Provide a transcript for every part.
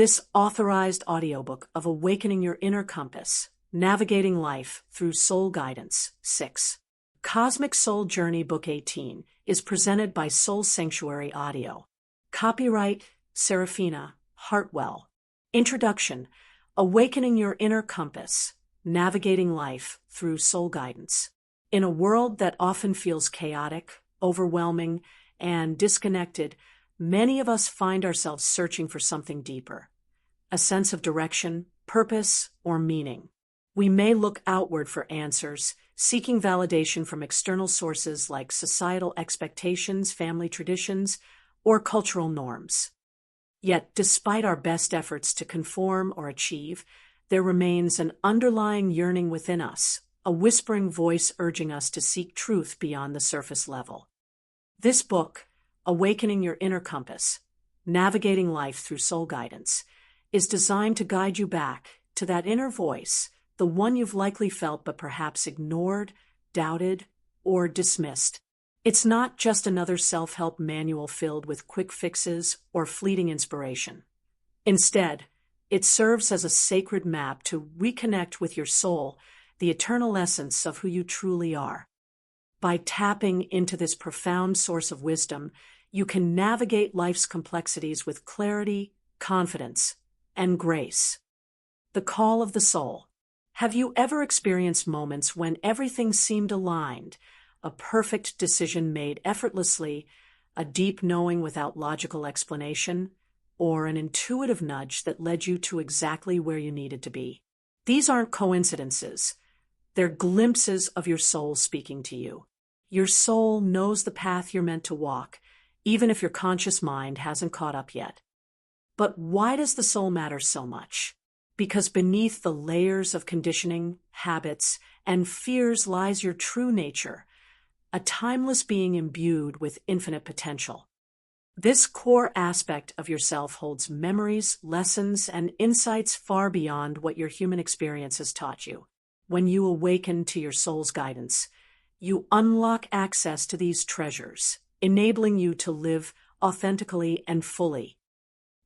this authorized audiobook of Awakening Your Inner Compass, Navigating Life Through Soul Guidance, 6. Cosmic Soul Journey Book 18 is presented by Soul Sanctuary Audio. Copyright Seraphina Hartwell. Introduction: Awakening Your Inner Compass, Navigating Life Through Soul Guidance. In a world that often feels chaotic, overwhelming, and disconnected, many of us find ourselves searching for something deeper, a sense of direction, purpose, or meaning. We may look outward for answers, seeking validation from external sources like societal expectations, family traditions, or cultural norms. Yet, despite our best efforts to conform or achieve, there remains an underlying yearning within us, a whispering voice urging us to seek truth beyond the surface level. This book, Awakening Your Inner Compass, Navigating Life Through Soul Guidance, is designed to guide you back to that inner voice, the one you've likely felt but perhaps ignored, doubted, or dismissed. It's not just another self-help manual filled with quick fixes or fleeting inspiration. Instead, it serves as a sacred map to reconnect with your soul, the eternal essence of who you truly are. By tapping into this profound source of wisdom, you can navigate life's complexities with clarity, confidence, and grace. The call of the soul. Have you ever experienced moments when everything seemed aligned, a perfect decision made effortlessly, a deep knowing without logical explanation, or an intuitive nudge that led you to exactly where you needed to be? These aren't coincidences. They're glimpses of your soul speaking to you. Your soul knows the path you're meant to walk, even if your conscious mind hasn't caught up yet. But why does the soul matter so much? Because beneath the layers of conditioning, habits, and fears lies your true nature, a timeless being imbued with infinite potential. This core aspect of yourself holds memories, lessons, and insights far beyond what your human experience has taught you. When you awaken to your soul's guidance, you unlock access to these treasures, enabling you to live authentically and fully.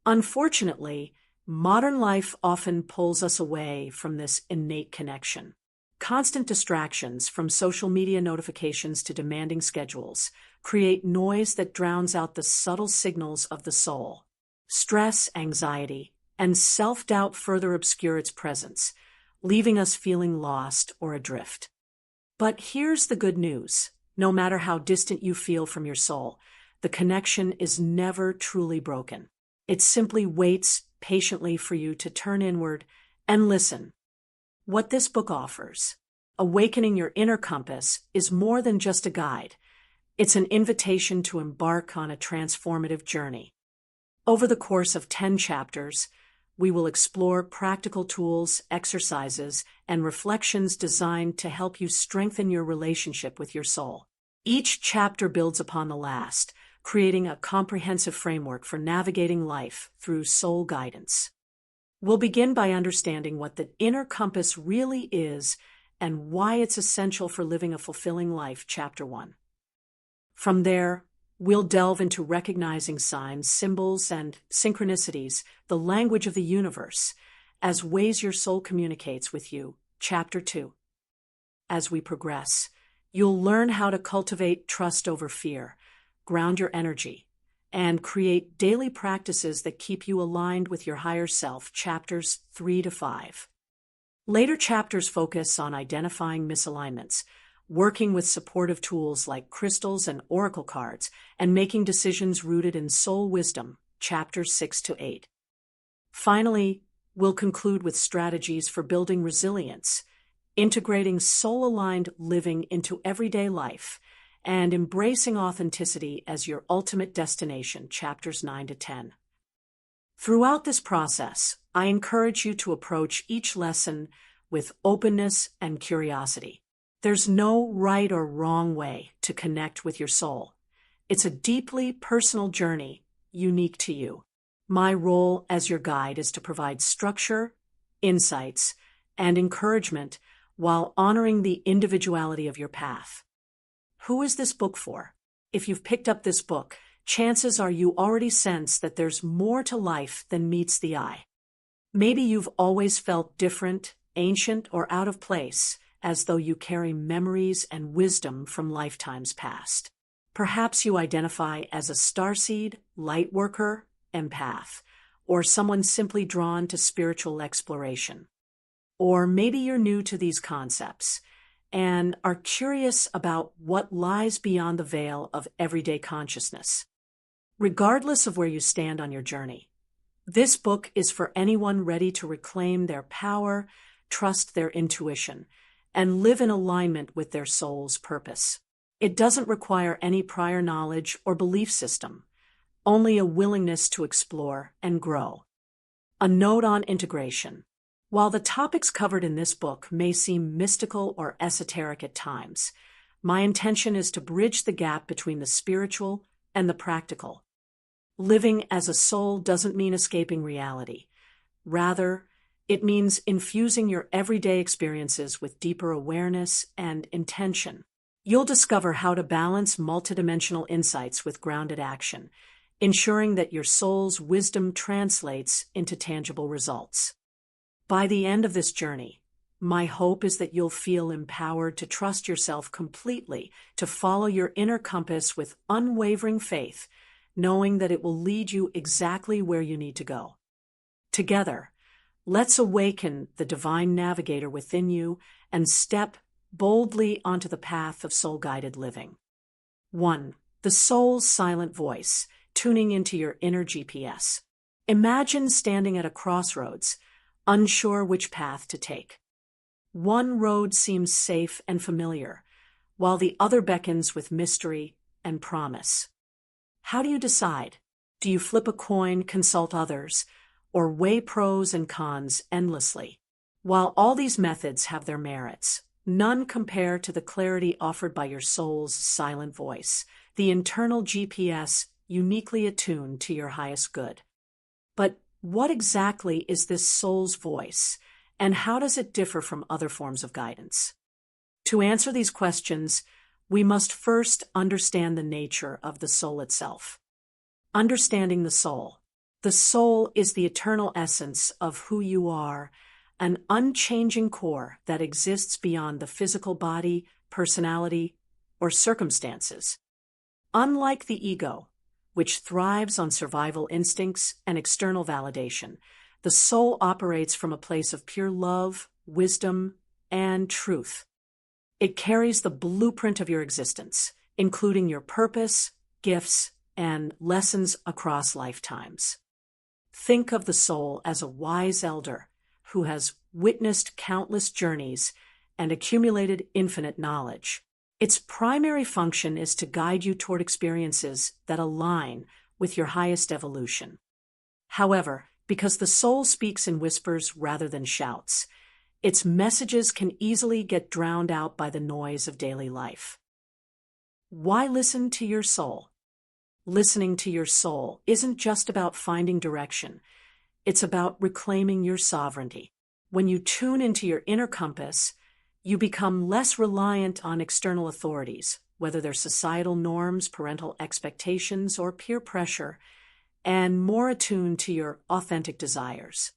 Unfortunately, modern life often pulls us away from this innate connection. Constant distractions, from social media notifications to demanding schedules, create noise that drowns out the subtle signals of the soul. Stress, anxiety, and self-doubt further obscure its presence, leaving us feeling lost or adrift. But here's the good news. No matter how distant you feel from your soul, the connection is never truly broken. It simply waits patiently for you to turn inward and listen. What this book offers, Awakening Your Inner Compass, is more than just a guide. It's an invitation to embark on a transformative journey. Over the course of 10 chapters, we will explore practical tools, exercises, and reflections designed to help you strengthen your relationship with your soul. Each chapter builds upon the last, creating a comprehensive framework for navigating life through soul guidance. We'll begin by understanding what the inner compass really is and why it's essential for living a fulfilling life, Chapter 1. From there, we'll delve into recognizing signs, symbols, and synchronicities, the language of the universe, as ways your soul communicates with you, Chapter 2. As we progress, you'll learn how to cultivate trust over fear, ground your energy, and create daily practices that keep you aligned with your higher self, Chapters 3 to 5. Later chapters focus on identifying misalignments, working with supportive tools like crystals and oracle cards, and making decisions rooted in soul wisdom, Chapters 6 to 8. Finally, we'll conclude with strategies for building resilience, integrating soul-aligned living into everyday life, and embracing authenticity as your ultimate destination, Chapters 9 to 10. Throughout this process, I encourage you to approach each lesson with openness and curiosity. There's no right or wrong way to connect with your soul. It's a deeply personal journey, unique to you. My role as your guide is to provide structure, insights, and encouragement while honoring the individuality of your path. Who is this book for? If you've picked up this book, chances are you already sense that there's more to life than meets the eye. Maybe you've always felt different, ancient, or out of place, as though you carry memories and wisdom from lifetimes past. Perhaps you identify as a starseed, light worker, empath, or someone simply drawn to spiritual exploration. Or maybe you're new to these concepts and are curious about what lies beyond the veil of everyday consciousness. Regardless of where you stand on your journey, this book is for anyone ready to reclaim their power, trust their intuition, and live in alignment with their soul's purpose. It doesn't require any prior knowledge or belief system, only a willingness to explore and grow. A note on integration. While the topics covered in this book may seem mystical or esoteric at times, my intention is to bridge the gap between the spiritual and the practical. Living as a soul doesn't mean escaping reality. Rather, it means infusing your everyday experiences with deeper awareness and intention. You'll discover how to balance multidimensional insights with grounded action, ensuring that your soul's wisdom translates into tangible results. By the end of this journey, my hope is that you'll feel empowered to trust yourself completely, to follow your inner compass with unwavering faith, knowing that it will lead you exactly where you need to go. Together, let's awaken the divine navigator within you and step boldly onto the path of soul-guided living. 1. The soul's silent voice, tuning into your inner GPS. Imagine standing at a crossroads, unsure which path to take. One road seems safe and familiar, while the other beckons with mystery and promise. How do you decide? Do you flip a coin, consult others, or weigh pros and cons endlessly? While all these methods have their merits, none compare to the clarity offered by your soul's silent voice, the internal GPS uniquely attuned to your highest good. But what exactly is this soul's voice, and how does it differ from other forms of guidance? To answer these questions, we must first understand the nature of the soul itself. Understanding the soul. The soul is the eternal essence of who you are, an unchanging core that exists beyond the physical body, personality, or circumstances. Unlike the ego, which thrives on survival instincts and external validation, the soul operates from a place of pure love, wisdom, and truth. It carries the blueprint of your existence, including your purpose, gifts, and lessons across lifetimes. Think of the soul as a wise elder who has witnessed countless journeys and accumulated infinite knowledge. Its primary function is to guide you toward experiences that align with your highest evolution. However, because the soul speaks in whispers rather than shouts, its messages can easily get drowned out by the noise of daily life. Why listen to your soul? Listening to your soul isn't just about finding direction. It's about reclaiming your sovereignty. When you tune into your inner compass, you become less reliant on external authorities, whether they're societal norms, parental expectations, or peer pressure, and more attuned to your authentic desires.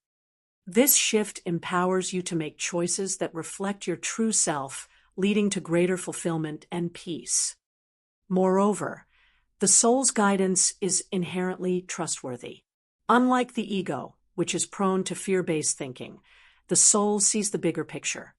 This shift empowers you to make choices that reflect your true self, leading to greater fulfillment and peace. Moreover, the soul's guidance is inherently trustworthy. Unlike the ego, which is prone to fear-based thinking, the soul sees the bigger picture.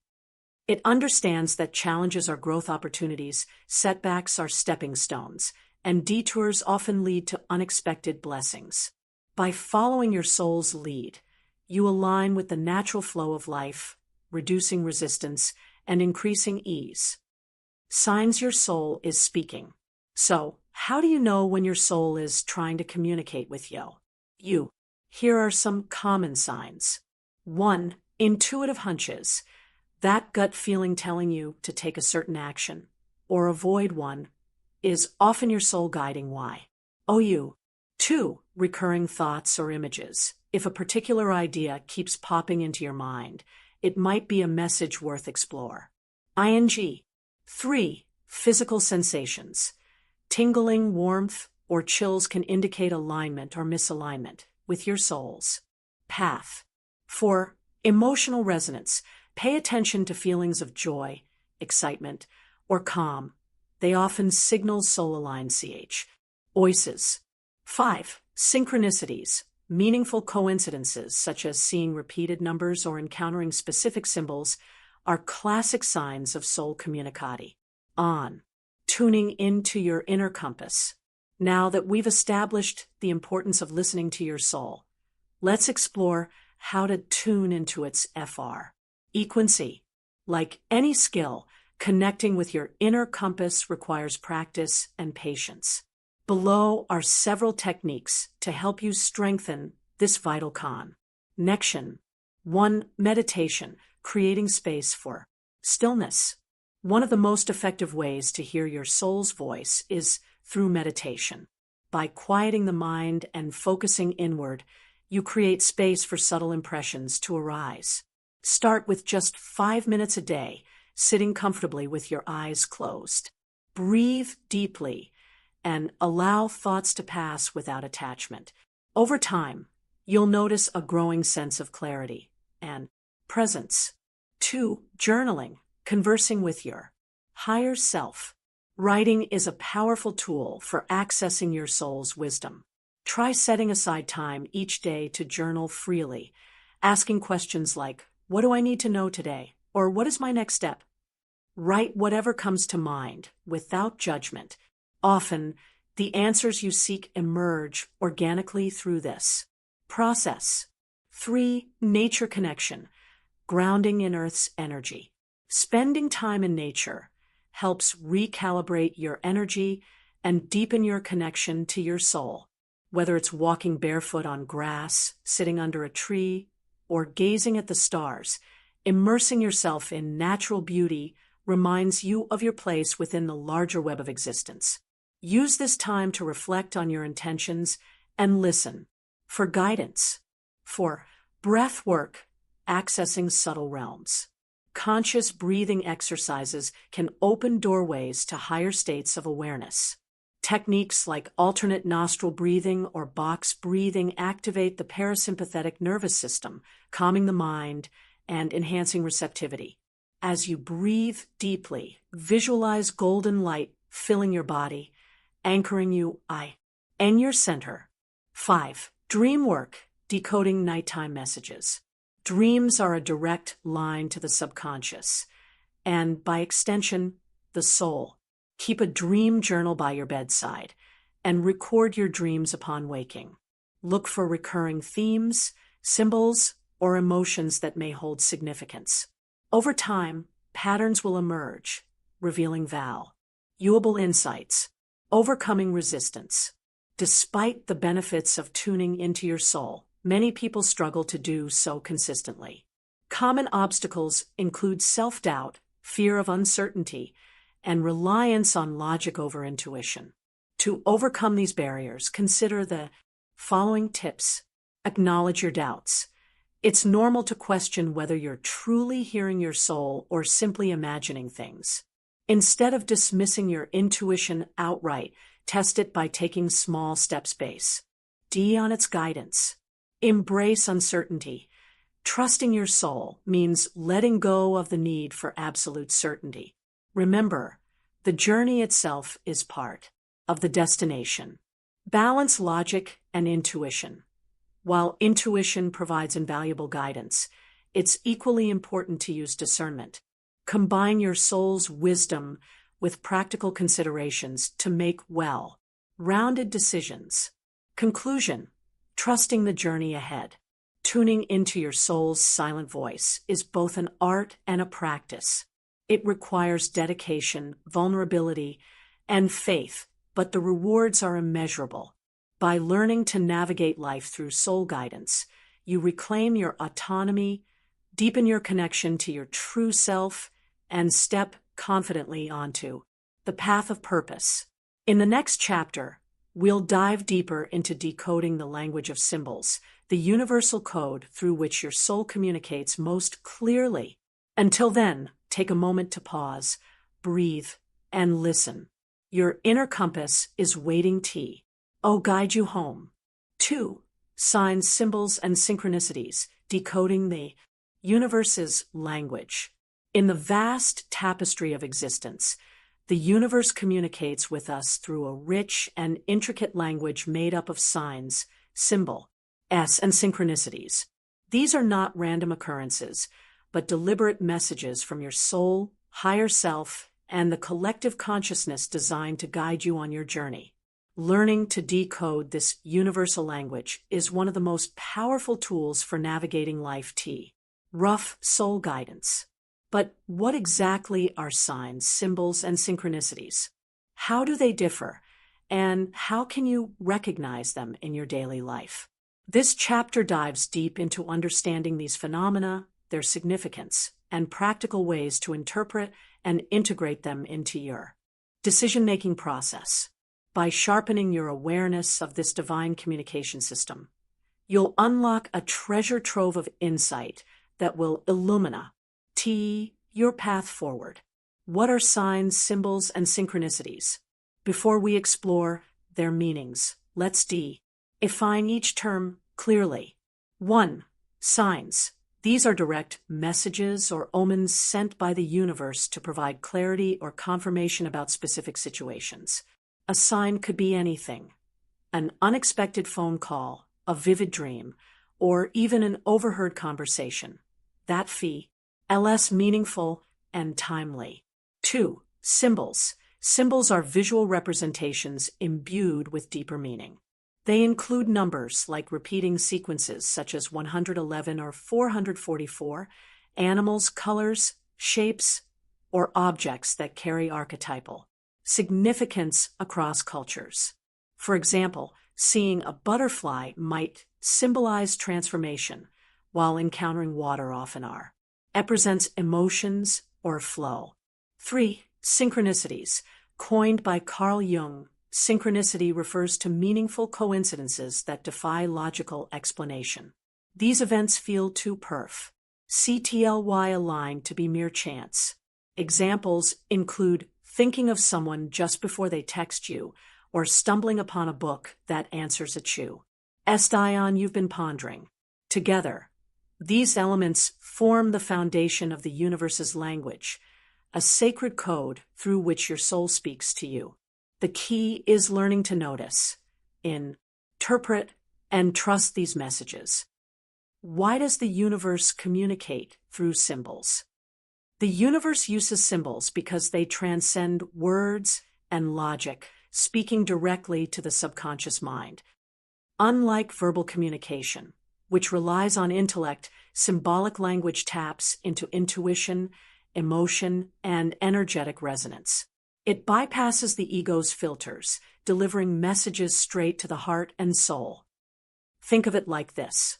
It understands that challenges are growth opportunities, setbacks are stepping stones, and detours often lead to unexpected blessings. By following your soul's lead, you align with the natural flow of life, reducing resistance and increasing ease. Signs your soul is speaking. So, how do you know when your soul is trying to communicate with you? Here are some common signs. 1. Intuitive hunches. That gut feeling telling you to take a certain action, or avoid one, is often your soul guiding why. 2. Recurring thoughts or images. If a particular idea keeps popping into your mind, it might be a message worth explore. 3. Physical sensations. Tingling, warmth, or chills can indicate alignment or misalignment with your soul's path. For emotional resonance, pay attention to feelings of joy, excitement, or calm. They often signal soul-aligned voices. 5. Synchronicities. Meaningful coincidences, such as seeing repeated numbers or encountering specific symbols, are classic signs of soul communicati. On. Tuning into your inner compass. Now that we've established the importance of listening to your soul, let's explore how to tune into its frequency. Like any skill, connecting with your inner compass requires practice and patience. Below are several techniques to help you strengthen this vital connection. 1. Meditation, creating space for stillness. One of the most effective ways to hear your soul's voice is through meditation. By quieting the mind and focusing inward, you create space for subtle impressions to arise. Start with just 5 minutes a day, sitting comfortably with your eyes closed. Breathe deeply and allow thoughts to pass without attachment. Over time, you'll notice a growing sense of clarity and presence. 2. Journaling, conversing with your higher self. Writing is a powerful tool for accessing your soul's wisdom. Try setting aside time each day to journal freely, asking questions like, "What do I need to know today?" or "What is my next step?" Write whatever comes to mind, without judgment. Often, the answers you seek emerge organically through this process. 3. Nature connection, grounding in Earth's energy. Spending time in nature helps recalibrate your energy and deepen your connection to your soul. Whether it's walking barefoot on grass, sitting under a tree, or gazing at the stars, immersing yourself in natural beauty reminds you of your place within the larger web of existence. Use this time to reflect on your intentions and listen for guidance. 4. Breath work, accessing subtle realms. Conscious breathing exercises can open doorways to higher states of awareness. Techniques like alternate nostril breathing or box breathing activate the parasympathetic nervous system, calming the mind and enhancing receptivity. As you breathe deeply, visualize golden light filling your body, anchoring you in your center. 5. Dream work, decoding nighttime messages. Dreams are a direct line to the subconscious, and by extension, the soul. Keep a dream journal by your bedside and record your dreams upon waking. Look for recurring themes, symbols, or emotions that may hold significance. Over time, patterns will emerge, revealing valuable insights. Overcoming resistance. Despite the benefits of tuning into your soul, many people struggle to do so consistently. Common obstacles include self-doubt, fear of uncertainty, and reliance on logic over intuition. To overcome these barriers, consider the following tips. Acknowledge your doubts. It's normal to question whether you're truly hearing your soul or simply imagining things. Instead of dismissing your intuition outright, test it by taking small steps based on its guidance. Embrace uncertainty. Trusting your soul means letting go of the need for absolute certainty. Remember, the journey itself is part of the destination. Balance logic and intuition. While intuition provides invaluable guidance, it's equally important to use discernment. Combine your soul's wisdom with practical considerations to make well-rounded decisions. Conclusion: trusting the journey ahead. Tuning into your soul's silent voice is both an art and a practice. It requires dedication, vulnerability, and faith, but the rewards are immeasurable. By learning to navigate life through soul guidance, you reclaim your autonomy, deepen your connection to your true self, and step confidently onto the path of purpose. In the next chapter, we'll dive deeper into decoding the language of symbols, the universal code through which your soul communicates most clearly. Until then, take a moment to pause, breathe, and listen. Your inner compass is waiting guide you home. 2. Signs, symbols, and synchronicities, decoding the universe's language. In the vast tapestry of existence, the universe communicates with us through a rich and intricate language made up of signs, symbols, and synchronicities. These are not random occurrences, but deliberate messages from your soul, higher self, and the collective consciousness designed to guide you on your journey. Learning to decode this universal language is one of the most powerful tools for navigating life. Rough soul guidance. But what exactly are signs, symbols, and synchronicities? How do they differ? And how can you recognize them in your daily life? This chapter dives deep into understanding these phenomena, their significance, and practical ways to interpret and integrate them into your decision-making process. By sharpening your awareness of this divine communication system, you'll unlock a treasure trove of insight that will illuminate your path forward. What are signs, symbols, and synchronicities? Before we explore their meanings, let's define each term clearly. 1. Signs. These are direct messages or omens sent by the universe to provide clarity or confirmation about specific situations. A sign could be anything: an unexpected phone call, a vivid dream, or even an overheard conversation. That feels meaningful and timely. 2. Symbols. Symbols are visual representations imbued with deeper meaning. They include numbers like repeating sequences such as 111 or 444, animals, colors, shapes, or objects that carry archetypal significance across cultures. For example, seeing a butterfly might symbolize transformation, while encountering water often represents emotions or flow. 3. Synchronicities. Coined by Carl Jung, synchronicity refers to meaningful coincidences that defy logical explanation. These events feel too perfectly aligned to be mere chance. Examples include thinking of someone just before they text you, or stumbling upon a book that answers a question you've been pondering. Together, these elements form the foundation of the universe's language, a sacred code through which your soul speaks to you. The key is learning to notice, interpret, and trust these messages. Why does the universe communicate through symbols? The universe uses symbols because they transcend words and logic, speaking directly to the subconscious mind. Unlike verbal communication, which relies on intellect, symbolic language taps into intuition, emotion, and energetic resonance. It bypasses the ego's filters, delivering messages straight to the heart and soul. Think of it like this.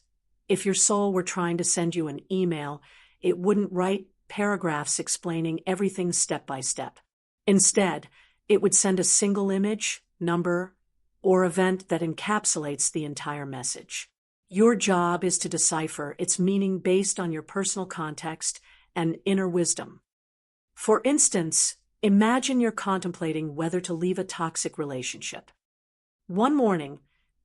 If your soul were trying to send you an email, it wouldn't write paragraphs explaining everything step by step. Instead, it would send a single image, number, or event that encapsulates the entire message. Your job is to decipher its meaning based on your personal context and inner wisdom. For instance, imagine you're contemplating whether to leave a toxic relationship. One morning,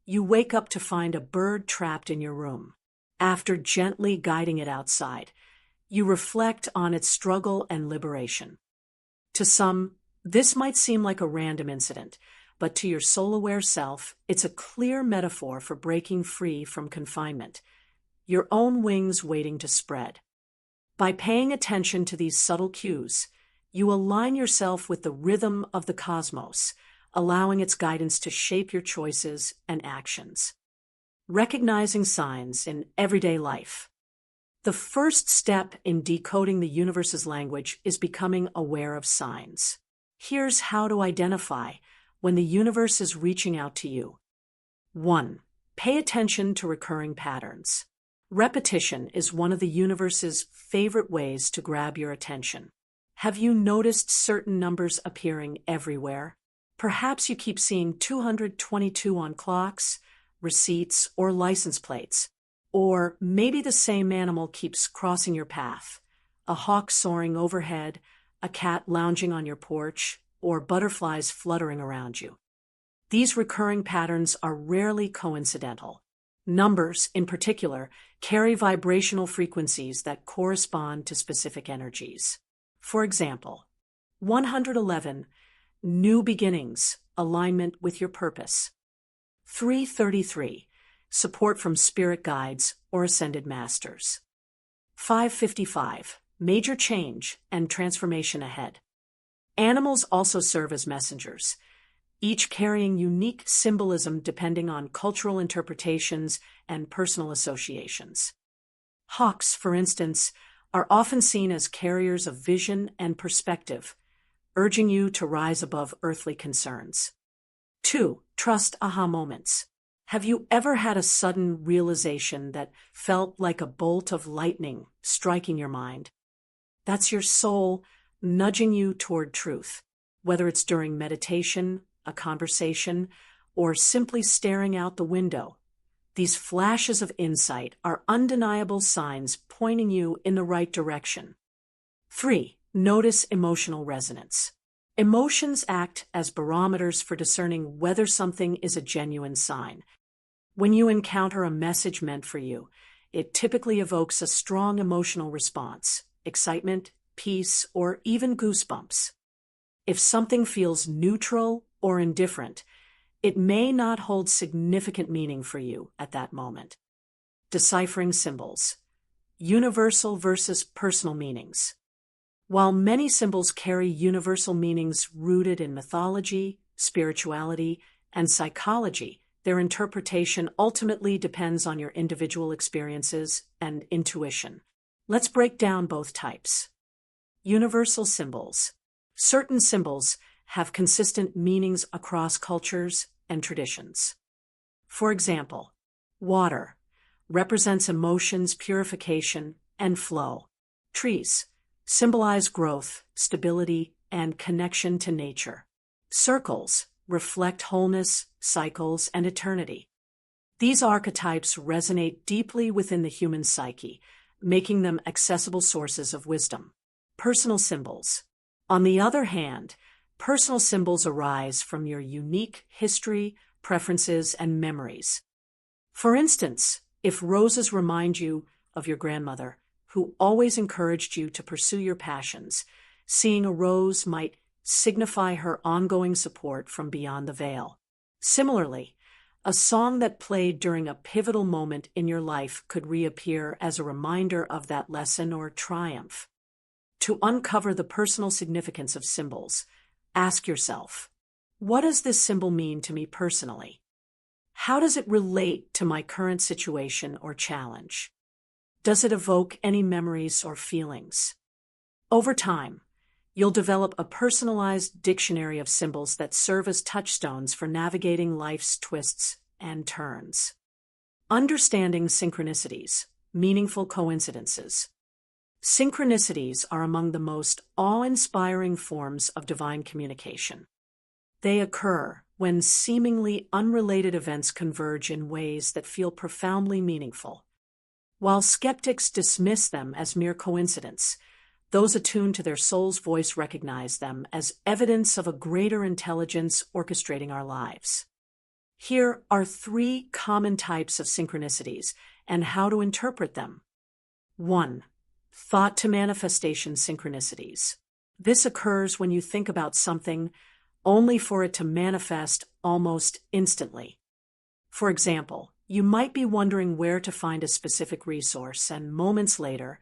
you wake up to find a bird trapped in your room. After gently guiding it outside, you reflect on its struggle and liberation. To some, this might seem like a random incident, but to your soul-aware self, it's a clear metaphor for breaking free from confinement, your own wings waiting to spread. By paying attention to these subtle cues, you align yourself with the rhythm of the cosmos, allowing its guidance to shape your choices and actions. Recognizing signs in everyday life. The first step in decoding the universe's language is becoming aware of signs. Here's how to identify when the universe is reaching out to you. 1. Pay attention to recurring patterns. Repetition is one of the universe's favorite ways to grab your attention. Have you noticed certain numbers appearing everywhere? Perhaps you keep seeing 222 on clocks, receipts, or license plates. Or maybe the same animal keeps crossing your path: a hawk soaring overhead, a cat lounging on your porch, or butterflies fluttering around you. These recurring patterns are rarely coincidental. Numbers, in particular, carry vibrational frequencies that correspond to specific energies. For example, 111, new beginnings, alignment with your purpose. 333, support from spirit guides or ascended masters. 555, major change and transformation ahead. Animals also serve as messengers, each carrying unique symbolism depending on cultural interpretations and personal associations. Hawks, for instance, are often seen as carriers of vision and perspective, urging you to rise above earthly concerns. 2. Trust aha moments. Have you ever had a sudden realization that felt like a bolt of lightning striking your mind? That's your soul nudging you toward truth, whether it's during meditation, a conversation, or simply staring out the window. These flashes of insight are undeniable signs pointing you in the right direction. 3. Notice emotional resonance. Emotions act as barometers for discerning whether something is a genuine sign. When you encounter a message meant for you, it typically evokes a strong emotional response, excitement, peace, or even goosebumps. If something feels neutral or indifferent, it may not hold significant meaning for you at that moment. Deciphering symbols. Universal versus personal meanings. While many symbols carry universal meanings rooted in mythology, spirituality, and psychology, their interpretation ultimately depends on your individual experiences and intuition. Let's break down both types. Universal symbols. Certain symbols have consistent meanings across cultures and traditions. For example, water represents emotions, purification, and flow. Trees symbolize growth, stability, and connection to nature. Circles reflect wholeness, cycles, and eternity. These archetypes resonate deeply within the human psyche, making them accessible sources of wisdom. Personal symbols. On the other hand, personal symbols arise from your unique history, preferences, and memories. For instance, if roses remind you of your grandmother, who always encouraged you to pursue your passions, seeing a rose might signify her ongoing support from beyond the veil. Similarly, a song that played during a pivotal moment in your life could reappear as a reminder of that lesson or triumph. To uncover the personal significance of symbols, ask yourself, what does this symbol mean to me personally? How does it relate to my current situation or challenge? Does it evoke any memories or feelings? Over time, you'll develop a personalized dictionary of symbols that serve as touchstones for navigating life's twists and turns. Understanding synchronicities, meaningful coincidences. Synchronicities are among the most awe-inspiring forms of divine communication. They occur when seemingly unrelated events converge in ways that feel profoundly meaningful. While skeptics dismiss them as mere coincidence, those attuned to their soul's voice recognize them as evidence of a greater intelligence orchestrating our lives. Here are 3 common types of synchronicities and how to interpret them. 1. Thought to manifestation synchronicities. This occurs when you think about something only for it to manifest almost instantly. For example, you might be wondering where to find a specific resource, and moments later,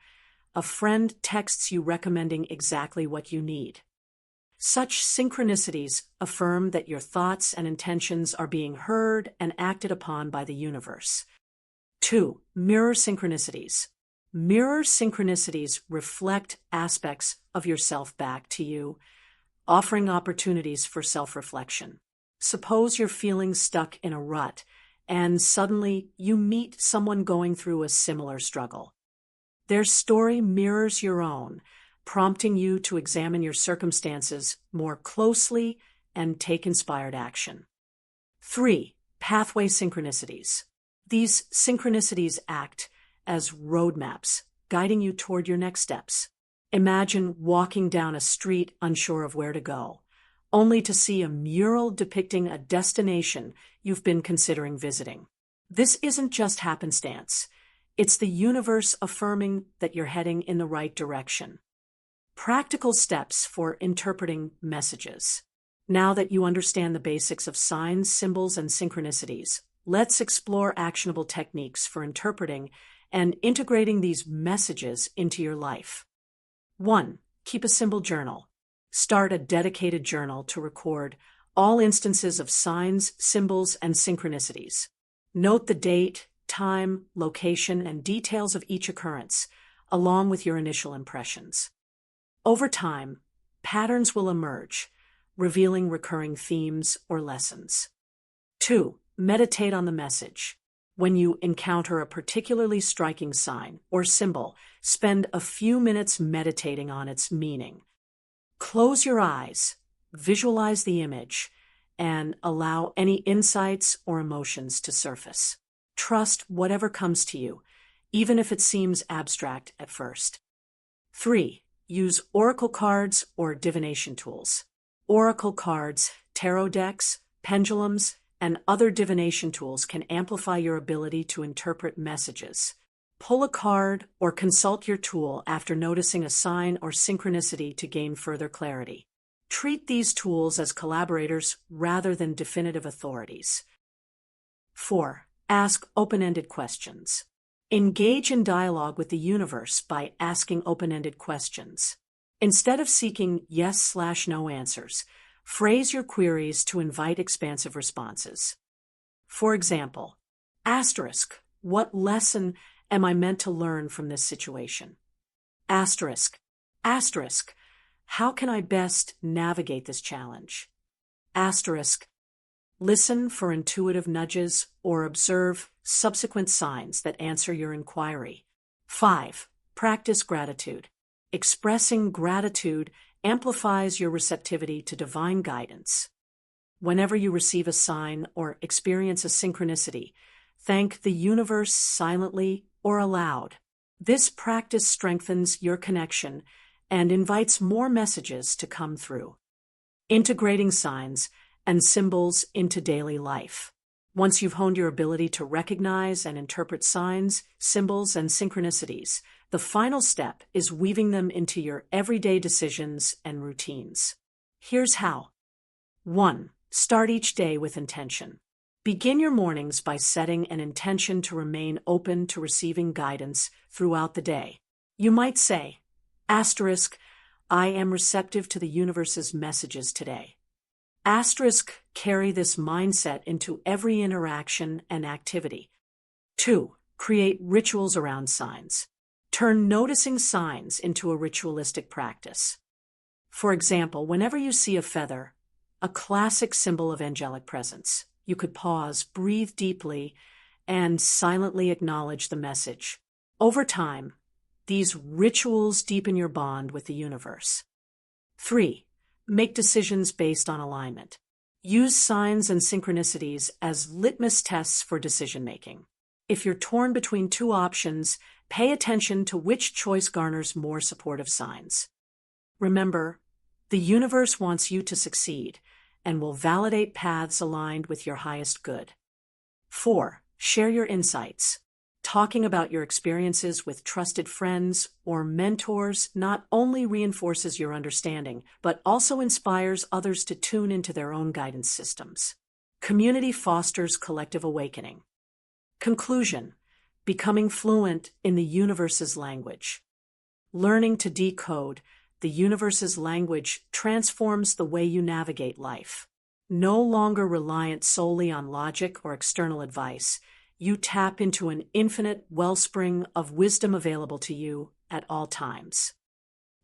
a friend texts you recommending exactly what you need. Such synchronicities affirm that your thoughts and intentions are being heard and acted upon by the universe. 2. Mirror synchronicities. Mirror synchronicities reflect aspects of yourself back to you, offering opportunities for self-reflection. Suppose you're feeling stuck in a rut, and suddenly you meet someone going through a similar struggle. Their story mirrors your own, prompting you to examine your circumstances more closely and take inspired action. 3. Pathway synchronicities. These synchronicities act as roadmaps, guiding you toward your next steps. Imagine walking down a street unsure of where to go, only to see a mural depicting a destination you've been considering visiting. This isn't just happenstance. It's the universe affirming that you're heading in the right direction. Practical steps for interpreting messages. Now that you understand the basics of signs, symbols, and synchronicities, let's explore actionable techniques for interpreting and integrating these messages into your life. 1. Keep a symbol journal. Start a dedicated journal to record all instances of signs, symbols, and synchronicities. Note the date, time, location, and details of each occurrence, along with your initial impressions. Over time, patterns will emerge, revealing recurring themes or lessons. 2. Meditate on the message. When you encounter a particularly striking sign or symbol, spend a few minutes meditating on its meaning. Close your eyes, visualize the image, and allow any insights or emotions to surface. Trust whatever comes to you, even if it seems abstract at first. 3. Use oracle cards or divination tools. Oracle cards, tarot decks, pendulums, and other divination tools can amplify your ability to interpret messages. Pull a card or consult your tool after noticing a sign or synchronicity to gain further clarity. Treat these tools as collaborators rather than definitive authorities. 4. Ask open-ended questions. Engage in dialogue with the universe by asking open-ended questions. Instead of seeking yes/no answers, phrase your queries to invite expansive responses. For example, asterisk, what lesson am I meant to learn from this situation? Asterisk, asterisk, how can I best navigate this challenge? Asterisk, listen for intuitive nudges or observe subsequent signs that answer your inquiry. 5. Practice gratitude. Expressing gratitude amplifies your receptivity to divine guidance. Whenever you receive a sign or experience a synchronicity, thank the universe silently or aloud. This practice strengthens your connection and invites more messages to come through. Integrating signs and symbols into daily life. Once you've honed your ability to recognize and interpret signs, symbols, and synchronicities, the final step is weaving them into your everyday decisions and routines. Here's how. 1. Start each day with intention. Begin your mornings by setting an intention to remain open to receiving guidance throughout the day. You might say, asterisk, I am receptive to the universe's messages today. Asterisk, carry this mindset into every interaction and activity. 2. Create rituals around signs. Turn noticing signs into a ritualistic practice. For example, whenever you see a feather, a classic symbol of angelic presence, you could pause, breathe deeply, and silently acknowledge the message. Over time, these rituals deepen your bond with the universe. 3. Make decisions based on alignment. Use signs and synchronicities as litmus tests for decision-making. If you're torn between two options, pay attention to which choice garners more supportive signs. Remember, the universe wants you to succeed and will validate paths aligned with your highest good. 4. Share your insights. Talking about your experiences with trusted friends or mentors not only reinforces your understanding, but also inspires others to tune into their own guidance systems. Community fosters collective awakening. Conclusion: becoming fluent in the universe's language. Learning to decode the universe's language transforms the way you navigate life. No longer reliant solely on logic or external advice, you tap into an infinite wellspring of wisdom available to you at all times.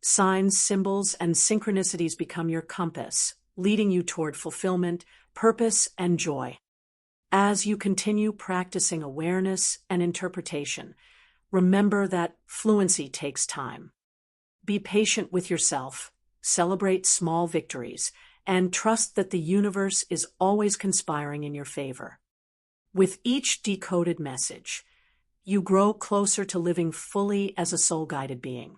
Signs, symbols, and synchronicities become your compass, leading you toward fulfillment, purpose, and joy. As you continue practicing awareness and interpretation, remember that fluency takes time. Be patient with yourself, celebrate small victories, and trust that the universe is always conspiring in your favor. With each decoded message, you grow closer to living fully as a soul-guided being.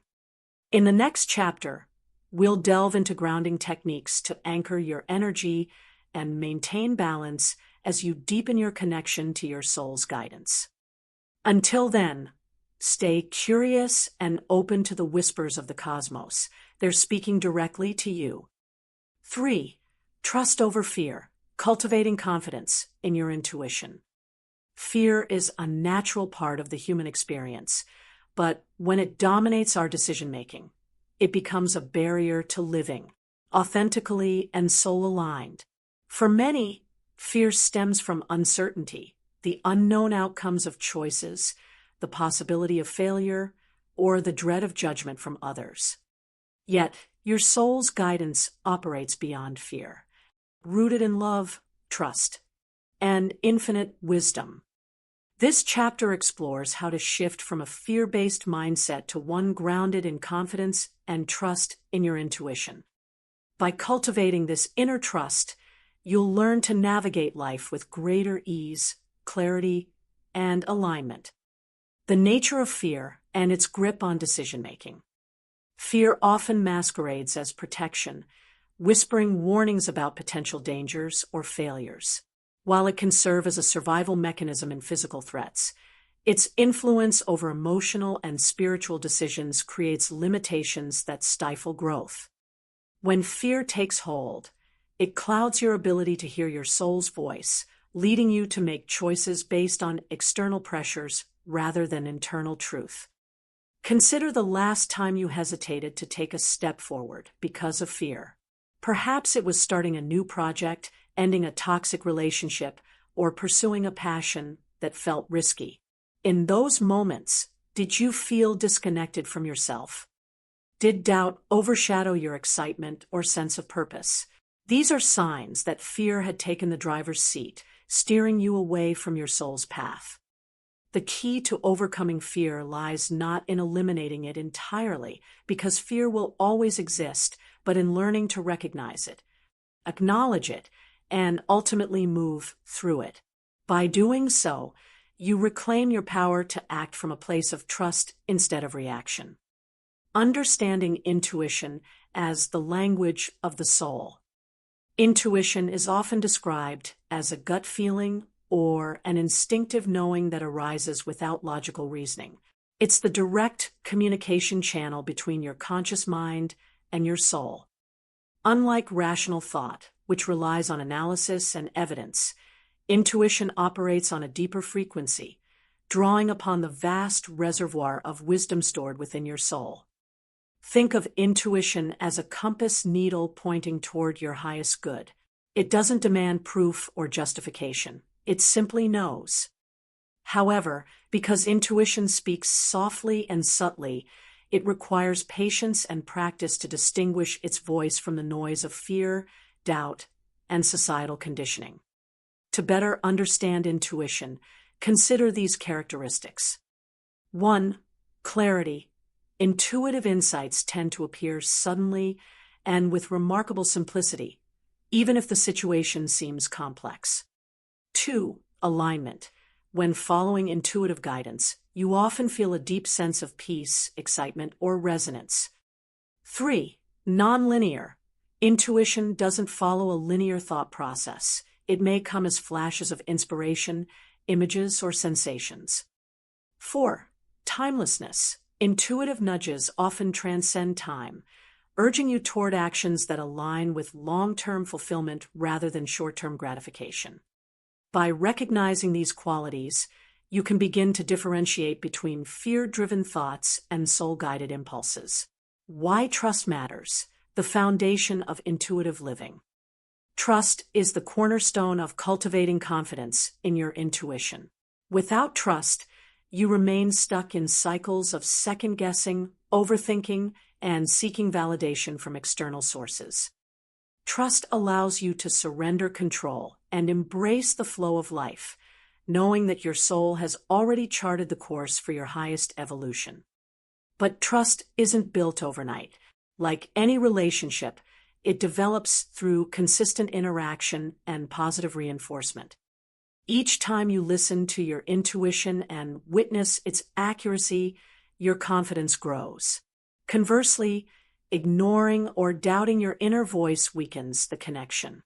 In the next chapter, We'll delve into grounding techniques to anchor your energy and maintain balance as you deepen your connection to your soul's guidance. Until then, stay curious and open to the whispers of the cosmos. They're speaking directly to you. 3. Trust over fear, cultivating confidence in your intuition. Fear is a natural part of the human experience, but when it dominates our decision-making, it becomes a barrier to living authentically and soul-aligned. For many, fear stems from uncertainty, the unknown outcomes of choices, the possibility of failure, or the dread of judgment from others. Yet, your soul's guidance operates beyond fear, rooted in love, trust, and infinite wisdom. This chapter explores how to shift from a fear-based mindset to one grounded in confidence and trust in your intuition. By cultivating this inner trust, you'll learn to navigate life with greater ease, clarity, and alignment. The nature of fear and its grip on decision-making. Fear often masquerades as protection, whispering warnings about potential dangers or failures. While it can serve as a survival mechanism in physical threats, its influence over emotional and spiritual decisions creates limitations that stifle growth. When fear takes hold, it clouds your ability to hear your soul's voice, leading you to make choices based on external pressures rather than internal truth. Consider the last time you hesitated to take a step forward because of fear. Perhaps it was starting a new project, ending a toxic relationship, or pursuing a passion that felt risky. In those moments, did you feel disconnected from yourself? Did doubt overshadow your excitement or sense of purpose? These are signs that fear had taken the driver's seat, steering you away from your soul's path. The key to overcoming fear lies not in eliminating it entirely, because fear will always exist, but in learning to recognize it, acknowledge it, and ultimately move through it. By doing so, you reclaim your power to act from a place of trust instead of reaction. Understanding intuition as the language of the soul. Intuition is often described as a gut feeling or an instinctive knowing that arises without logical reasoning. It's the direct communication channel between your conscious mind and your soul. Unlike rational thought, which relies on analysis and evidence, intuition operates on a deeper frequency, drawing upon the vast reservoir of wisdom stored within your soul. Think of intuition as a compass needle pointing toward your highest good. It doesn't demand proof or justification. It simply knows. However, because intuition speaks softly and subtly, it requires patience and practice to distinguish its voice from the noise of fear, doubt, and societal conditioning. To better understand intuition, consider these characteristics. 1. Clarity. Intuitive insights tend to appear suddenly and with remarkable simplicity, even if the situation seems complex. 2. Alignment. When following intuitive guidance, you often feel a deep sense of peace, excitement, or resonance. 3. Nonlinear. Intuition doesn't follow a linear thought process. It may come as flashes of inspiration, images, or sensations. 4. Timelessness. Intuitive nudges often transcend time, urging you toward actions that align with long-term fulfillment rather than short-term gratification. By recognizing these qualities, you can begin to differentiate between fear-driven thoughts and soul-guided impulses. Why trust matters, the foundation of intuitive living. Trust is the cornerstone of cultivating confidence in your intuition. Without trust, you remain stuck in cycles of second-guessing, overthinking, and seeking validation from external sources. Trust allows you to surrender control and embrace the flow of life, knowing that your soul has already charted the course for your highest evolution. But trust isn't built overnight. Like any relationship, it develops through consistent interaction and positive reinforcement. Each time you listen to your intuition and witness its accuracy, your confidence grows. Conversely, Ignoring or doubting your inner voice weakens the connection.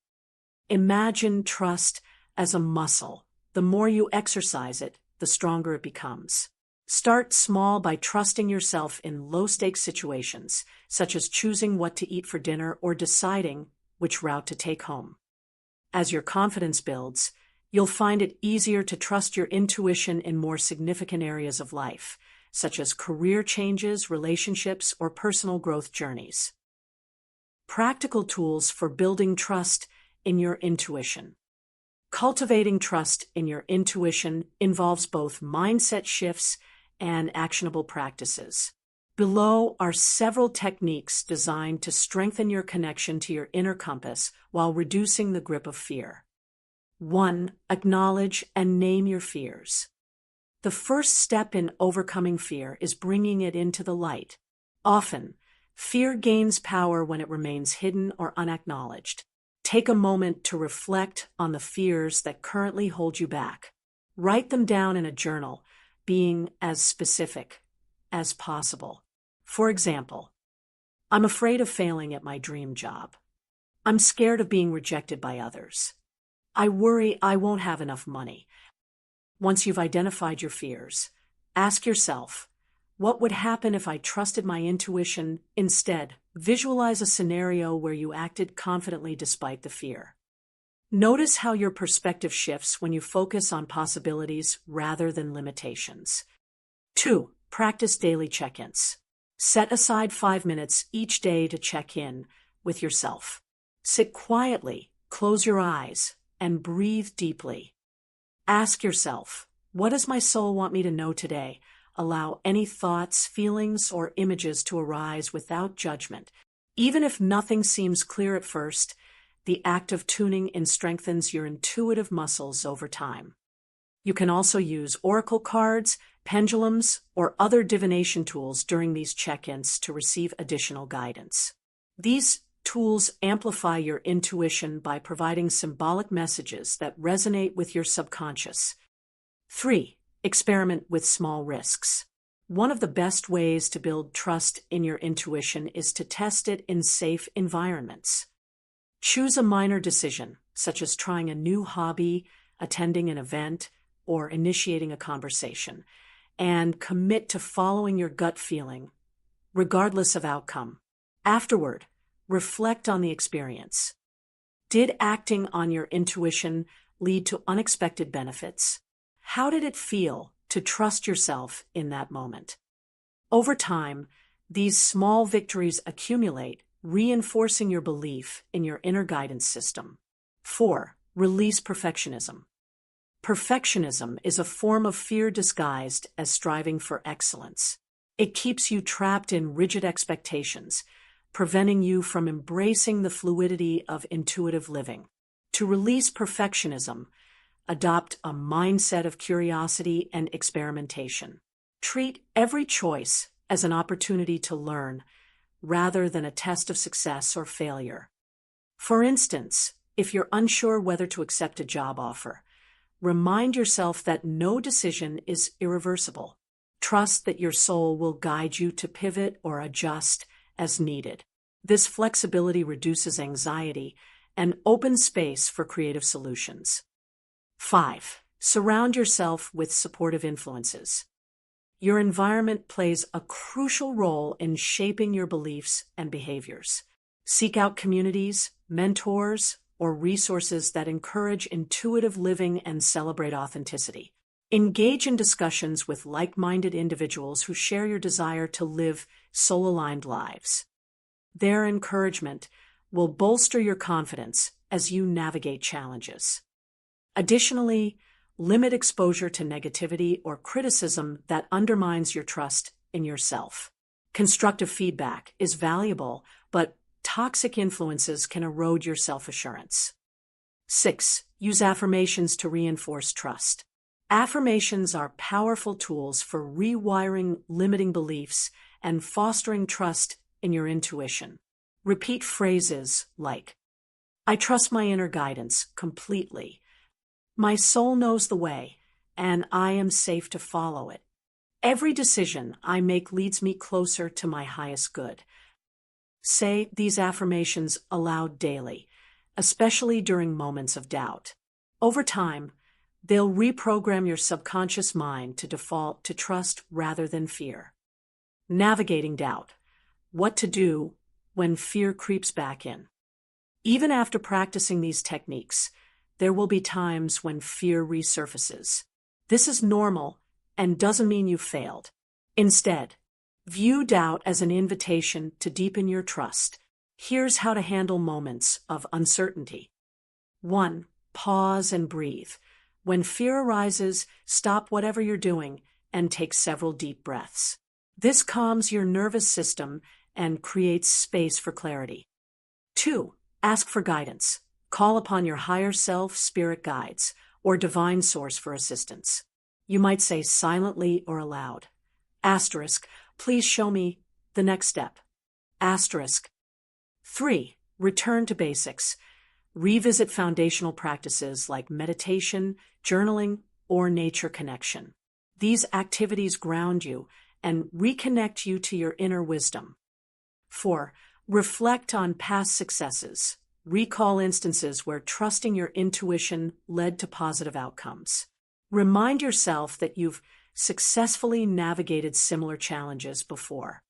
Imagine trust as a muscle. The more you exercise it, the stronger it becomes. Start small by trusting yourself in low-stakes situations, such as choosing what to eat for dinner or deciding which route to take home. As your confidence builds, you'll find it easier to trust your intuition in more significant areas of life, such as career changes, relationships, or personal growth journeys. Practical tools for building trust in your intuition. Cultivating trust in your intuition involves both mindset shifts and actionable practices. Below are several techniques designed to strengthen your connection to your inner compass while reducing the grip of fear. 1. Acknowledge and name your fears. The first step in overcoming fear is bringing it into the light. Often, fear gains power when it remains hidden or unacknowledged. Take a moment to reflect on the fears that currently hold you back. Write them down in a journal, being as specific as possible. For example, I'm afraid of failing at my dream job. I'm scared of being rejected by others. I worry I won't have enough money. Once you've identified your fears, ask yourself, what would happen if I trusted my intuition instead? Visualize a scenario where you acted confidently despite the fear. Notice how your perspective shifts when you focus on possibilities rather than limitations. 2. Practice daily check-ins. Set aside 5 minutes each day to check in with yourself. Sit quietly, close your eyes, and breathe deeply. Ask yourself, what does my soul want me to know today? Allow any thoughts, feelings, or images to arise without judgment. Even if nothing seems clear at first, the act of tuning in strengthens your intuitive muscles over time. You can also use oracle cards, pendulums, or other divination tools during these check-ins to receive additional guidance. These tools amplify your intuition by providing symbolic messages that resonate with your subconscious. 3. Experiment with small risks. One of the best ways to build trust in your intuition is to test it in safe environments. Choose a minor decision, such as trying a new hobby, attending an event, or initiating a conversation, and commit to following your gut feeling, regardless of outcome. Afterward, reflect on the experience. Did acting on your intuition lead to unexpected benefits? How did it feel to trust yourself in that moment? Over time, these small victories accumulate, reinforcing your belief in your inner guidance system. 4. Release perfectionism. Perfectionism is a form of fear disguised as striving for excellence. It keeps you trapped in rigid expectations, preventing you from embracing the fluidity of intuitive living. To release perfectionism, adopt a mindset of curiosity and experimentation. Treat every choice as an opportunity to learn, rather than a test of success or failure. For instance, if you're unsure whether to accept a job offer, remind yourself that no decision is irreversible. Trust that your soul will guide you to pivot or adjust as needed. This flexibility reduces anxiety and opens space for creative solutions. 5. Surround yourself with supportive influences. Your environment plays a crucial role in shaping your beliefs and behaviors. Seek out communities, mentors, or resources that encourage intuitive living and celebrate authenticity. Engage in discussions with like-minded individuals who share your desire to live soul-aligned lives. Their encouragement will bolster your confidence as you navigate challenges. Additionally, limit exposure to negativity or criticism that undermines your trust in yourself. Constructive feedback is valuable, but toxic influences can erode your self-assurance. 6. Use affirmations to reinforce trust. Affirmations are powerful tools for rewiring limiting beliefs and fostering trust in your intuition. Repeat phrases like, I trust my inner guidance completely. My soul knows the way, and I am safe to follow it. Every decision I make leads me closer to my highest good. Say these affirmations aloud daily, especially during moments of doubt. Over time, they'll reprogram your subconscious mind to default to trust rather than fear. Navigating doubt. What to do when fear creeps back in. Even after practicing these techniques, there will be times when fear resurfaces. This is normal and doesn't mean you failed. Instead, view doubt as an invitation to deepen your trust. Here's how to handle moments of uncertainty. 1. Pause and breathe. When fear arises, stop whatever you're doing and take several deep breaths. This calms your nervous system and creates space for clarity. 2. Ask for guidance. Call upon your higher self, spirit guides, or divine source for assistance. You might say silently or aloud, asterisk, please show me the next step. Asterisk. 3. Return to basics. Revisit foundational practices like meditation, journaling, or nature connection. These activities ground you and reconnect you to your inner wisdom. 4. Reflect on past successes. Recall instances where trusting your intuition led to positive outcomes. Remind yourself that you've successfully navigated similar challenges before.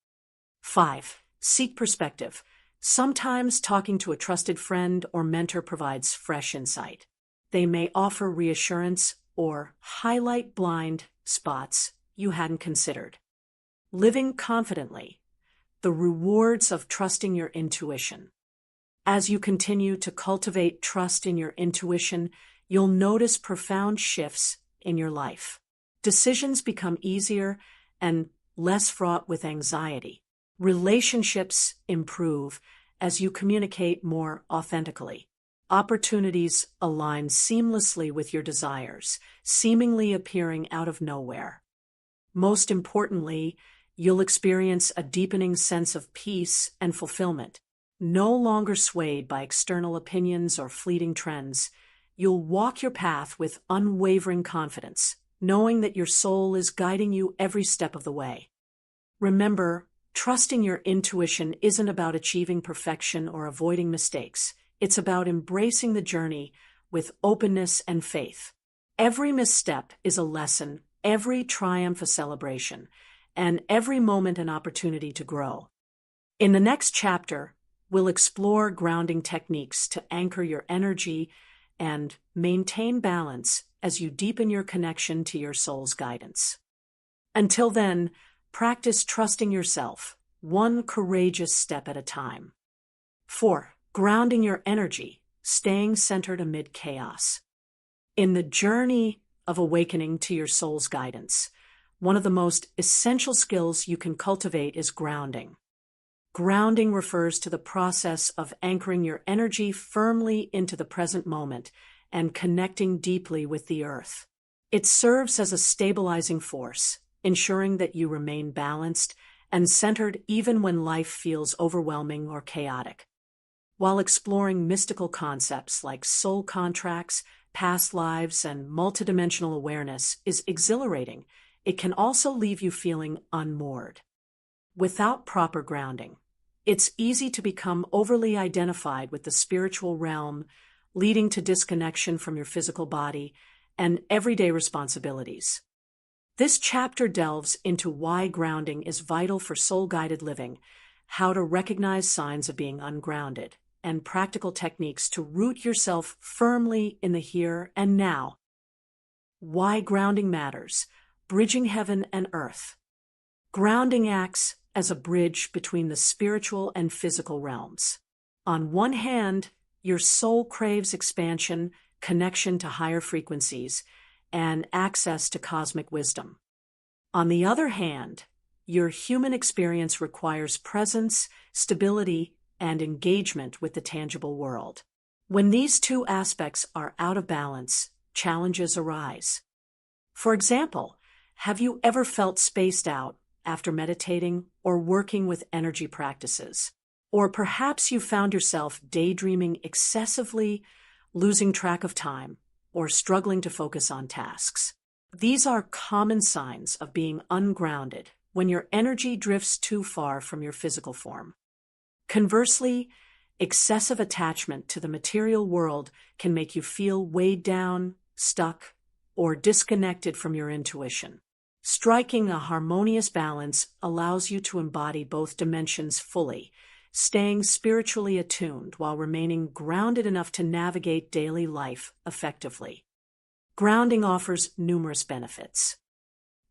5. Seek perspective. Sometimes talking to a trusted friend or mentor provides fresh insight. They may offer reassurance or highlight blind spots you hadn't considered. Living confidently. The rewards of trusting your intuition. As you continue to cultivate trust in your intuition, you'll notice profound shifts in your life. Decisions become easier and less fraught with anxiety. Relationships improve as you communicate more authentically. Opportunities align seamlessly with your desires, seemingly appearing out of nowhere. Most importantly, you'll experience a deepening sense of peace and fulfillment. No longer swayed by external opinions or fleeting trends, you'll walk your path with unwavering confidence, knowing that your soul is guiding you every step of the way. Remember, trusting your intuition isn't about achieving perfection or avoiding mistakes. It's about embracing the journey with openness and faith. Every misstep is a lesson, every triumph a celebration, and every moment an opportunity to grow. In the next chapter, we'll explore grounding techniques to anchor your energy and maintain balance as you deepen your connection to your soul's guidance. Until then, practice trusting yourself, one courageous step at a time. 4. Grounding your energy, staying centered amid chaos. In the journey of awakening to your soul's guidance, one of the most essential skills you can cultivate is grounding. Grounding refers to the process of anchoring your energy firmly into the present moment and connecting deeply with the earth. It serves as a stabilizing force, ensuring that you remain balanced and centered even when life feels overwhelming or chaotic. While exploring mystical concepts like soul contracts, past lives, and multidimensional awareness is exhilarating, it can also leave you feeling unmoored. Without proper grounding, it's easy to become overly identified with the spiritual realm, leading to disconnection from your physical body and everyday responsibilities. This chapter delves into why grounding is vital for soul-guided living, how to recognize signs of being ungrounded, and practical techniques to root yourself firmly in the here and now. Why grounding matters, bridging heaven and earth. Grounding acts as a bridge between the spiritual and physical realms. On one hand, your soul craves expansion, connection to higher frequencies, and access to cosmic wisdom. On the other hand, your human experience requires presence, stability, and engagement with the tangible world. When these two aspects are out of balance, challenges arise. For example, have you ever felt spaced out after meditating or working with energy practices? Or perhaps you found yourself daydreaming excessively, losing track of time, or struggling to focus on tasks. These are common signs of being ungrounded when your energy drifts too far from your physical form. Conversely, excessive attachment to the material world can make you feel weighed down, stuck, or disconnected from your intuition. Striking a harmonious balance allows you to embody both dimensions fully, staying spiritually attuned while remaining grounded enough to navigate daily life effectively. Grounding offers numerous benefits.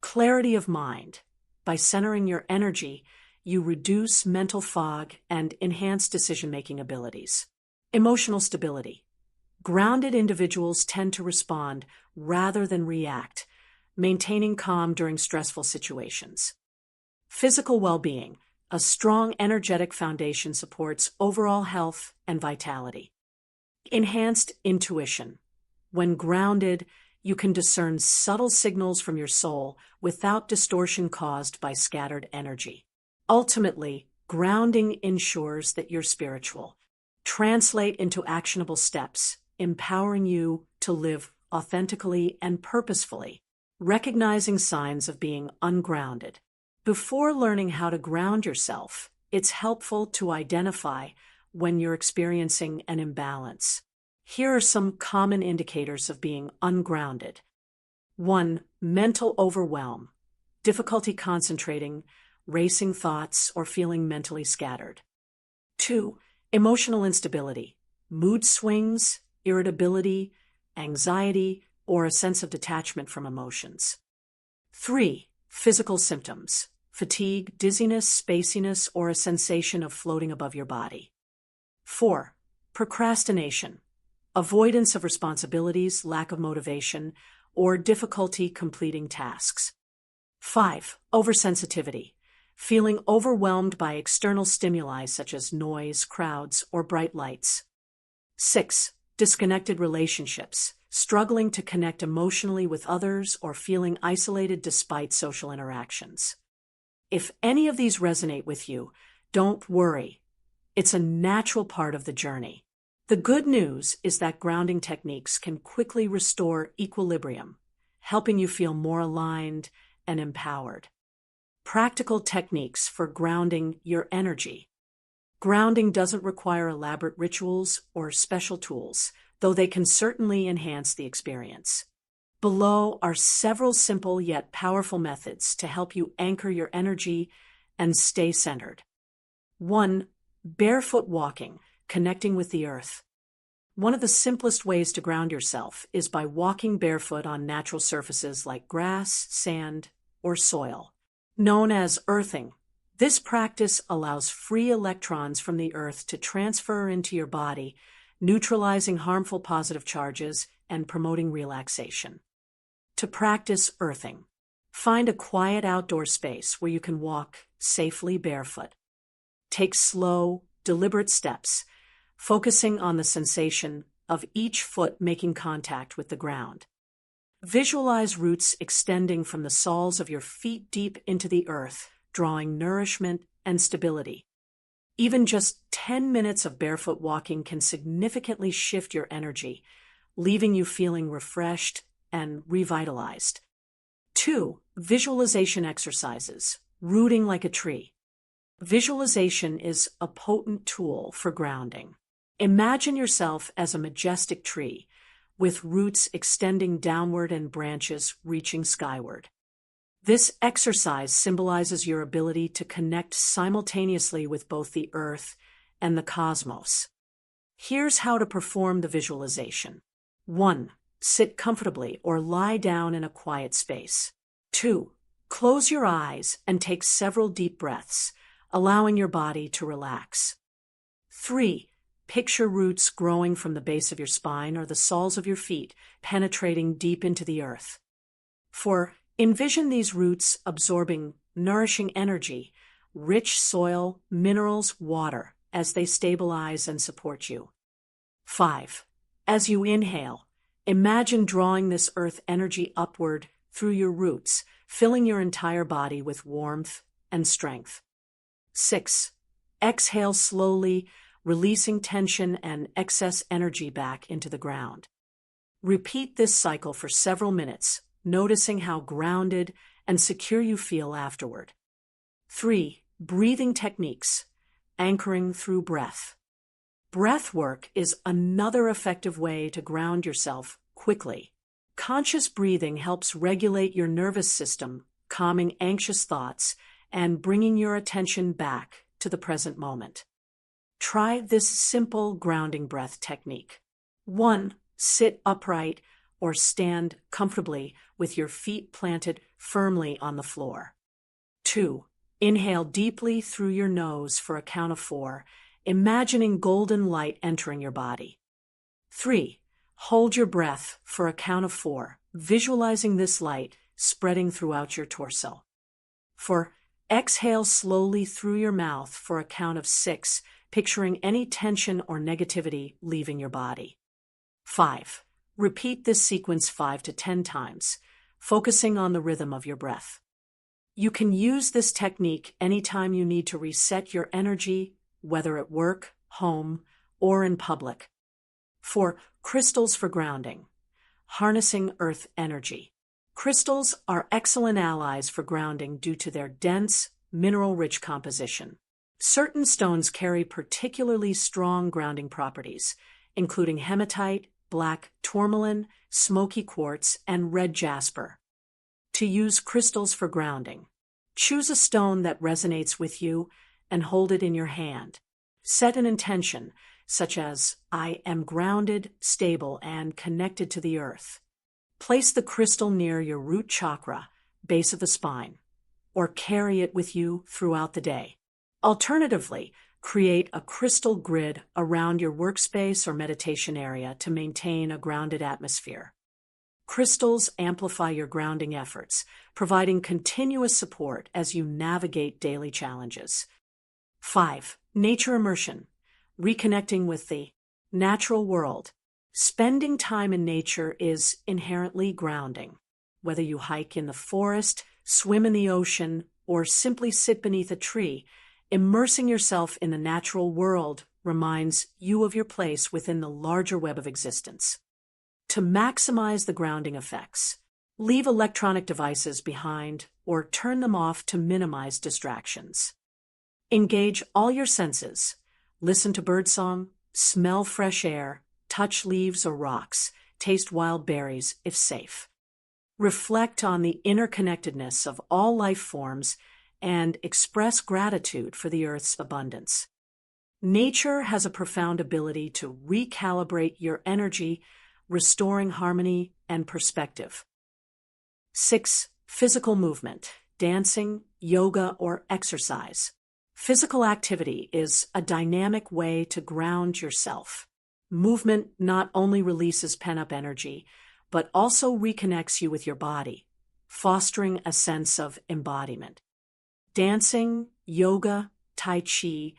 Clarity of mind. By centering your energy, you reduce mental fog and enhance decision-making abilities. Emotional stability. Grounded individuals tend to respond rather than react, maintaining calm during stressful situations. Physical well-being. A strong energetic foundation supports overall health and vitality. Enhanced intuition. When grounded, you can discern subtle signals from your soul without distortion caused by scattered energy. Ultimately, grounding ensures that you're spiritual. Translate into actionable steps, empowering you to live authentically and purposefully, recognizing signs of being ungrounded. Before learning how to ground yourself, it's helpful to identify when you're experiencing an imbalance. Here are some common indicators of being ungrounded. 1. Mental overwhelm, difficulty concentrating, racing thoughts, or feeling mentally scattered. 2. Emotional instability, mood swings, irritability, anxiety, or a sense of detachment from emotions. 3. Physical symptoms, fatigue, dizziness, spaciness, or a sensation of floating above your body. 4. Procrastination, avoidance of responsibilities, lack of motivation, or difficulty completing tasks. 5. Oversensitivity, feeling overwhelmed by external stimuli such as noise, crowds, or bright lights. 6. Disconnected relationships, struggling to connect emotionally with others or feeling isolated despite social interactions. If any of these resonate with you, don't worry. It's a natural part of the journey. The good news is that grounding techniques can quickly restore equilibrium, helping you feel more aligned and empowered. Practical techniques for grounding your energy. Grounding doesn't require elaborate rituals or special tools, though they can certainly enhance the experience. Below are several simple yet powerful methods to help you anchor your energy and stay centered. 1. Barefoot walking, connecting with the earth. One of the simplest ways to ground yourself is by walking barefoot on natural surfaces like grass, sand, or soil. Known as earthing, this practice allows free electrons from the earth to transfer into your body, neutralizing harmful positive charges and promoting relaxation. To practice earthing, find a quiet outdoor space where you can walk safely barefoot. Take slow, deliberate steps, focusing on the sensation of each foot making contact with the ground. Visualize roots extending from the soles of your feet deep into the earth, drawing nourishment and stability. Even just 10 minutes of barefoot walking can significantly shift your energy, leaving you feeling refreshed and revitalized. 2. Visualization exercises, rooting like a tree. Visualization is a potent tool for grounding. Imagine yourself as a majestic tree, with roots extending downward and branches reaching skyward. This exercise symbolizes your ability to connect simultaneously with both the earth and the cosmos. Here's how to perform the visualization. 1. Sit comfortably or lie down in a quiet space. 2. Close your eyes and take several deep breaths, allowing your body to relax. 3. Picture roots growing from the base of your spine or the soles of your feet, penetrating deep into the earth. 4. Envision these roots absorbing nourishing energy, rich soil, minerals, water, as they stabilize and support you. 5. As you inhale, imagine drawing this earth energy upward through your roots, filling your entire body with warmth and strength. 6. Exhale slowly, releasing tension and excess energy back into the ground. Repeat this cycle for several minutes, noticing how grounded and secure you feel afterward. 3. Breathing techniques. anchoring through breath. Breath work is another effective way to ground yourself quickly. Conscious breathing helps regulate your nervous system, calming anxious thoughts and bringing your attention back to the present moment. Try this simple grounding breath technique. 1. Sit upright or stand comfortably with your feet planted firmly on the floor. 2. Inhale deeply through your nose for a count of 4, imagining golden light entering your body. 3. Hold your breath for a count of 4, visualizing this light spreading throughout your torso. 4. Exhale slowly through your mouth for a count of 6, picturing any tension or negativity leaving your body. 5. Repeat this sequence 5 to 10 times, focusing on the rhythm of your breath. You can use this technique anytime you need to reset your energy, whether at work, home, or in public. 4. Crystals for grounding. Harnessing earth energy. Crystals are excellent allies for grounding due to their dense, mineral-rich composition. Certain stones carry particularly strong grounding properties, including hematite, black tourmaline, smoky quartz, and red jasper. To use crystals for grounding, choose a stone that resonates with you and hold it in your hand. Set an intention, such as, "I am grounded, stable, and connected to the earth." Place the crystal near your root chakra, base of the spine, or carry it with you throughout the day. Alternatively, create a crystal grid around your workspace or meditation area to maintain a grounded atmosphere. Crystals amplify your grounding efforts, providing continuous support as you navigate daily challenges. 5. Nature immersion. Reconnecting with the natural world. Spending time in nature is inherently grounding. Whether you hike in the forest, swim in the ocean, or simply sit beneath a tree, immersing yourself in the natural world reminds you of your place within the larger web of existence. To maximize the grounding effects, leave electronic devices behind or turn them off to minimize distractions. Engage all your senses. Listen to birdsong, smell fresh air, touch leaves or rocks, taste wild berries if safe. Reflect on the interconnectedness of all life forms and express gratitude for the Earth's abundance. Nature has a profound ability to recalibrate your energy, restoring harmony and perspective. 6. Physical movement, dancing, yoga, or exercise. Physical activity is a dynamic way to ground yourself. Movement not only releases pent-up energy, but also reconnects you with your body, fostering a sense of embodiment. Dancing, yoga, tai chi,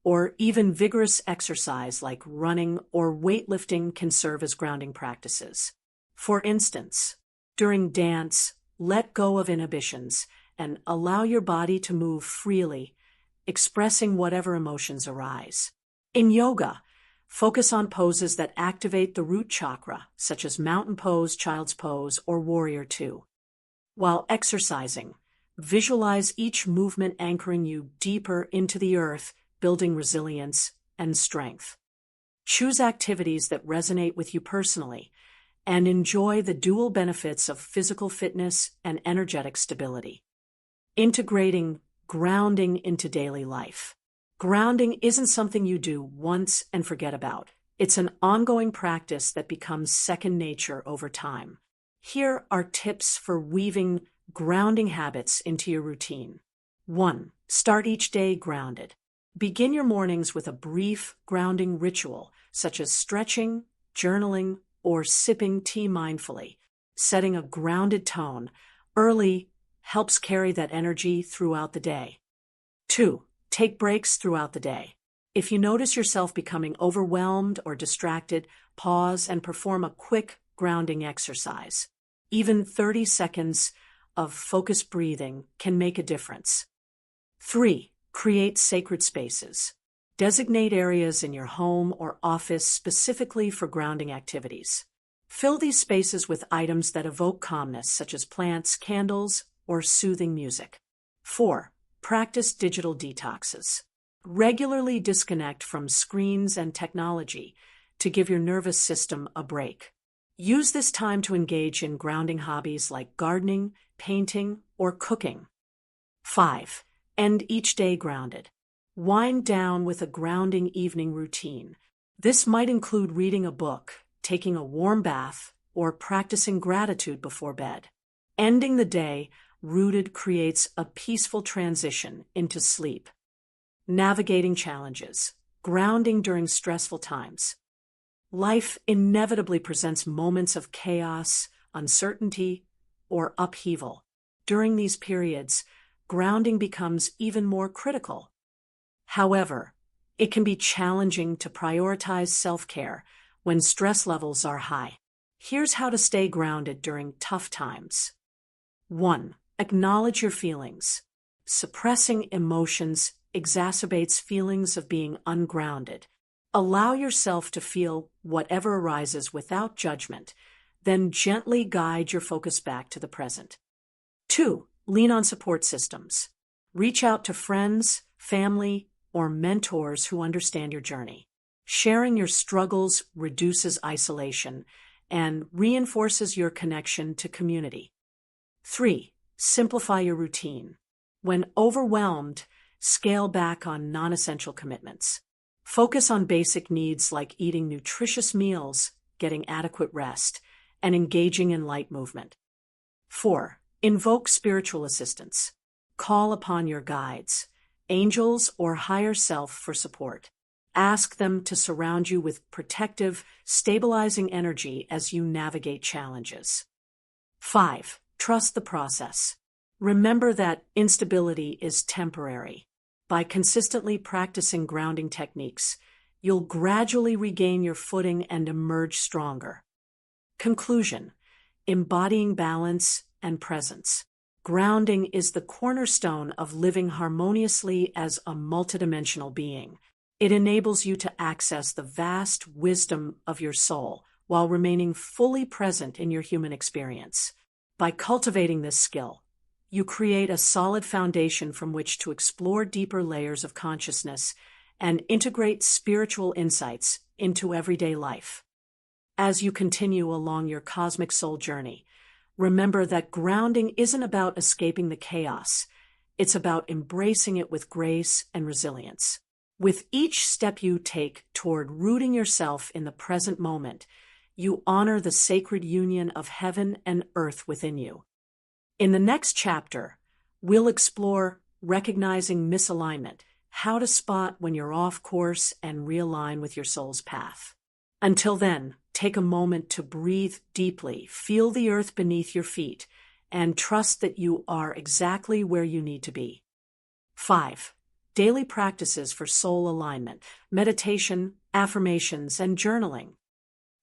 or even vigorous exercise like running or weightlifting can serve as grounding practices. For instance, during dance, let go of inhibitions and allow your body to move freely, expressing whatever emotions arise. In yoga, focus on poses that activate the root chakra, such as mountain pose, child's pose, or warrior two. While exercising, visualize each movement anchoring you deeper into the earth, building resilience and strength. Choose activities that resonate with you personally, and enjoy the dual benefits of physical fitness and energetic stability. Integrating grounding into daily life. Grounding isn't something you do once and forget about. It's an ongoing practice that becomes second nature over time. Here are tips for weaving grounding habits into your routine. 1. Start each day grounded. Begin your mornings with a brief grounding ritual, such as stretching, journaling, or sipping tea mindfully. Setting a grounded tone early helps carry that energy throughout the day. 2. Take breaks throughout the day. If you notice yourself becoming overwhelmed or distracted, pause and perform a quick grounding exercise. Even 30 seconds of focused breathing can make a difference. 3. Create sacred spaces. Designate areas in your home or office specifically for grounding activities. Fill these spaces with items that evoke calmness, such as plants, candles, or soothing music. 4. Practice digital detoxes. Regularly disconnect from screens and technology to give your nervous system a break. Use this time to engage in grounding hobbies like gardening, painting, or cooking. 5. End each day grounded. Wind down with a grounding evening routine. This might include reading a book, taking a warm bath, or practicing gratitude before bed. Ending the day rooted creates a peaceful transition into sleep. Navigating challenges. Grounding during stressful times. Life inevitably presents moments of chaos, uncertainty, or upheaval. During these periods, grounding becomes even more critical. However, it can be challenging to prioritize self-care when stress levels are high. Here's how to stay grounded during tough times. 1. Acknowledge your feelings. Suppressing emotions exacerbates feelings of being ungrounded. Allow yourself to feel whatever arises without judgment, then gently guide your focus back to the present. 2. Lean on support systems. Reach out to friends, family, or mentors who understand your journey. Sharing your struggles reduces isolation and reinforces your connection to community. 3. Simplify your routine. When overwhelmed, scale back on non-essential commitments. Focus on basic needs like eating nutritious meals, getting adequate rest, and engaging in light movement. 4. Invoke spiritual assistance. Call upon your guides, angels, or higher self for support. Ask them to surround you with protective, stabilizing energy as you navigate challenges. 5. Trust the process. Remember that instability is temporary. By consistently practicing grounding techniques, you'll gradually regain your footing and emerge stronger. Conclusion: embodying balance and presence. Grounding is the cornerstone of living harmoniously as a multidimensional being. It enables you to access the vast wisdom of your soul while remaining fully present in your human experience. By cultivating this skill, you create a solid foundation from which to explore deeper layers of consciousness and integrate spiritual insights into everyday life. As you continue along your cosmic soul journey, remember that grounding isn't about escaping the chaos. It's about embracing it with grace and resilience. With each step you take toward rooting yourself in the present moment, you honor the sacred union of heaven and earth within you. In the next chapter, we'll explore recognizing misalignment, how to spot when you're off course and realign with your soul's path. Until then, take a moment to breathe deeply, feel the earth beneath your feet, and trust that you are exactly where you need to be. 5. Daily practices for soul alignment, meditation, affirmations, and journaling.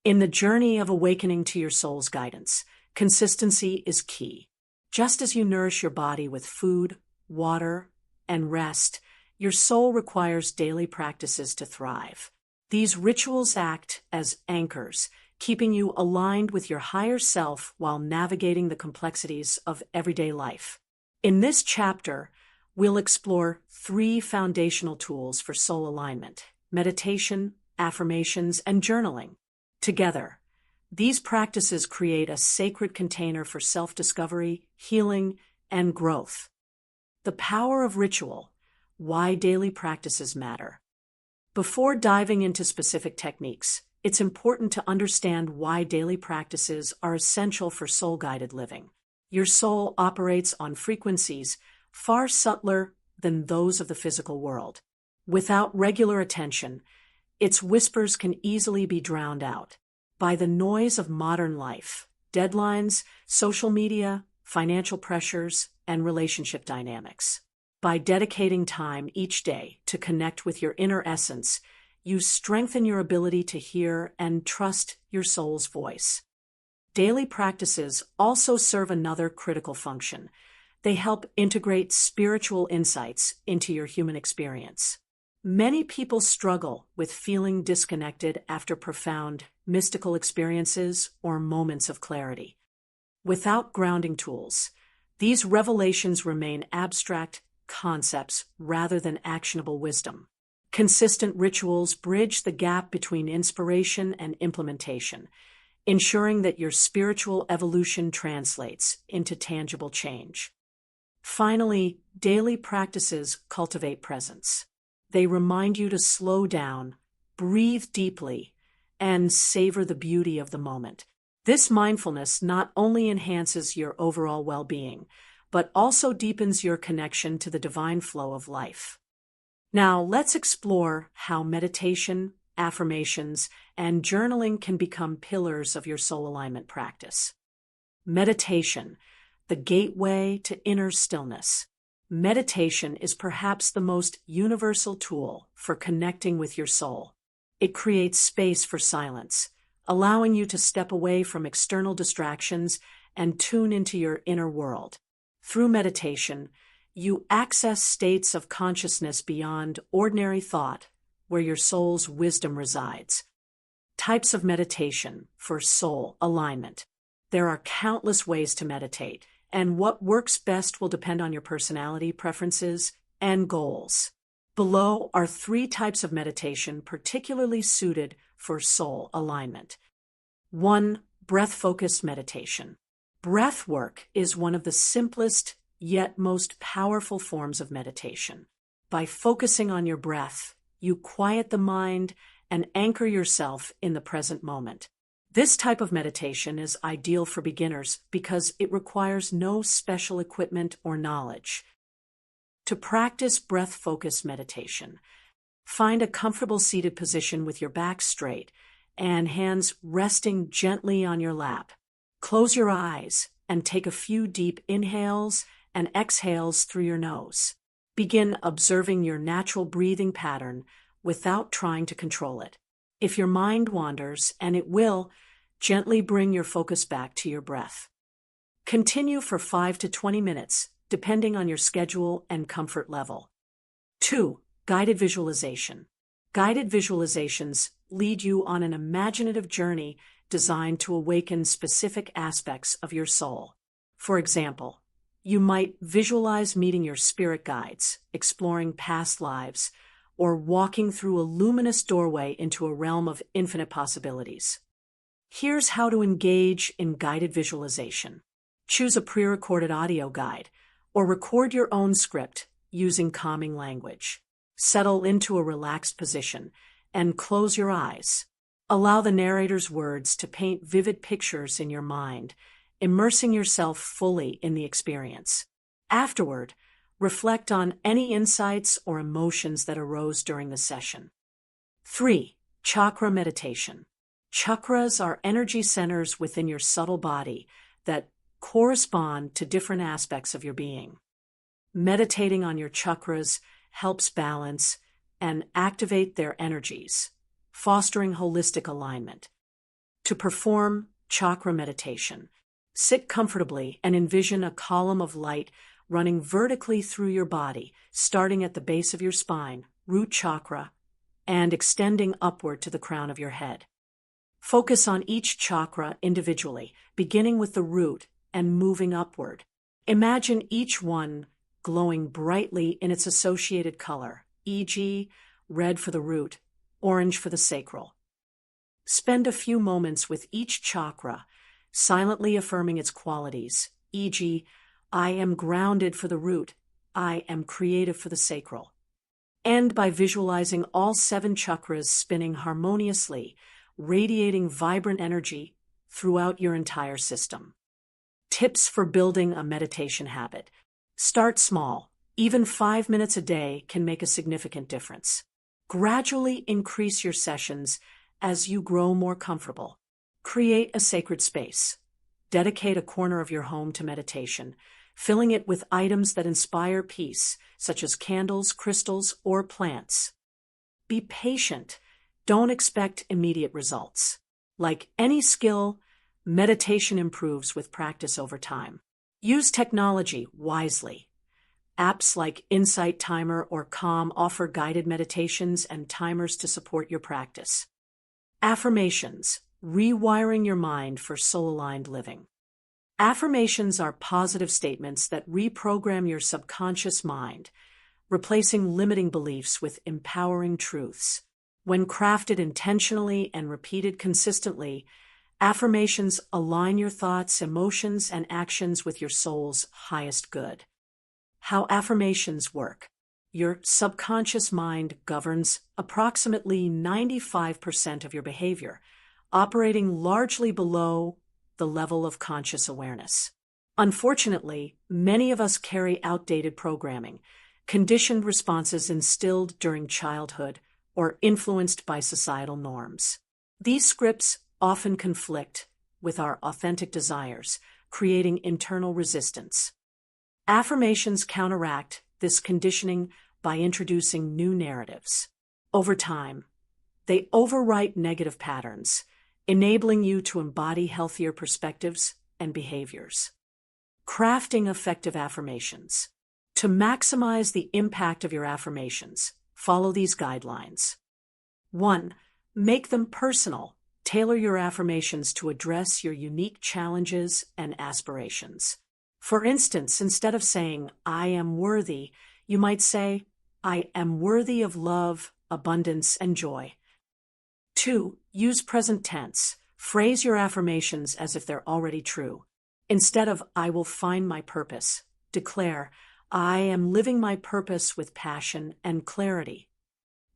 In the journey of awakening to your soul's guidance, consistency is key. Just as you nourish your body with food, water, and rest, your soul requires daily practices to thrive. These rituals act as anchors, keeping you aligned with your higher self while navigating the complexities of everyday life. In this chapter, we'll explore 3 foundational tools for soul alignment: meditation, affirmations, and journaling. Together, these practices create a sacred container for self-discovery, healing, and growth. The power of ritual: why daily practices matter. Before diving into specific techniques, it's important to understand why daily practices are essential for soul-guided living. Your soul operates on frequencies far subtler than those of the physical world. Without regular attention, its whispers can easily be drowned out by the noise of modern life, deadlines, social media, financial pressures, and relationship dynamics. By dedicating time each day to connect with your inner essence, you strengthen your ability to hear and trust your soul's voice. Daily practices also serve another critical function. They help integrate spiritual insights into your human experience. Many people struggle with feeling disconnected after profound, mystical experiences or moments of clarity. Without grounding tools, these revelations remain abstract concepts rather than actionable wisdom. Consistent rituals bridge the gap between inspiration and implementation, ensuring that your spiritual evolution translates into tangible change. Finally, daily practices cultivate presence. They remind you to slow down, breathe deeply, and savor the beauty of the moment. This mindfulness not only enhances your overall well-being, but also deepens your connection to the divine flow of life. Now, let's explore how meditation, affirmations, and journaling can become pillars of your soul alignment practice. Meditation, the gateway to inner stillness. Meditation is perhaps the most universal tool for connecting with your soul. It creates space for silence, allowing you to step away from external distractions and tune into your inner world. Through meditation, you access states of consciousness beyond ordinary thought, where your soul's wisdom resides. Types of meditation for soul alignment. There are countless ways to meditate, and what works best will depend on your personality, preferences, and goals. Below are 3 types of meditation particularly suited for soul alignment. 1. Breath-focused meditation. Breath work is one of the simplest yet most powerful forms of meditation. By focusing on your breath, you quiet the mind and anchor yourself in the present moment. This type of meditation is ideal for beginners because it requires no special equipment or knowledge. To practice breath-focused meditation, find a comfortable seated position with your back straight and hands resting gently on your lap. Close your eyes and take a few deep inhales and exhales through your nose. Begin observing your natural breathing pattern without trying to control it. If your mind wanders, and it will, gently bring your focus back to your breath. Continue for 5 to 20 minutes, depending on your schedule and comfort level. 2. Guided visualization. Guided visualizations lead you on an imaginative journey designed to awaken specific aspects of your soul. For example, you might visualize meeting your spirit guides, exploring past lives, or walking through a luminous doorway into a realm of infinite possibilities. Here's how to engage in guided visualization. Choose a pre-recorded audio guide, or record your own script using calming language. Settle into a relaxed position and close your eyes. Allow the narrator's words to paint vivid pictures in your mind, immersing yourself fully in the experience. Afterward, reflect on any insights or emotions that arose during the session. 3. Chakra meditation. Chakras are energy centers within your subtle body that correspond to different aspects of your being. Meditating on your chakras helps balance and activate their energies, fostering holistic alignment. To perform chakra meditation, sit comfortably and envision a column of light running vertically through your body, starting at the base of your spine, root chakra, and extending upward to the crown of your head. Focus on each chakra individually, beginning with the root and moving upward. Imagine each one glowing brightly in its associated color, e.g., red for the root, orange for the sacral. Spend a few moments with each chakra, silently affirming its qualities, e.g., I am grounded for the root, I am creative for the sacral. End by visualizing all 7 chakras spinning harmoniously, radiating vibrant energy throughout your entire system. Tips for building a meditation habit. Start small. Even 5 minutes a day can make a significant difference. Gradually increase your sessions as you grow more comfortable. Create a sacred space. Dedicate a corner of your home to meditation, filling it with items that inspire peace, such as candles, crystals, or plants. Be patient. Don't expect immediate results. Like any skill, meditation improves with practice over time. Use technology wisely. Apps like Insight Timer or Calm offer guided meditations and timers to support your practice. Affirmations, rewiring your mind for soul-aligned living. Affirmations are positive statements that reprogram your subconscious mind, replacing limiting beliefs with empowering truths. When crafted intentionally and repeated consistently, affirmations align your thoughts, emotions, and actions with your soul's highest good. How affirmations work. Your subconscious mind governs approximately 95% of your behavior, operating largely below the level of conscious awareness. Unfortunately, many of us carry outdated programming, conditioned responses instilled during childhood, or influenced by societal norms. These scripts often conflict with our authentic desires, creating internal resistance. Affirmations counteract this conditioning by introducing new narratives. Over time, they overwrite negative patterns, enabling you to embody healthier perspectives and behaviors. Crafting effective affirmations. To maximize the impact of your affirmations, follow these guidelines. 1. Make them personal. Tailor your affirmations to address your unique challenges and aspirations. For instance, instead of saying, "I am worthy," you might say, "I am worthy of love, abundance, and joy." 2. Use present tense. Phrase your affirmations as if they're already true. Instead of, "I will find my purpose," declare, "I am living my purpose with passion and clarity."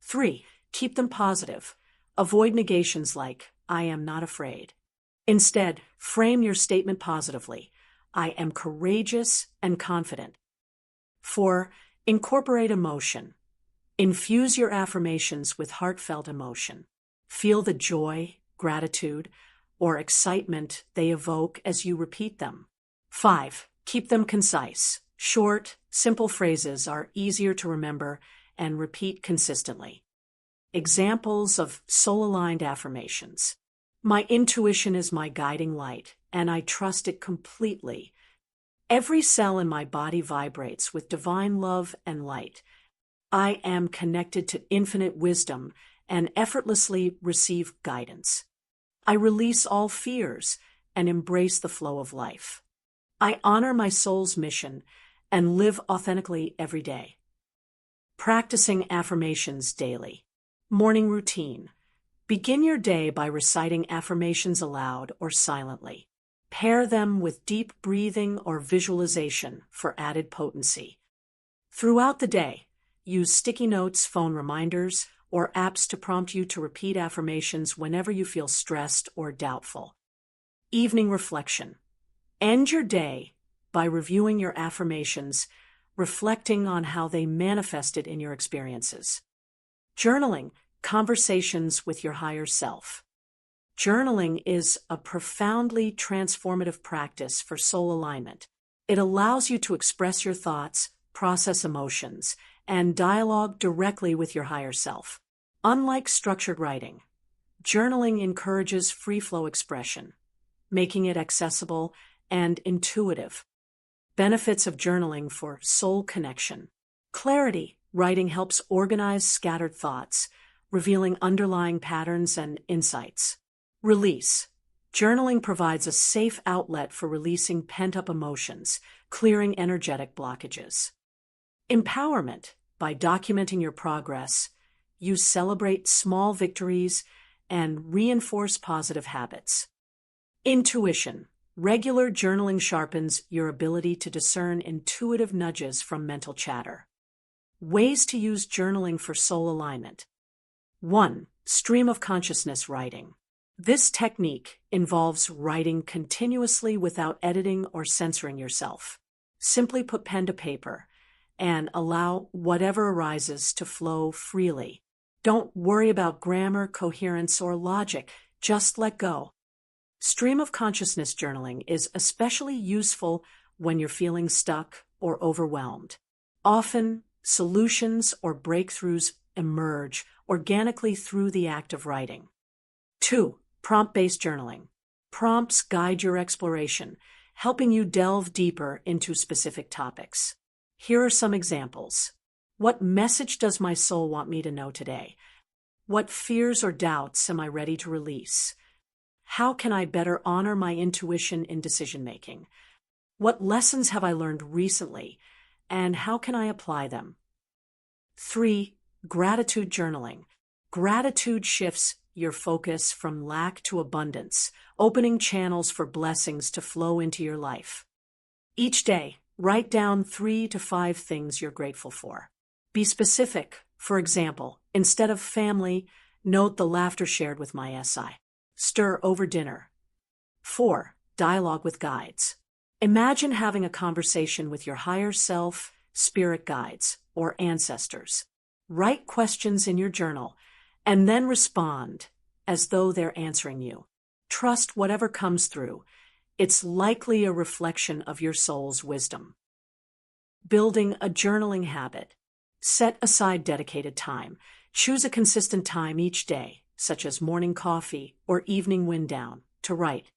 3. Keep them positive. Avoid negations like, "I am not afraid." Instead, frame your statement positively. "I am courageous and confident." 4. Incorporate emotion. Infuse your affirmations with heartfelt emotion. Feel the joy, gratitude, or excitement they evoke as you repeat them. 5. Keep them concise. Short, simple phrases are easier to remember and repeat consistently. Examples of soul-aligned affirmations. My intuition is my guiding light, and I trust it completely. Every cell in my body vibrates with divine love and light. I am connected to infinite wisdom and effortlessly receive guidance. I release all fears and embrace the flow of life. I honor my soul's mission and live authentically every day. Practicing affirmations daily. Morning routine. Begin your day by reciting affirmations aloud or silently. Pair them with deep breathing or visualization for added potency. Throughout the day, use sticky notes, phone reminders, or apps to prompt you to repeat affirmations whenever you feel stressed or doubtful. Evening reflection. End your day by reviewing your affirmations, reflecting on how they manifested in your experiences. Journaling, conversations with your higher self. Journaling is a profoundly transformative practice for soul alignment. It allows you to express your thoughts, process emotions, and dialogue directly with your higher self. Unlike structured writing, journaling encourages free-flow expression, making it accessible and intuitive. Benefits of journaling for soul connection. Clarity. Writing helps organize scattered thoughts, revealing underlying patterns and insights. Release. Journaling provides a safe outlet for releasing pent-up emotions, clearing energetic blockages. Empowerment. By documenting your progress, you celebrate small victories and reinforce positive habits. Intuition. Regular journaling sharpens your ability to discern intuitive nudges from mental chatter. Ways to use journaling for soul alignment. 1. Stream of consciousness writing. This technique involves writing continuously without editing or censoring yourself. Simply put pen to paper and allow whatever arises to flow freely. Don't worry about grammar, coherence, or logic. Just let go. Stream of consciousness journaling is especially useful when you're feeling stuck or overwhelmed. Often, solutions or breakthroughs emerge organically through the act of writing. 2. Prompt-based journaling. Prompts guide your exploration, helping you delve deeper into specific topics. Here are some examples. What message does my soul want me to know today? What fears or doubts am I ready to release? How can I better honor my intuition in decision-making? What lessons have I learned recently, and how can I apply them? 3. Gratitude journaling. Gratitude shifts your focus from lack to abundance, opening channels for blessings to flow into your life. Each day, write down 3 to 5 things you're grateful for. Be specific. For example, instead of family, note the laughter shared with my SI. Stir over dinner. 4. Dialogue with guides. Imagine having a conversation with your higher self, spirit guides, or ancestors. Write questions in your journal and then respond as though they're answering you. Trust whatever comes through. It's likely a reflection of your soul's wisdom. Building a journaling habit. Set aside dedicated time. Choose a consistent time each day, such as morning coffee or evening wind down, to write.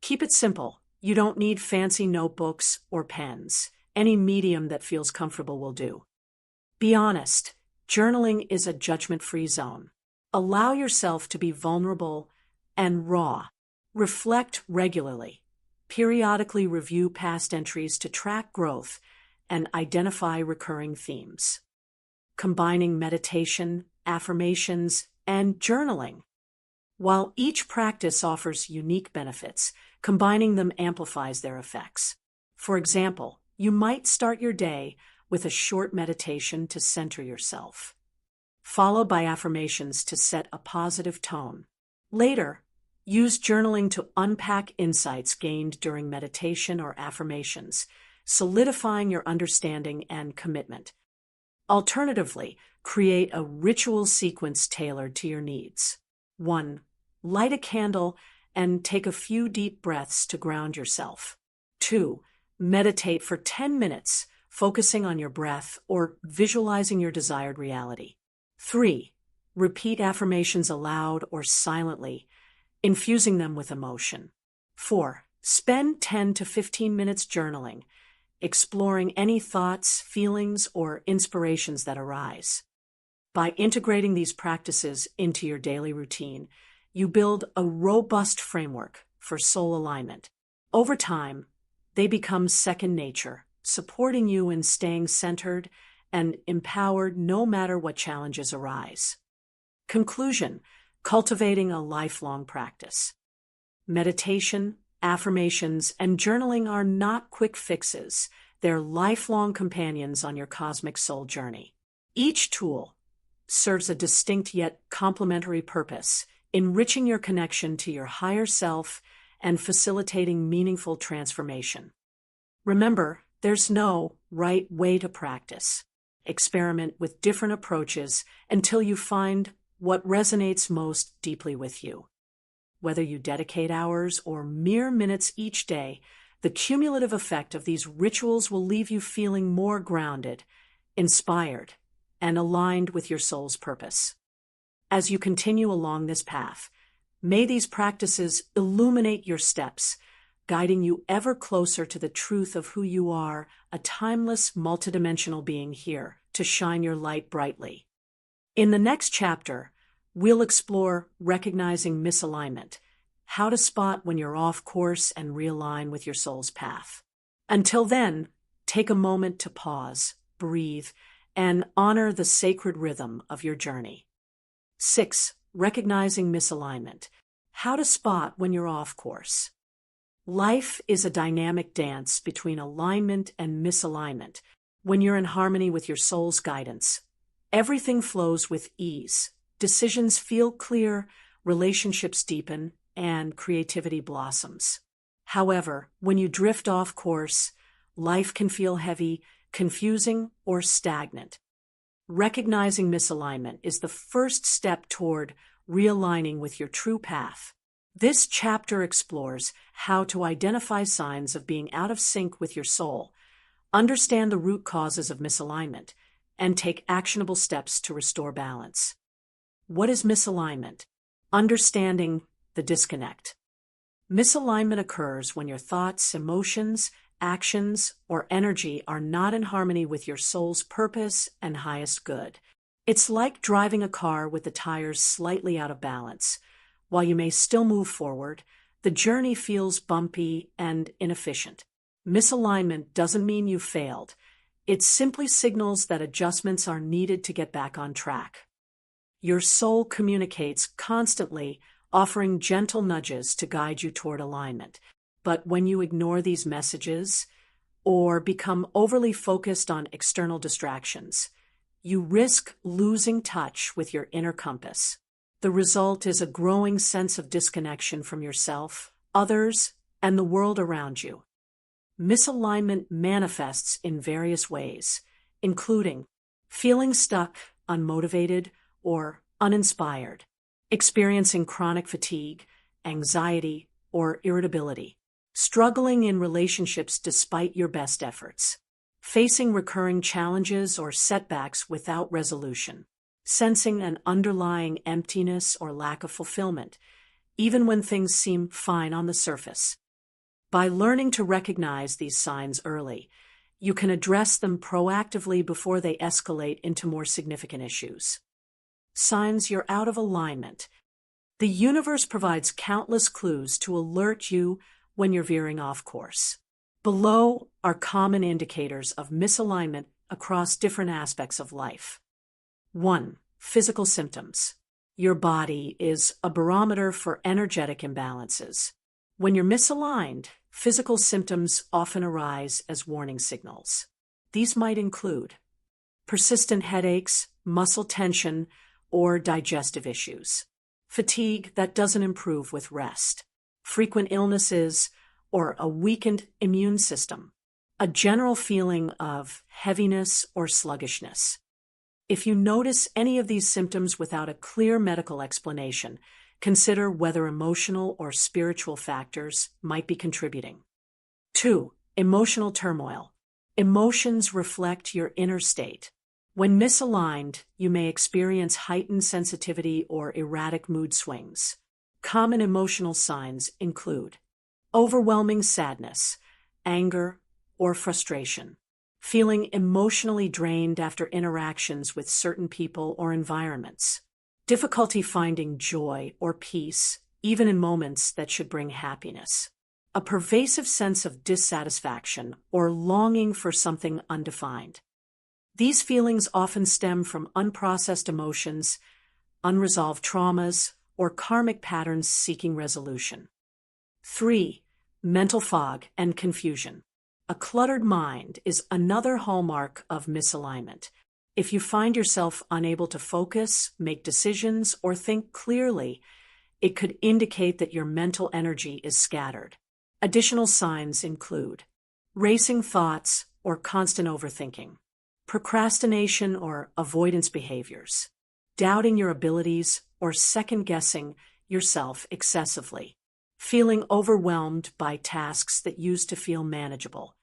Keep it simple. You don't need fancy notebooks or pens. Any medium that feels comfortable will do. Be honest. Journaling is a judgment-free zone. Allow yourself to be vulnerable and raw. Reflect regularly. Periodically review past entries to track growth and identify recurring themes. Combining meditation, affirmations, and journaling. While each practice offers unique benefits, combining them amplifies their effects. For example, you might start your day with a short meditation to center yourself, followed by affirmations to set a positive tone. Later, use journaling to unpack insights gained during meditation or affirmations, solidifying your understanding and commitment. Alternatively, create a ritual sequence tailored to your needs. 1. Light a candle and take a few deep breaths to ground yourself. 2. Meditate for 10 minutes, focusing on your breath or visualizing your desired reality. 3. Repeat affirmations aloud or silently, infusing them with emotion. 4. Spend 10 to 15 minutes journaling, exploring any thoughts, feelings, or inspirations that arise. By integrating these practices into your daily routine, you build a robust framework for soul alignment. Over time, they become second nature, supporting you in staying centered and empowered no matter what challenges arise. Conclusion: cultivating a lifelong practice. Meditation, affirmations, and journaling are not quick fixes. They're lifelong companions on your cosmic soul journey. Each tool serves a distinct yet complementary purpose, enriching your connection to your higher self and facilitating meaningful transformation. Remember, there's no right way to practice. Experiment with different approaches until you find what resonates most deeply with you. Whether you dedicate hours or mere minutes each day, the cumulative effect of these rituals will leave you feeling more grounded, inspired, and aligned with your soul's purpose. As you continue along this path, may these practices illuminate your steps, guiding you ever closer to the truth of who you are, a timeless, multidimensional being here to shine your light brightly. In the next chapter, we'll explore recognizing misalignment, how to spot when you're off course and realign with your soul's path. Until then, take a moment to pause, breathe, and honor the sacred rhythm of your journey. 6. Recognizing misalignment, how to spot when you're off course. Life is a dynamic dance between alignment and misalignment. When you're in harmony with your soul's guidance, everything flows with ease. Decisions feel clear, relationships deepen, and creativity blossoms. However, when you drift off course, life can feel heavy, confusing, or stagnant. Recognizing misalignment is the first step toward realigning with your true path. This chapter explores how to identify signs of being out of sync with your soul, understand the root causes of misalignment, and take actionable steps to restore balance. What is misalignment? Understanding the disconnect. Misalignment occurs when your thoughts, emotions, actions, or energy are not in harmony with your soul's purpose and highest good. It's like driving a car with the tires slightly out of balance. While you may still move forward, the journey feels bumpy and inefficient. Misalignment doesn't mean you failed. It simply signals that adjustments are needed to get back on track. Your soul communicates constantly, offering gentle nudges to guide you toward alignment. But when you ignore these messages or become overly focused on external distractions, you risk losing touch with your inner compass. The result is a growing sense of disconnection from yourself, others, and the world around you. Misalignment manifests in various ways, including feeling stuck, unmotivated, or uninspired, experiencing chronic fatigue, anxiety, or irritability, struggling in relationships despite your best efforts, facing recurring challenges or setbacks without resolution, sensing an underlying emptiness or lack of fulfillment, even when things seem fine on the surface. By learning to recognize these signs early, you can address them proactively before they escalate into more significant issues. Signs you're out of alignment. The universe provides countless clues to alert you when you're veering off course. Below are common indicators of misalignment across different aspects of life. 1. Physical symptoms. Your body is a barometer for energetic imbalances. When you're misaligned, physical symptoms often arise as warning signals. These might include persistent headaches, muscle tension, or digestive issues, fatigue that doesn't improve with rest, frequent illnesses, or a weakened immune system, a general feeling of heaviness or sluggishness. If you notice any of these symptoms without a clear medical explanation, consider whether emotional or spiritual factors might be contributing. 2. Emotional turmoil. Emotions reflect your inner state. When misaligned, you may experience heightened sensitivity or erratic mood swings. Common emotional signs include overwhelming sadness, anger, or frustration, feeling emotionally drained after interactions with certain people or environments, difficulty finding joy or peace, even in moments that should bring happiness, a pervasive sense of dissatisfaction or longing for something undefined. These feelings often stem from unprocessed emotions, unresolved traumas, or karmic patterns seeking resolution. 3. Mental fog and confusion. A cluttered mind is another hallmark of misalignment. If you find yourself unable to focus, make decisions, or think clearly, it could indicate that your mental energy is scattered. Additional signs include racing thoughts or constant overthinking, procrastination or avoidance behaviors, doubting your abilities or second-guessing yourself excessively, feeling overwhelmed by tasks that used to feel manageable.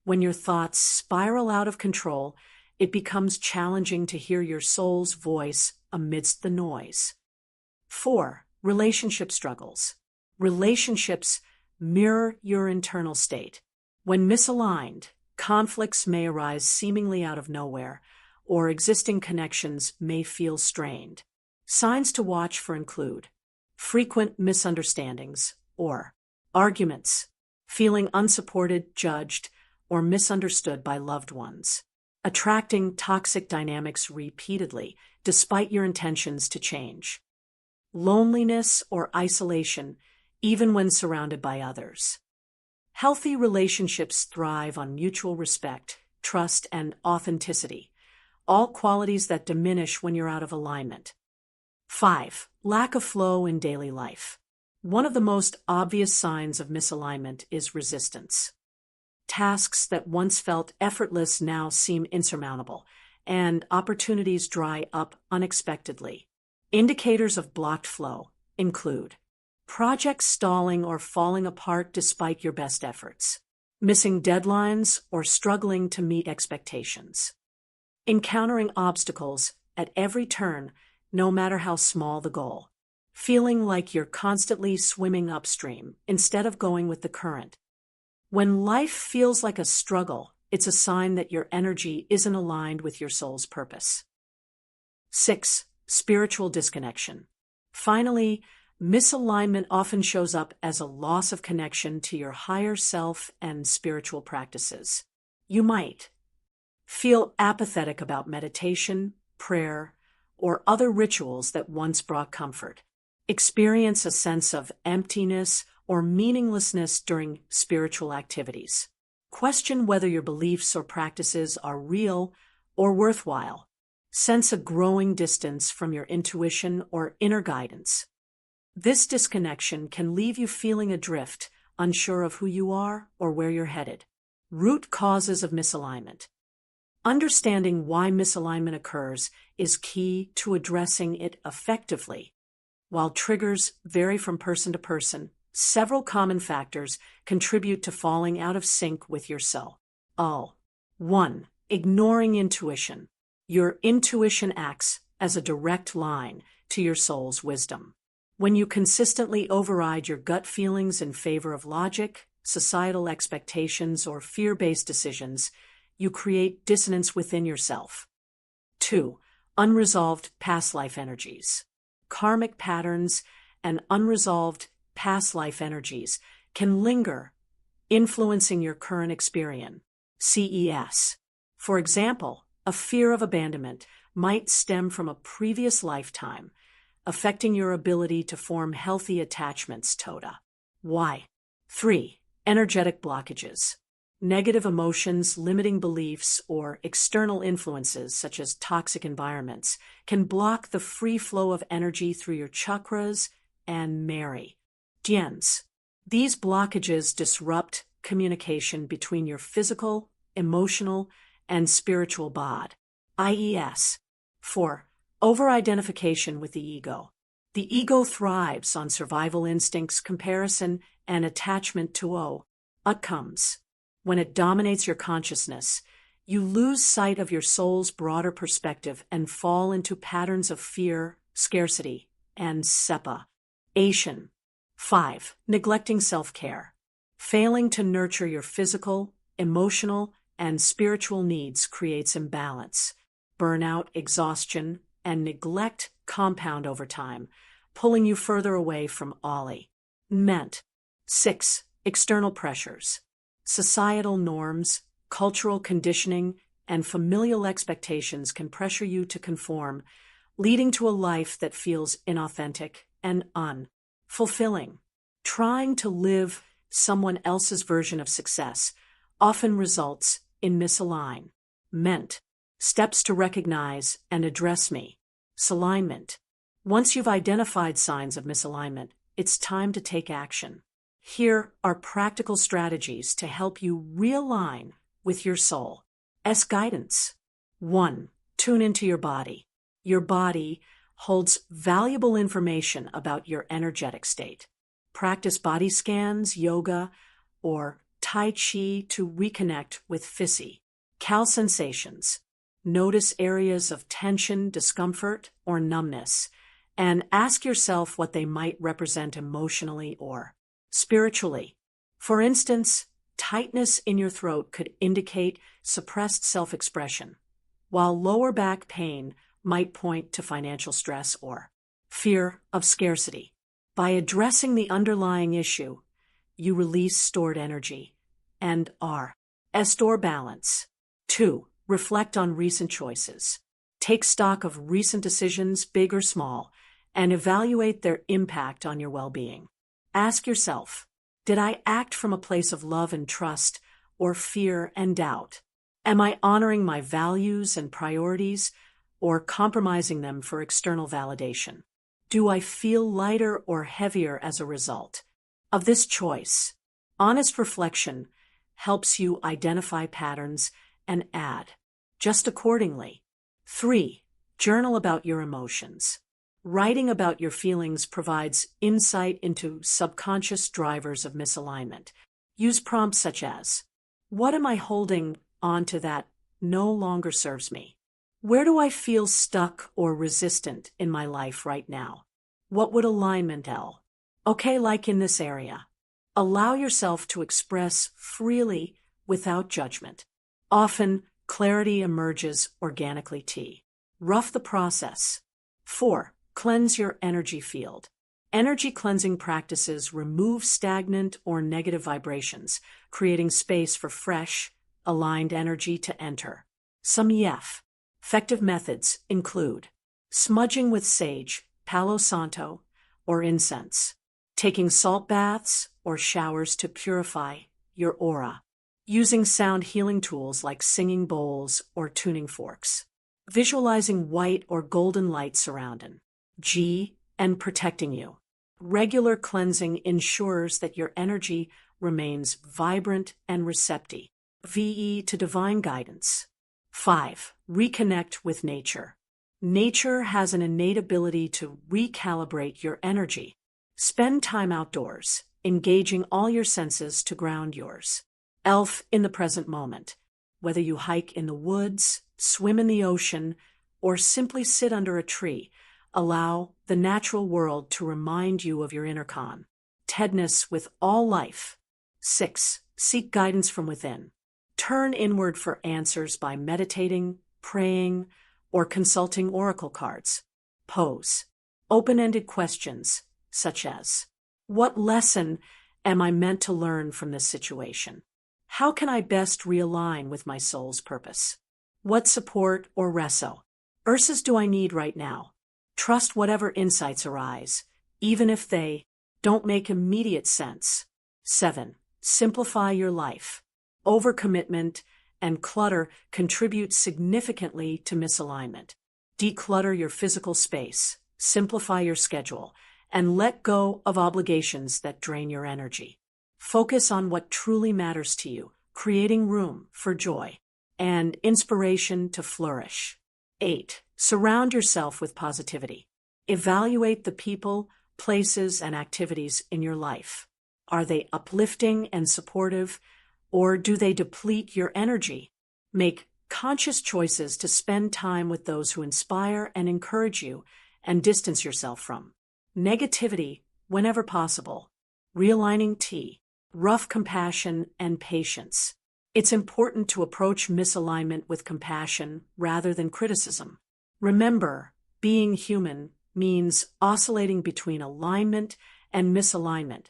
When your thoughts spiral out of control, it becomes challenging to hear your soul's voice amidst the noise. 4. Relationship struggles. Relationships mirror your internal state. When misaligned, conflicts may arise seemingly out of nowhere, or existing connections may feel strained. Signs to watch for include frequent misunderstandings or arguments, feeling unsupported, judged, or misunderstood by loved ones, attracting toxic dynamics repeatedly despite your intentions to change, loneliness or isolation even when surrounded by others. Healthy relationships thrive on mutual respect, trust, and authenticity, all qualities that diminish when you're out of alignment. 5. Lack of flow in daily life. One of the most obvious signs of misalignment is resistance. Tasks that once felt effortless now seem insurmountable, and opportunities dry up unexpectedly. Indicators of blocked flow include projects stalling or falling apart despite your best efforts, missing deadlines or struggling to meet expectations, encountering obstacles at every turn, no matter how small the goal, feeling like you're constantly swimming upstream instead of going with the current. When life feels like a struggle, it's a sign that your energy isn't aligned with your soul's purpose. 6. Spiritual disconnection. Finally, misalignment often shows up as a loss of connection to your higher self and spiritual practices. You might Feel apathetic about meditation, prayer, or other rituals that once brought comfort. Experience a sense of emptiness or meaninglessness during spiritual activities. Question whether your beliefs or practices are real or worthwhile. Sense a growing distance from your intuition or inner guidance. This disconnection can leave you feeling adrift, unsure of who you are or where you're headed. Root causes of misalignment. Understanding why misalignment occurs is key to addressing it effectively. While triggers vary from person to person, several common factors contribute to falling out of sync with your soul. 1. Ignoring intuition. Your intuition acts as a direct line to your soul's wisdom. When you consistently override your gut feelings in favor of logic, societal expectations, or fear-based decisions, you create dissonance within yourself. 2. Unresolved past life energies. Karmic patterns and unresolved past life energies can linger, influencing your current experience. CES. For example, a fear of abandonment might stem from a previous lifetime, affecting your ability to form healthy attachments. Why? 3. Energetic blockages. Negative emotions, limiting beliefs, or external influences such as toxic environments can block the free flow of energy through your chakras and meridians. These blockages disrupt communication between your physical, emotional, and spiritual body. IES. 4. Over-identification with the ego. The ego thrives on survival instincts, comparison, and attachment to outcomes. When it dominates your consciousness, you lose sight of your soul's broader perspective and fall into patterns of fear, scarcity, and separation. 5. Neglecting self-care. Failing to nurture your physical, emotional, and spiritual needs creates imbalance. Burnout, exhaustion, and neglect compound over time, pulling you further away from alignment. 6. External pressures. Societal norms, cultural conditioning, and familial expectations can pressure you to conform, leading to a life that feels inauthentic and unfulfilling. Trying to live someone else's version of success often results in misalignment. Steps to recognize and address misalignment. Once you've identified signs of misalignment, it's time to take action. Here are practical strategies to help you realign with your soul's guidance. 1. Tune into your body. Your body holds valuable information about your energetic state. Practice body scans, yoga, or Tai Chi to reconnect with physical sensations. Notice areas of tension, discomfort, or numbness, and ask yourself what they might represent emotionally or spiritually. For instance, tightness in your throat could indicate suppressed self-expression, while lower back pain might point to financial stress or fear of scarcity. By addressing the underlying issue, you release stored energy and restore balance. 2. Reflect on recent choices. Take stock of recent decisions, big or small, and evaluate their impact on your well-being. Ask yourself, did I act from a place of love and trust or fear and doubt? Am I honoring my values and priorities or compromising them for external validation? Do I feel lighter or heavier as a result of this choice? Honest reflection helps you identify patterns and adjust accordingly. 3. Journal about your emotions. Writing about your feelings provides insight into subconscious drivers of misalignment. Use prompts such as, what am I holding on to that no longer serves me? Where do I feel stuck or resistant in my life right now? What would alignment like in this area? Allow yourself to express freely without judgment. Often, clarity emerges organically. Rough the process. 4. Cleanse your energy field. Energy cleansing practices remove stagnant or negative vibrations, creating space for fresh, aligned energy to enter. Some effective methods include smudging with sage, Palo Santo, or incense, taking salt baths or showers to purify your aura, using sound healing tools like singing bowls or tuning forks, visualizing white or golden light surrounding and protecting you. Regular cleansing ensures that your energy remains vibrant and receptive to divine guidance. 5. Reconnect with nature. Nature has an innate ability to recalibrate your energy. Spend time outdoors, engaging all your senses to ground yours. In the present moment. Whether you hike in the woods, swim in the ocean, or simply sit under a tree, allow the natural world to remind you of your inner tedness with all life. 6. Seek guidance from within. Turn inward for answers by meditating, praying, or consulting oracle cards. Pose open-ended questions, such as, what lesson am I meant to learn from this situation? How can I best realign with my soul's purpose? What support or resources do I need right now? Trust whatever insights arise, even if they don't make immediate sense. 7. Simplify your life. Overcommitment and clutter contribute significantly to misalignment. Declutter your physical space, simplify your schedule, and let go of obligations that drain your energy. Focus on what truly matters to you, creating room for joy and inspiration to flourish. 8. Surround yourself with positivity. Evaluate the people, places, and activities in your life. Are they uplifting and supportive, or do they deplete your energy? Make conscious choices to spend time with those who inspire and encourage you, and distance yourself from negativity whenever possible. Realigning rough compassion and patience. It's important to approach misalignment with compassion rather than criticism. Remember, being human means oscillating between alignment and misalignment.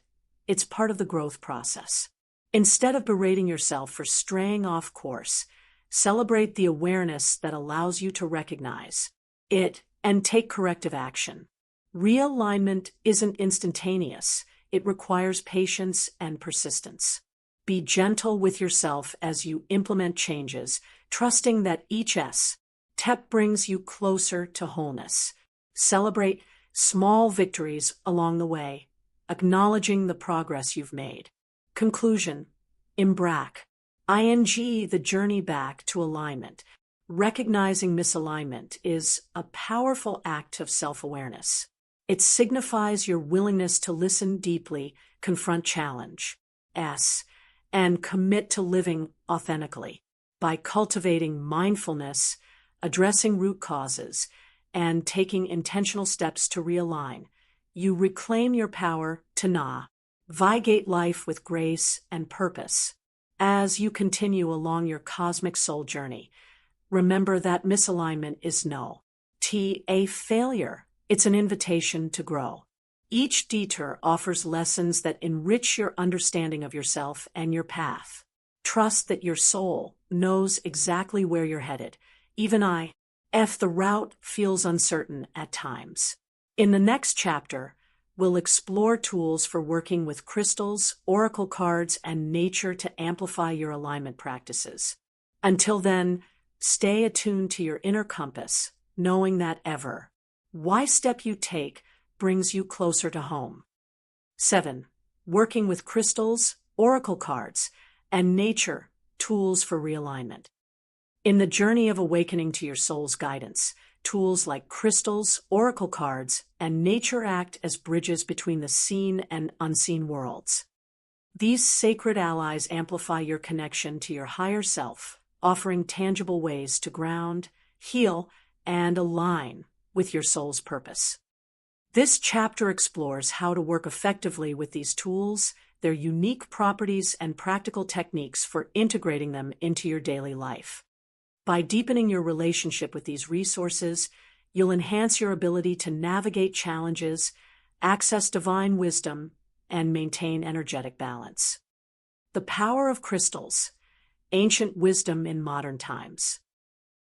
It's part of the growth process. Instead of berating yourself for straying off course, celebrate the awareness that allows you to recognize it and take corrective action. Realignment isn't instantaneous. It requires patience and persistence. Be gentle with yourself as you implement changes, trusting that each step brings you closer to wholeness. Celebrate small victories along the way, acknowledging the progress you've made. Conclusion. The journey back to alignment. Recognizing misalignment is a powerful act of self-awareness. It signifies your willingness to listen deeply, confront challenge, and commit to living authentically. By cultivating mindfulness, addressing root causes, and taking intentional steps to realign, you reclaim your power to navigate life with grace and purpose. As you continue along your cosmic soul journey, remember that misalignment is a failure. It's an invitation to grow. Each detour offers lessons that enrich your understanding of yourself and your path. Trust that your soul knows exactly where you're headed, even if the route feels uncertain at times. In the next chapter, we'll explore tools for working with crystals, oracle cards, and nature to amplify your alignment practices. Until then, stay attuned to your inner compass, knowing that wise step you take brings you closer to home. 7. Working with crystals, oracle cards, and nature, tools for realignment. In the journey of awakening to your soul's guidance, tools like crystals, oracle cards, and nature act as bridges between the seen and unseen worlds. These sacred allies amplify your connection to your higher self, offering tangible ways to ground, heal, and align with your soul's purpose. This chapter explores how to work effectively with these tools, their unique properties, and practical techniques for integrating them into your daily life. By deepening your relationship with these resources, you'll enhance your ability to navigate challenges, access divine wisdom, and maintain energetic balance. The power of crystals, ancient wisdom in modern times.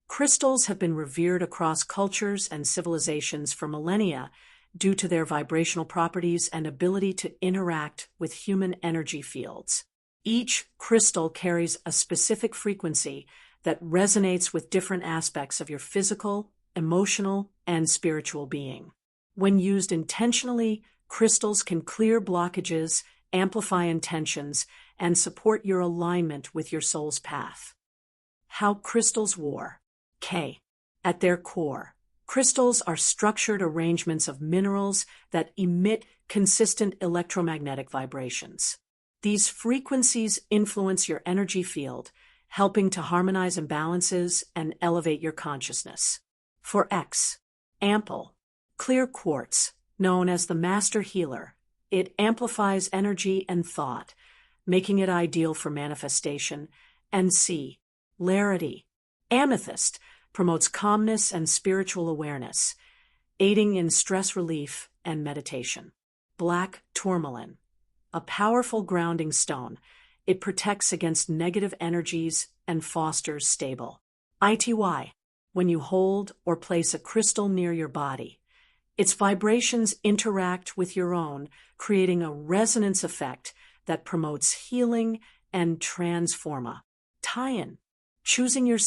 Crystals have been revered across cultures and civilizations for millennia due to their vibrational properties and ability to interact with human energy fields. Each crystal carries a specific frequency that resonates with different aspects of your physical, emotional, and spiritual being. When used intentionally, crystals can clear blockages, amplify intentions, and support your alignment with your soul's path. How crystals war. At their core, crystals are structured arrangements of minerals that emit consistent electromagnetic vibrations. These frequencies influence your energy field, helping to harmonize imbalances and elevate your consciousness. For ample, clear quartz, known as the master healer, it amplifies energy and thought, making it ideal for manifestation. And clarity. Amethyst promotes calmness and spiritual awareness, aiding in stress relief and meditation. Black tourmaline, a powerful grounding stone, it protects against negative energies and fosters stable. When you hold or place a crystal near your body, its vibrations interact with your own, creating a resonance effect that promotes healing and transforma. Tie-in. Choosing your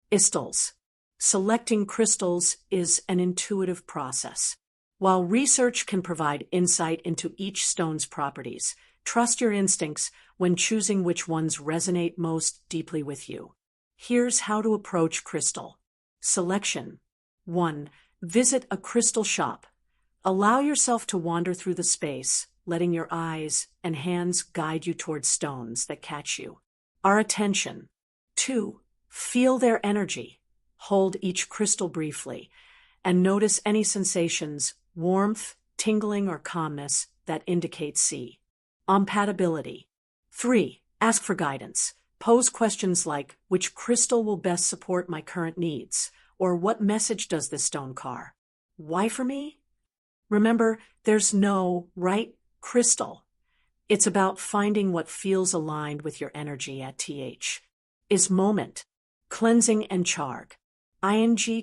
crystals. Selecting crystals is an intuitive process. While research can provide insight into each stone's properties, trust your instincts when choosing which ones resonate most deeply with you. Here's how to approach crystal selection. 1. Visit a crystal shop. Allow yourself to wander through the space, letting your eyes and hands guide you towards stones that catch you. Our attention. 2. Feel their energy. Hold each crystal briefly and notice any sensations, warmth, tingling, or calmness that indicate compatibility. 3. Ask for guidance. Pose questions like, which crystal will best support my current needs? Or what message does this stone carry? Why for me? Remember, there's no right crystal. It's about finding what feels aligned with your energy at moment. Cleansing and charge.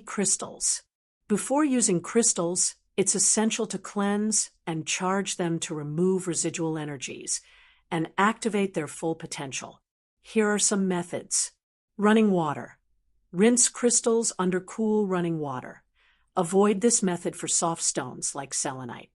Crystals. Before using crystals, it's essential to cleanse and charge them to remove residual energies and activate their full potential. Here are some methods. Running water. Rinse crystals under cool running water. Avoid this method for soft stones like selenite.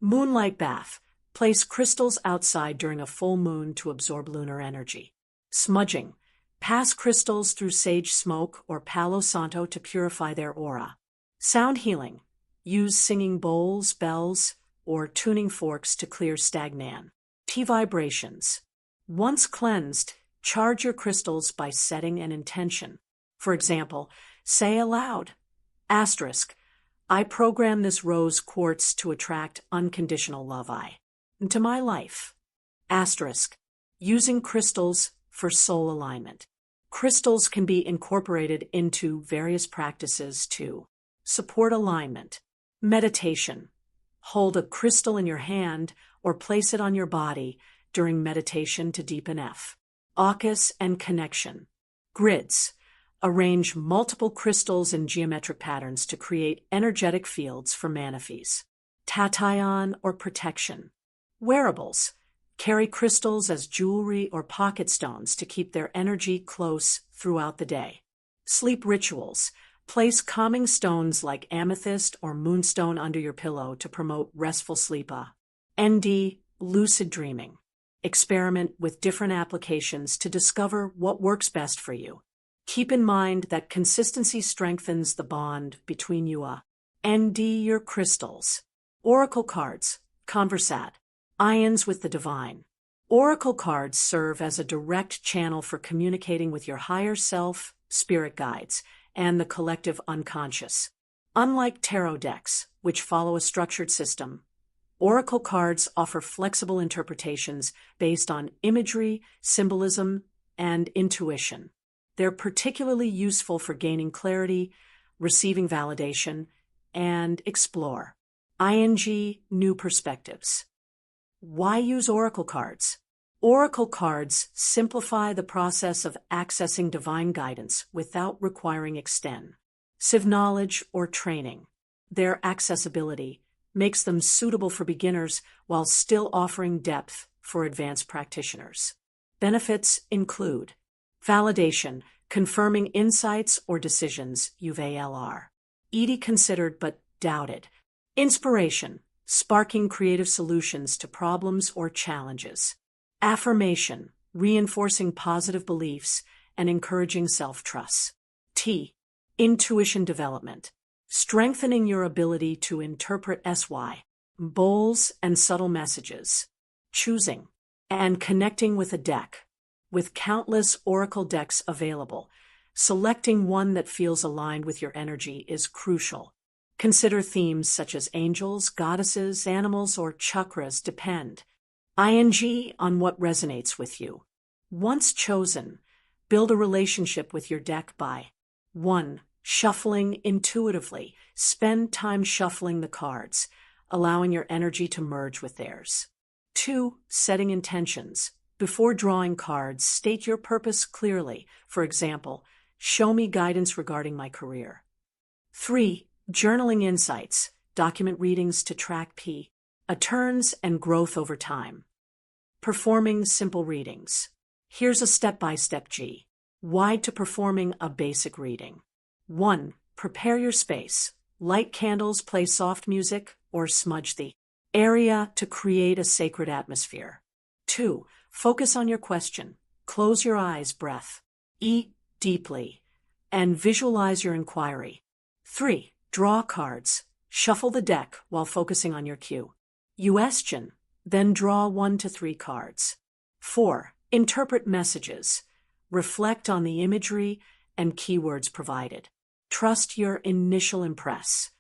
Moonlight bath. Place crystals outside during a full moon to absorb lunar energy. Smudging. Pass crystals through sage smoke or Palo Santo to purify their aura. Sound healing. Use singing bowls, bells, or tuning forks to clear stagnant vibrations. Once cleansed, charge your crystals by setting an intention. For example, say aloud, I program this rose quartz to attract unconditional love into my life. Using crystals for soul alignment. Crystals can be incorporated into various practices to support alignment. Meditation. Hold a crystal in your hand or place it on your body during meditation to deepen focus and connection. Grids. Arrange multiple crystals in geometric patterns to create energetic fields for manifes. Tation or protection. Wearables. Carry crystals as jewelry or pocket stones to keep their energy close throughout the day. Sleep rituals. Place calming stones like amethyst or moonstone under your pillow to promote restful sleep. Lucid dreaming. Experiment with different applications to discover what works best for you. Keep in mind that consistency strengthens the bond between you and your crystals. Oracle cards. Conversat. Ions with the divine. Oracle cards serve as a direct channel for communicating with your higher self, spirit guides, and the collective unconscious. Unlike tarot decks, which follow a structured system, oracle cards offer flexible interpretations based on imagery, symbolism, and intuition. They're particularly useful for gaining clarity, receiving validation, and explore new perspectives. Why use oracle cards? Oracle cards simplify the process of accessing divine guidance without requiring extensive knowledge or training. Their accessibility makes them suitable for beginners while still offering depth for advanced practitioners. Benefits include validation, confirming insights or decisions you've already considered but doubted. Inspiration, sparking creative solutions to problems or challenges. Affirmation, reinforcing positive beliefs and encouraging self-trust. Intuition development, strengthening your ability to interpret symbols and subtle messages. Choosing and connecting with a deck. With countless oracle decks available, selecting one that feels aligned with your energy is crucial. Consider themes such as angels, goddesses, animals, or chakras depend on what resonates with you. Once chosen, build a relationship with your deck by 1. Shuffling intuitively. Spend time shuffling the cards, allowing your energy to merge with theirs. 2. Setting intentions. Before drawing cards, state your purpose clearly. For example, show me guidance regarding my career. 3. Journaling insights. Document readings to track patterns and growth over time. Performing simple readings. Here's a step-by-step guide to performing a basic reading. 1. Prepare your space. Light candles, play soft music, or smudge the area to create a sacred atmosphere. 2. Focus on your question. Close your eyes, breath deeply, and visualize your inquiry. 3. Draw cards. Shuffle the deck while focusing on your question. Then draw 1 to 3 cards. 4. Interpret messages. Reflect on the imagery and keywords provided. Trust your initial impressions.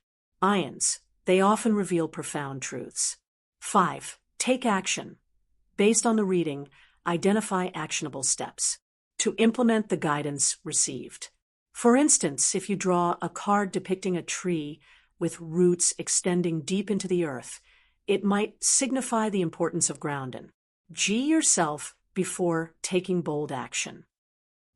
They often reveal profound truths. 5. Take action. Based on the reading, identify actionable steps to implement the guidance received. For instance, if you draw a card depicting a tree with roots extending deep into the earth, it might signify the importance of grounding yourself before taking bold action.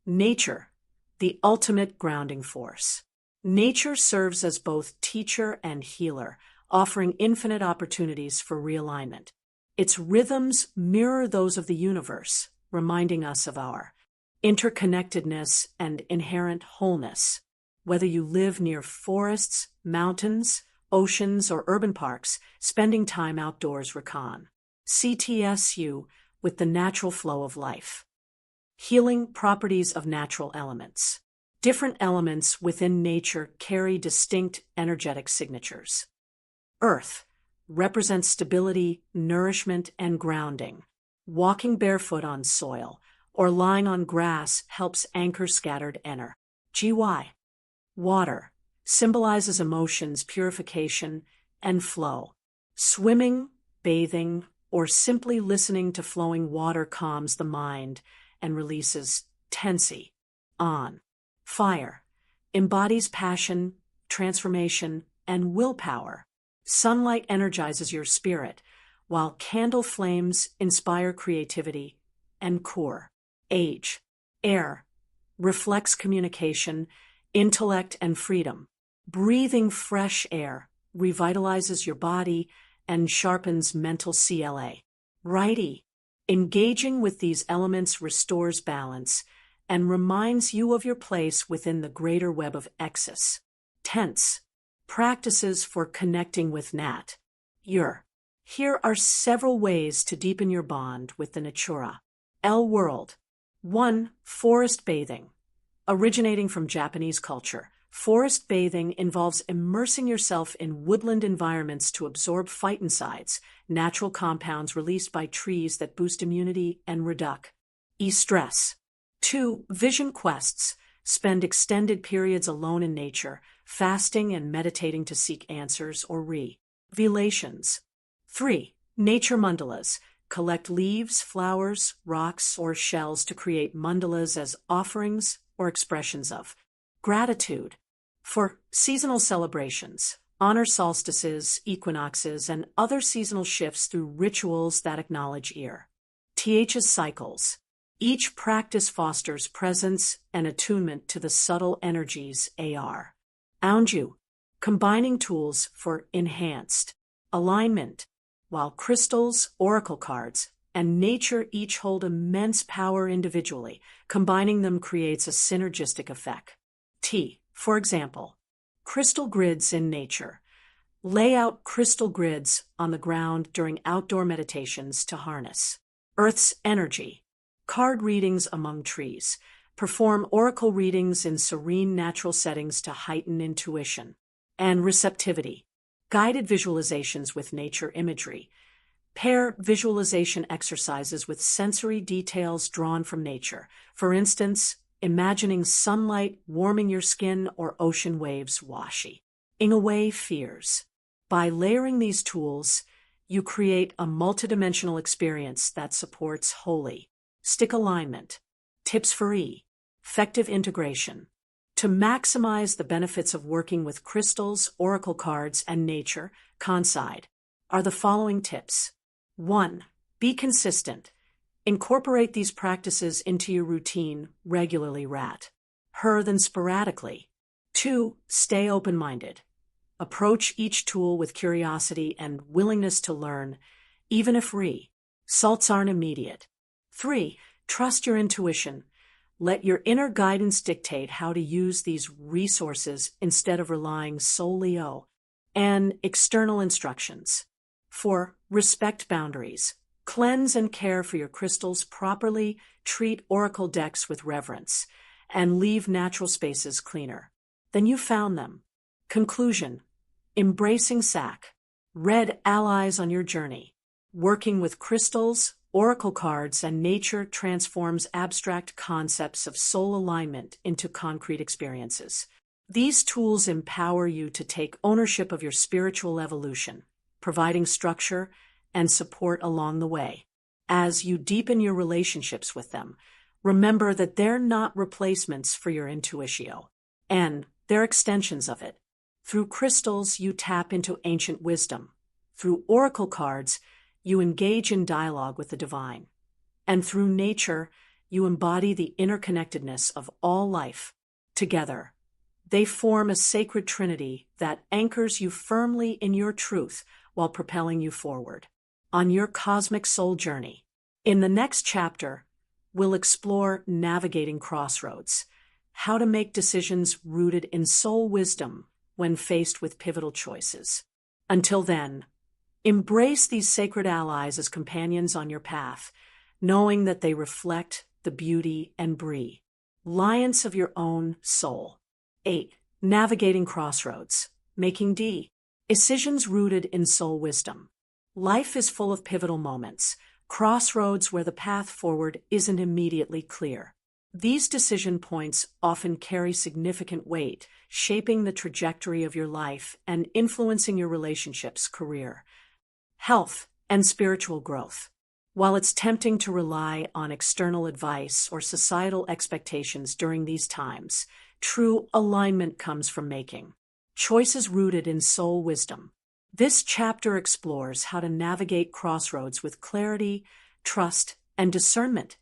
Nature, the ultimate grounding force. Nature serves as both teacher and healer, offering infinite opportunities for realignment. Its rhythms mirror those of the universe, reminding us of our interconnectedness and inherent wholeness. Whether you live near forests, mountains, oceans, or urban parks, spending time outdoors reconnects you with the natural flow of life. Healing properties of natural elements. Different elements within nature carry distinct energetic signatures. Earth represents stability, nourishment, and grounding. Walking barefoot on soil or lying on grass helps anchor scattered energy. Water symbolizes emotions, purification, and flow. Swimming, bathing, or simply listening to flowing water calms the mind and releases tension. Fire embodies passion, transformation, and willpower. Sunlight energizes your spirit, while candle flames inspire creativity and air reflects communication, intellect, and freedom. Breathing fresh air revitalizes your body and sharpens mental clarity. Engaging with these elements restores balance and reminds you of your place within the greater web of existence. Practices for connecting with nature. Here are several ways to deepen your bond with the natural world. 1. Forest bathing. Originating from Japanese culture, forest bathing involves immersing yourself in woodland environments to absorb phytoncides, natural compounds released by trees that boost immunity and reduce stress. 2. Vision quests. Spend extended periods alone in nature, fasting and meditating to seek answers or revelations. 3. Nature mandalas. Collect leaves, flowers, rocks, or shells to create mandalas as offerings or expressions of gratitude. For seasonal celebrations, honor solstices, equinoxes, and other seasonal shifts through rituals that acknowledge TH's cycles. Each practice fosters presence and attunement to the subtle energies around you, combining tools for enhanced alignment. While crystals, oracle cards, and nature each hold immense power individually, combining them creates a synergistic effect. For example, crystal grids in nature. Lay out crystal grids on the ground during outdoor meditations to harness Earth's energy. Card readings among trees. Perform oracle readings in serene natural settings to heighten intuition and receptivity. Guided visualizations with nature imagery. Pair visualization exercises with sensory details drawn from nature. For instance, imagining sunlight warming your skin or ocean waves washing away fears. By layering these tools, you create a multidimensional experience that supports holistic alignment. Tips for effective integration. To maximize the benefits of working with crystals, oracle cards, and nature, coincide are the following tips. 1. Be consistent. Incorporate these practices into your routine regularly rather than sporadically. 2. Stay open-minded. Approach each tool with curiosity and willingness to learn, even if results aren't immediate. 3. Trust your intuition. Let your inner guidance dictate how to use these resources instead of relying solely on external instructions. 4. Respect boundaries. Cleanse and care for your crystals properly, treat oracle decks with reverence, and leave natural spaces cleaner than you found them. Conclusion. Embracing red allies on your journey. Working with crystals, oracle cards, and nature transforms abstract concepts of soul alignment into concrete experiences. These tools empower you to take ownership of your spiritual evolution, providing structure and support along the way. As you deepen your relationships with them, remember that they're not replacements for your intuition, and they're extensions of it. Through crystals, you tap into ancient wisdom. Through oracle cards, you engage in dialogue with the divine. And through nature, you embody the interconnectedness of all life. Together, they form a sacred trinity that anchors you firmly in your truth while propelling you forward on your cosmic soul journey. In the next chapter, we'll explore navigating crossroads, how to make decisions rooted in soul wisdom when faced with pivotal choices. Until then, embrace these sacred allies as companions on your path, knowing that they reflect the beauty and brilliance of your own soul. 8. Navigating crossroads, making decisions rooted in soul wisdom. Life is full of pivotal moments, crossroads where the path forward isn't immediately clear. These decision points often carry significant weight, shaping the trajectory of your life and influencing your relationships, career, health, and spiritual growth. While it's tempting to rely on external advice or societal expectations during these times, true alignment comes from making choices rooted in soul wisdom. This chapter explores how to navigate crossroads with clarity, trust, and discernment,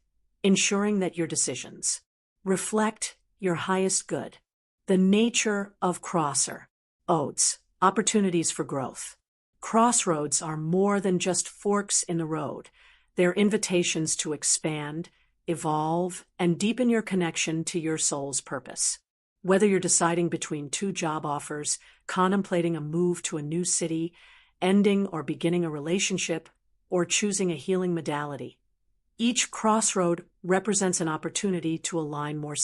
ensuring that your decisions reflect your highest good. The nature of crossroads, opportunities for growth. Crossroads are more than just forks in the road. They're invitations to expand, evolve, and deepen your connection to your soul's purpose. Whether you're deciding between 2 job offers, contemplating a move to a new city, ending or beginning a relationship, or choosing a healing modality, each crossroad represents an opportunity to align more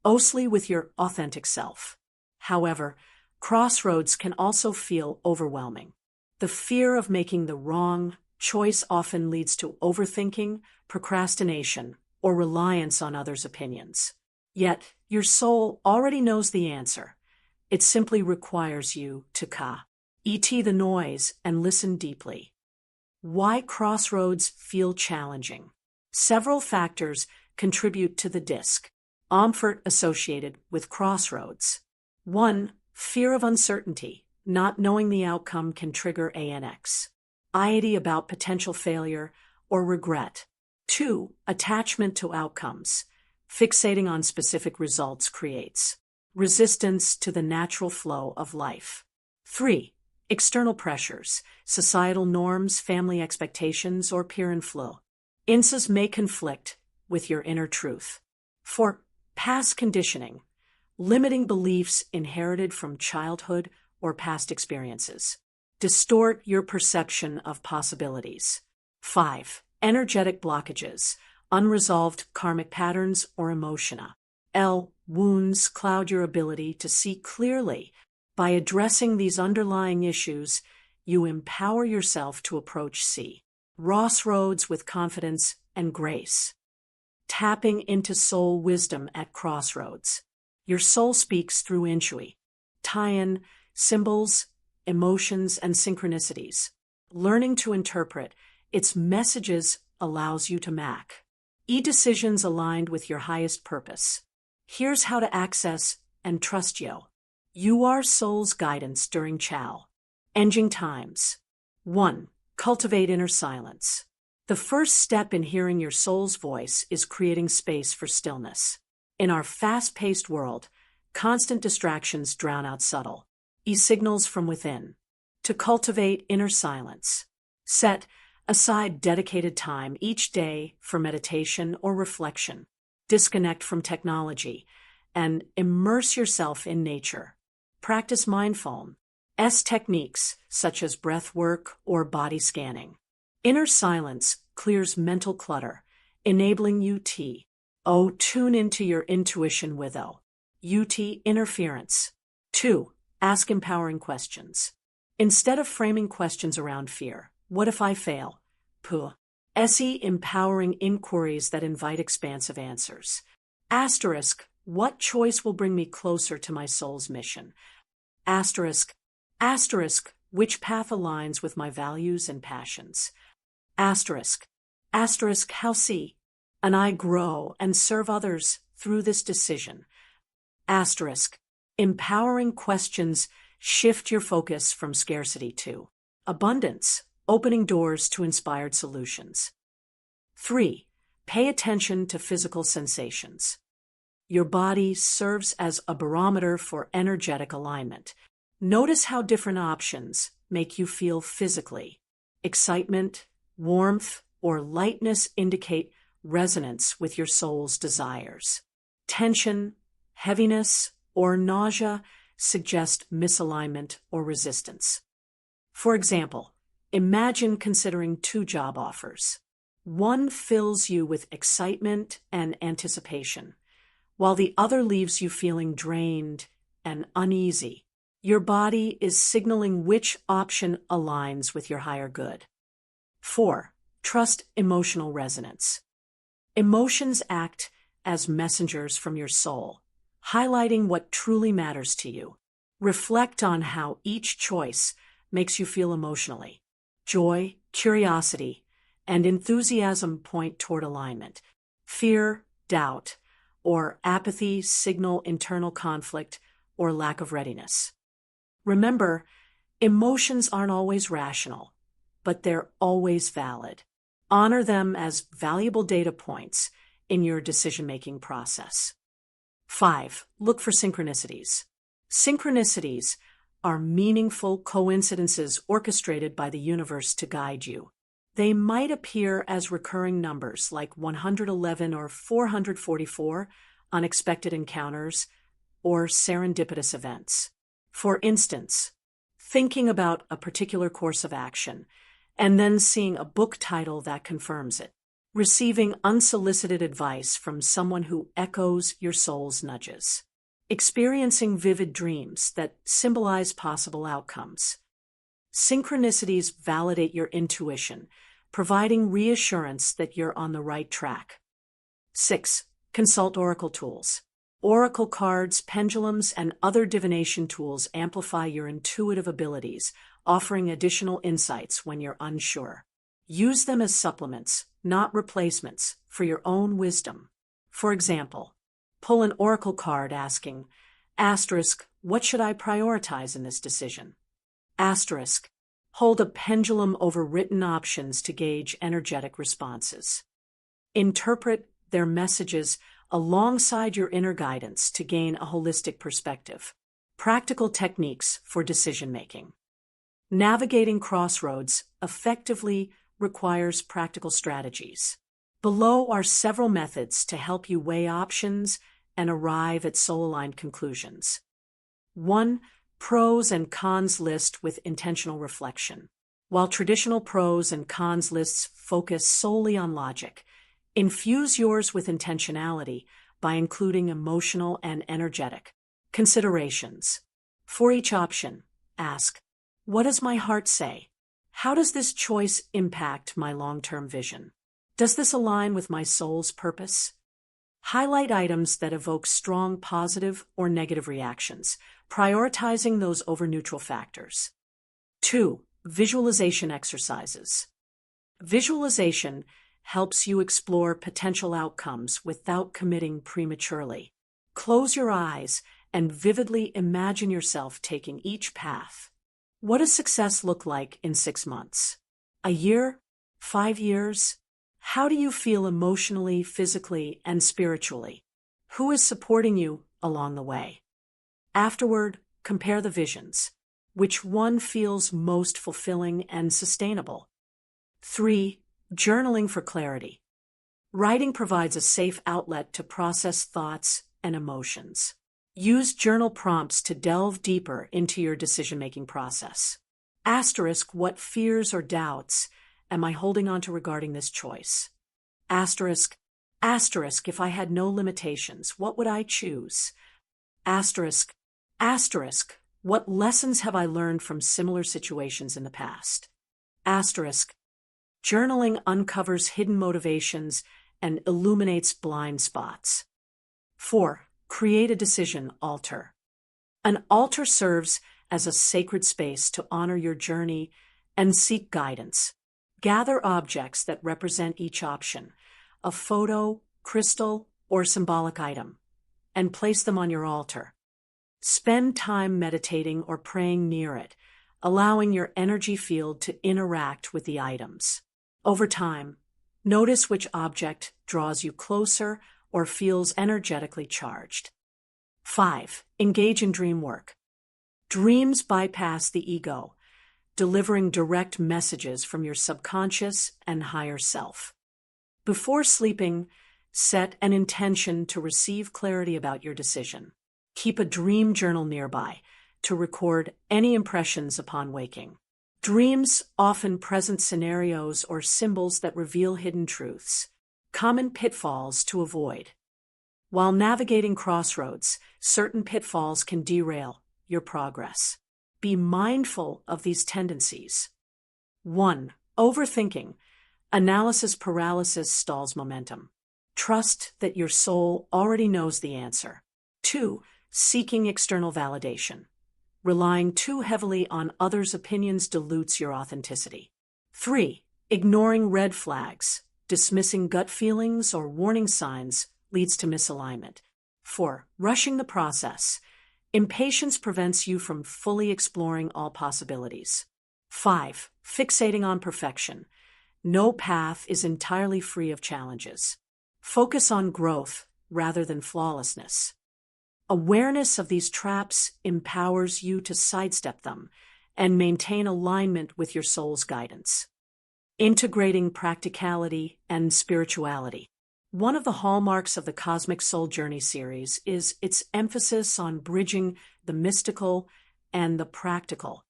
closely with your authentic self. However, crossroads can also feel overwhelming. The fear of making the wrong choice often leads to overthinking, procrastination, or reliance on others' opinions. Yet, your soul already knows the answer. It simply requires you to cut the noise and listen deeply. Why crossroads feel challenging. Several factors contribute to the discomfort associated with crossroads. 1. Fear of uncertainty. Not knowing the outcome can trigger anxiety about potential failure or regret. 2. Attachment to outcomes. Fixating on specific results creates resistance to the natural flow of life. 3. External pressures, societal norms, family expectations, or peer influences may conflict with your inner truth. 4. Past conditioning, limiting beliefs inherited from childhood or past experiences, distort your perception of possibilities. 5. Energetic blockages, unresolved karmic patterns or emotional wounds cloud your ability to see clearly. By addressing these underlying issues, you empower yourself to approach crossroads with confidence and grace. Tapping into soul wisdom at crossroads. Your soul speaks through intuition, tie-in, symbols, emotions, and synchronicities. Learning to interpret its messages allows you to make decisions aligned with your highest purpose. Here's how to access and trust your soul's guidance during challenging times. 1. Cultivate inner silence. The first step in hearing your soul's voice is creating space for stillness. In our fast-paced world, constant distractions drown out subtle signals from within. To cultivate inner silence, set aside dedicated time each day for meditation or reflection. Disconnect from technology and immerse yourself in nature. Practice mindfulness techniques such as breath work or body scanning. Inner silence clears mental clutter, enabling you to tune into your intuition without interference. 2. Ask empowering questions. Instead of framing questions around fear, what if I fail? Empowering inquiries that invite expansive answers. Asterisk, what choice will bring me closer to my soul's mission? Asterisk, which path aligns with my values and passions? Asterisk, how and I grow and serve others through this decision. Asterisk, empowering questions shift your focus from scarcity to abundance, opening doors to inspired solutions. 3. Pay attention to physical sensations. Your body serves as a barometer for energetic alignment. Notice how different options make you feel physically. Excitement, warmth, or lightness indicate resonance with your soul's desires. Tension, heaviness, or nausea suggest misalignment or resistance. For example, imagine considering 2 job offers. One fills you with excitement and anticipation, while the other leaves you feeling drained and uneasy. Your body is signaling which option aligns with your higher good. 4. Trust emotional resonance. Emotions act as messengers from your soul, highlighting what truly matters to you. Reflect on how each choice makes you feel emotionally. Joy, curiosity, and enthusiasm point toward alignment. Fear, doubt, or apathy signal internal conflict or lack of readiness. Remember, emotions aren't always rational, but they're always valid. Honor them as valuable data points in your decision-making process. 5. Look for synchronicities. Synchronicities are meaningful coincidences orchestrated by the universe to guide you. They might appear as recurring numbers like 111 or 444, unexpected encounters, or serendipitous events. For instance, thinking about a particular course of action and then seeing a book title that confirms it. Receiving unsolicited advice from someone who echoes your soul's nudges. Experiencing vivid dreams that symbolize possible outcomes. Synchronicities validate your intuition, providing reassurance that you're on the right track. 6. Consult oracle tools. Oracle cards, pendulums, and other divination tools amplify your intuitive abilities, offering additional insights when you're unsure. Use them as supplements, not replacements, for your own wisdom. For example, pull an oracle card asking, asterisk, what should I prioritize in this decision? Asterisk, hold a pendulum over written options to gauge energetic responses. Interpret their messages alongside your inner guidance to gain a holistic perspective. Practical techniques for decision-making. Navigating crossroads effectively requires practical strategies. Below are several methods to help you weigh options and arrive at soul-aligned conclusions. 1. Pros and cons list with intentional reflection. While traditional pros and cons lists focus solely on logic, infuse yours with intentionality by including emotional and energetic considerations. For each option, ask, what does my heart say? How does this choice impact my long-term vision? Does this align with my soul's purpose? Highlight items that evoke strong positive or negative reactions, prioritizing those over neutral factors. 2. Visualization exercises. Visualization helps you explore potential outcomes without committing prematurely. Close your eyes and vividly imagine yourself taking each path. What does success look like in 6 months? A year? 5 years? How do you feel emotionally, physically, and spiritually? Who is supporting you along the way? Afterward, compare the visions. Which one feels most fulfilling and sustainable? 3. Journaling for clarity. Writing provides a safe outlet to process thoughts and emotions. Use journal prompts to delve deeper into your decision-making process. Asterisk, what fears or doubts am I holding on to regarding this choice? Asterisk, if I had no limitations, what would I choose? Asterisk, what lessons have I learned from similar situations in the past? Asterisk, journaling uncovers hidden motivations and illuminates blind spots. 4. Create a decision altar. An altar serves as a sacred space to honor your journey and seek guidance. Gather objects that represent each option, a photo, crystal, or symbolic item, and place them on your altar. Spend time meditating or praying near it, allowing your energy field to interact with the items. Over time, notice which object draws you closer or feels energetically charged. 5. Engage in dream work. Dreams bypass the ego, delivering direct messages from your subconscious and higher self. Before sleeping, set an intention to receive clarity about your decision. Keep a dream journal nearby to record any impressions upon waking. Dreams often present scenarios or symbols that reveal hidden truths, common pitfalls to avoid. While navigating crossroads, certain pitfalls can derail your progress. Be mindful of these tendencies. 1. Overthinking. Analysis paralysis stalls momentum. Trust that your soul already knows the answer. 2. Seeking external validation. Relying too heavily on others' opinions dilutes your authenticity. 3. Ignoring red flags. Dismissing gut feelings or warning signs leads to misalignment. 4. Rushing the process. Impatience prevents you from fully exploring all possibilities. 5. Fixating on perfection. No path is entirely free of challenges. Focus on growth rather than flawlessness. Awareness of these traps empowers you to sidestep them and maintain alignment with your soul's guidance. Integrating practicality and spirituality. One of the hallmarks of the Cosmic Soul Journey series is its emphasis on bridging the mystical and the practical.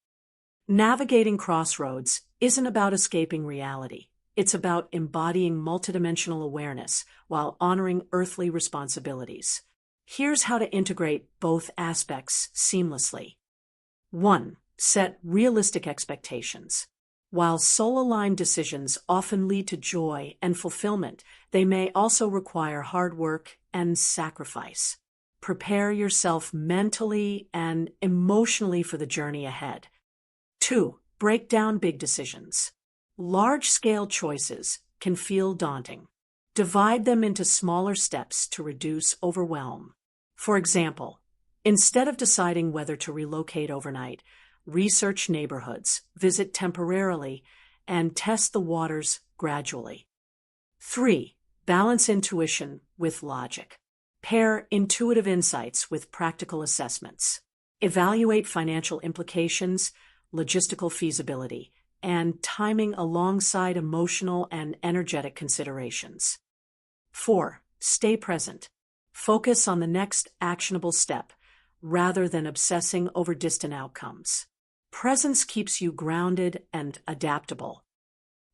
Navigating crossroads isn't about escaping reality. It's about embodying multidimensional awareness while honoring earthly responsibilities. Here's how to integrate both aspects seamlessly. 1. Set realistic expectations. While soul-aligned decisions often lead to joy and fulfillment, they may also require hard work and sacrifice. Prepare yourself mentally and emotionally for the journey ahead. 2. Break down big decisions. Large-scale choices can feel daunting. Divide them into smaller steps to reduce overwhelm. For example, instead of deciding whether to relocate overnight, research neighborhoods, visit temporarily, and test the waters gradually. 3. Balance intuition with logic. Pair intuitive insights with practical assessments. Evaluate financial implications, logistical feasibility, and timing alongside emotional and energetic considerations. 4. Stay present. Focus on the next actionable step, rather than obsessing over distant outcomes. Presence keeps you grounded and adaptable.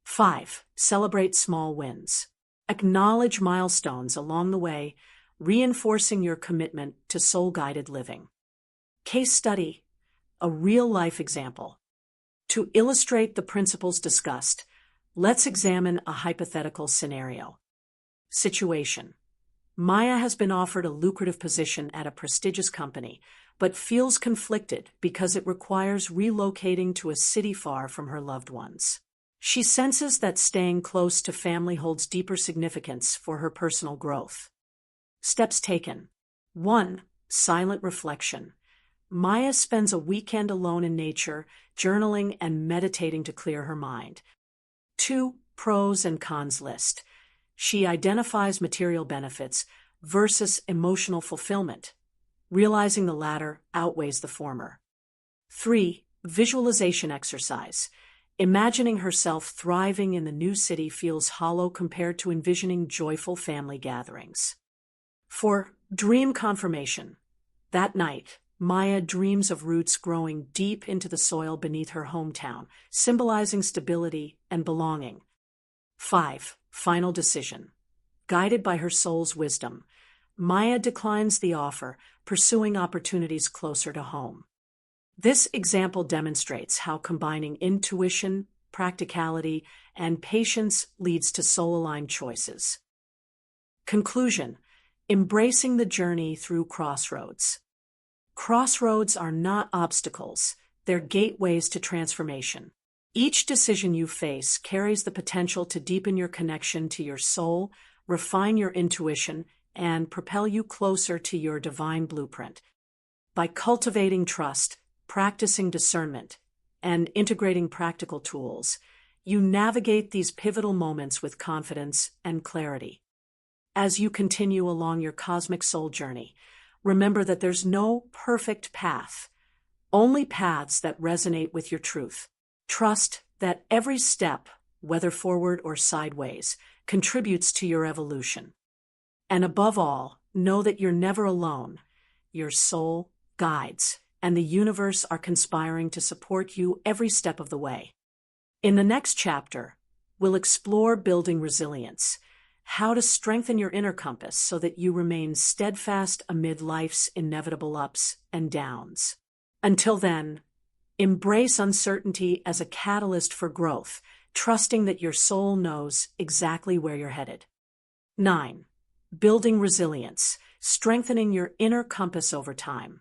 5. Celebrate small wins. Acknowledge milestones along the way, reinforcing your commitment to soul-guided living. Case study, a real-life example. To illustrate the principles discussed, let's examine a hypothetical scenario. Situation. Maya has been offered a lucrative position at a prestigious company, but feels conflicted because it requires relocating to a city far from her loved ones. She senses that staying close to family holds deeper significance for her personal growth. Steps taken. 1. Silent reflection. Maya spends a weekend alone in nature, journaling and meditating to clear her mind. 2. Pros and cons list. She identifies material benefits versus emotional fulfillment, realizing the latter outweighs the former. 3. Visualization exercise. Imagining herself thriving in the new city feels hollow compared to envisioning joyful family gatherings. 4. Dream confirmation. That night, Maya dreams of roots growing deep into the soil beneath her hometown, symbolizing stability and belonging. 5. Final decision. Guided by her soul's wisdom, Maya declines the offer, pursuing opportunities closer to home. This example demonstrates how combining intuition, practicality, and patience leads to soul-aligned choices. Conclusion: embracing the journey through crossroads. Crossroads are not obstacles, they're gateways to transformation. Each decision you face carries the potential to deepen your connection to your soul, refine your intuition, and propel you closer to your divine blueprint. By cultivating trust, practicing discernment, and integrating practical tools, you navigate these pivotal moments with confidence and clarity. As you continue along your cosmic soul journey, remember that there's no perfect path, only paths that resonate with your truth. Trust that every step, whether forward or sideways, contributes to your evolution. And above all, know that you're never alone. Your soul, guides, and the universe are conspiring to support you every step of the way. In the next chapter, we'll explore building resilience, how to strengthen your inner compass so that you remain steadfast amid life's inevitable ups and downs. Until then, embrace uncertainty as a catalyst for growth, trusting that your soul knows exactly where you're headed. 9. Building resilience, strengthening your inner compass over time.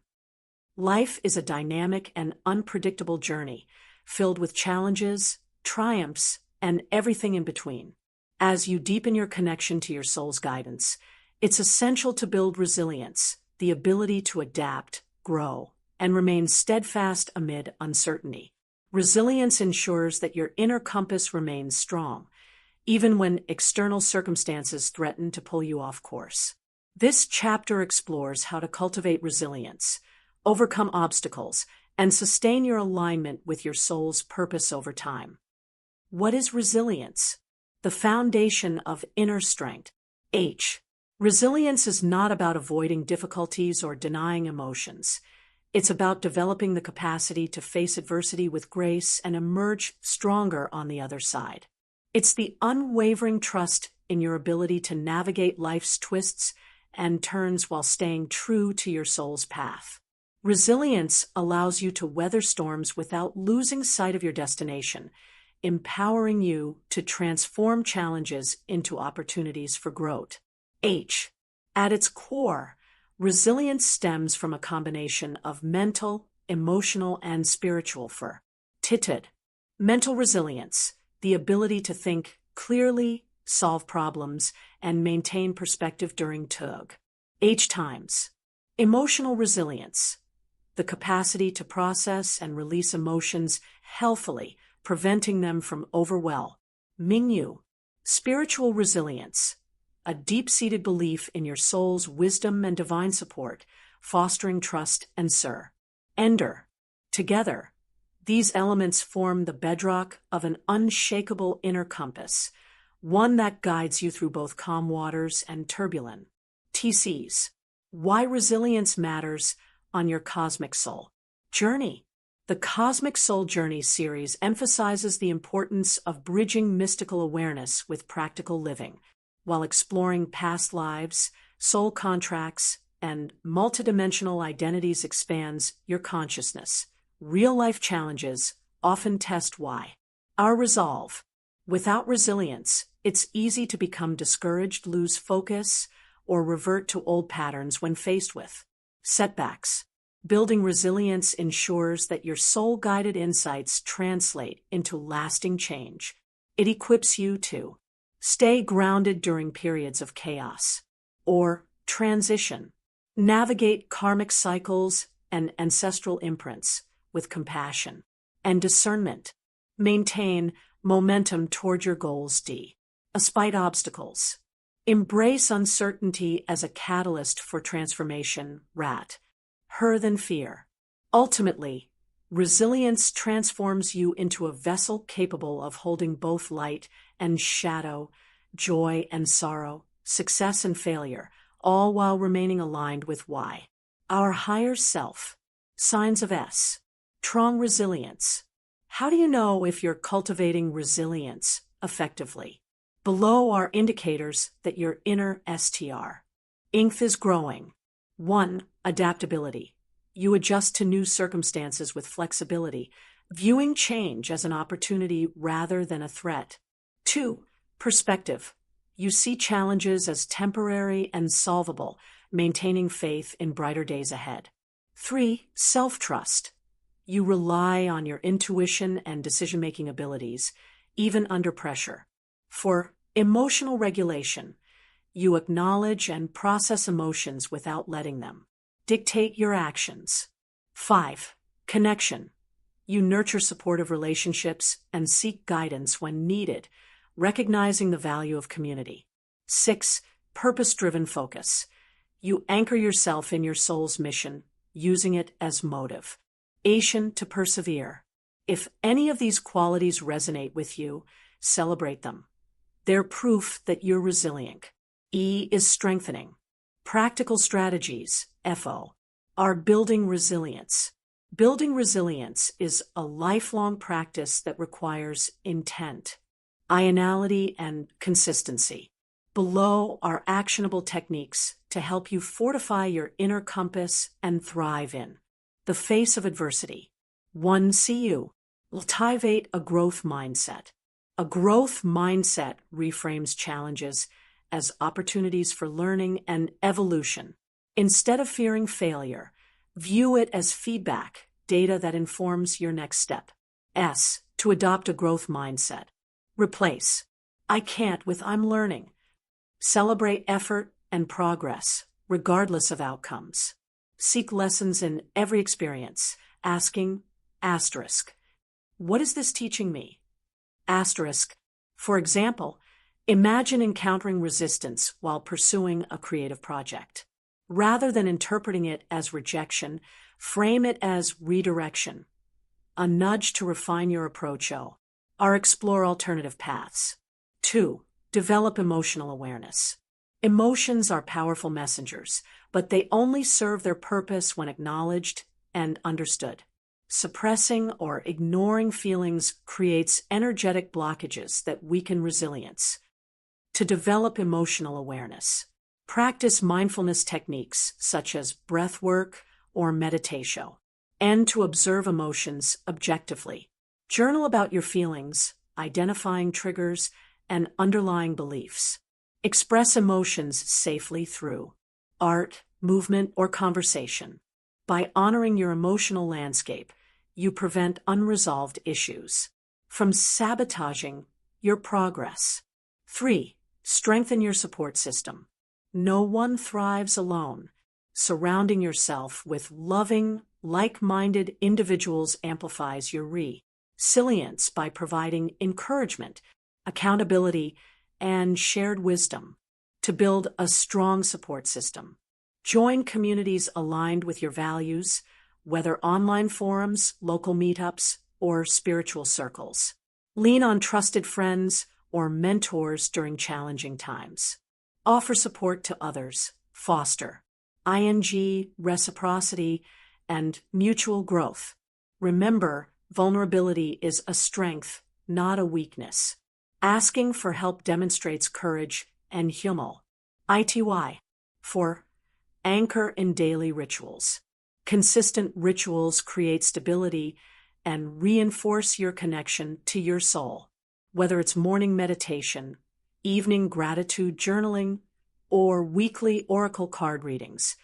Life is a dynamic and unpredictable journey, filled with challenges, triumphs, and everything in between. As you deepen your connection to your soul's guidance, it's essential to build resilience, the ability to adapt, grow, and remain steadfast amid uncertainty. Resilience ensures that your inner compass remains strong, even when external circumstances threaten to pull you off course. This chapter explores how to cultivate resilience, overcome obstacles, and sustain your alignment with your soul's purpose over time. What is resilience? The foundation of inner strength. Resilience is not about avoiding difficulties or denying emotions. It's about developing the capacity to face adversity with grace and emerge stronger on the other side. It's the unwavering trust in your ability to navigate life's twists and turns while staying true to your soul's path. Resilience allows you to weather storms without losing sight of your destination, empowering you to transform challenges into opportunities for growth. At its core, resilience stems from a combination of mental, emotional, and spiritual mental resilience, the ability to think clearly, solve problems, and maintain perspective during times. Emotional resilience, the capacity to process and release emotions healthily, preventing them from overwhelming you. Spiritual resilience, a deep-seated belief in your soul's wisdom and divine support, fostering trust and surrender. Together, these elements form the bedrock of an unshakable inner compass, one that guides you through both calm waters and turbulent seas. Why resilience matters on your cosmic soul journey. The Cosmic Soul Journey series emphasizes the importance of bridging mystical awareness with practical living, while exploring past lives, soul contracts, and multidimensional identities expands your consciousness. Real-life challenges often test why. Our resolve. Without resilience, it's easy to become discouraged, lose focus, or revert to old patterns when faced with setbacks. Building resilience ensures that your soul-guided insights translate into lasting change. It equips you to stay grounded during periods of chaos or transition, navigate karmic cycles and ancestral imprints with compassion and discernment, maintain momentum toward your goals. Despite obstacles, embrace uncertainty as a catalyst for transformation. Rather than fear. Ultimately, resilience transforms you into a vessel capable of holding both light and shadow, joy and sorrow, success and failure, all while remaining aligned with why. Our higher self. Signs of strong resilience. How do you know if you're cultivating resilience effectively? Below are indicators that your inner strength is growing. 1. Adaptability. You adjust to new circumstances with flexibility, viewing change as an opportunity rather than a threat. 2. Perspective. You see challenges as temporary and solvable, maintaining faith in brighter days ahead. 3. Self-trust. You rely on your intuition and decision-making abilities, even under pressure. 4. Emotional regulation. You acknowledge and process emotions without letting them dictate your actions. 5. Connection. You nurture supportive relationships and seek guidance when needed, recognizing the value of community. 6. Purpose-driven focus. You anchor yourself in your soul's mission, using it as motivation to persevere. If any of these qualities resonate with you, celebrate them. They're proof that you're resilient. E is strengthening. Practical strategies, FO, are building resilience. Building resilience is a lifelong practice that requires intent, intentionality, and consistency. Below are actionable techniques to help you fortify your inner compass and thrive in the face of adversity. 1. CU. Cultivate a growth mindset. A growth mindset reframes challenges as opportunities for learning and evolution. Instead of fearing failure, view it as feedback, data that informs your next step. S. To adopt a growth mindset. Replace "I can't" with "I'm learning." Celebrate effort and progress, regardless of outcomes. Seek lessons in every experience, asking, what is this teaching me? For example, imagine encountering resistance while pursuing a creative project. Rather than interpreting it as rejection, frame it as redirection, a nudge to refine your approach or explore alternative paths. 2. Develop emotional awareness. Emotions are powerful messengers, but they only serve their purpose when acknowledged and understood. Suppressing or ignoring feelings creates energetic blockages that weaken resilience. To develop emotional awareness, practice mindfulness techniques such as breath work or meditation, and to observe emotions objectively. Journal about your feelings, identifying triggers and underlying beliefs. Express emotions safely through art, movement, or conversation. By honoring your emotional landscape, you prevent unresolved issues from sabotaging your progress. 3. Strengthen your support system. No one thrives alone. Surrounding yourself with loving, like-minded individuals amplifies your resilience by providing encouragement, accountability, and shared wisdom. to build a strong support system. Join communities aligned with your values, whether online forums, local meetups, or spiritual circles. Lean on trusted friends or mentors during challenging times. Offer support to others. Foster reciprocity, and mutual growth. Remember, vulnerability is a strength, not a weakness. Asking for help demonstrates courage and humility. For anchor in daily rituals. Consistent rituals create stability and reinforce your connection to your soul. Whether it's morning meditation, evening gratitude journaling, or weekly oracle card readings,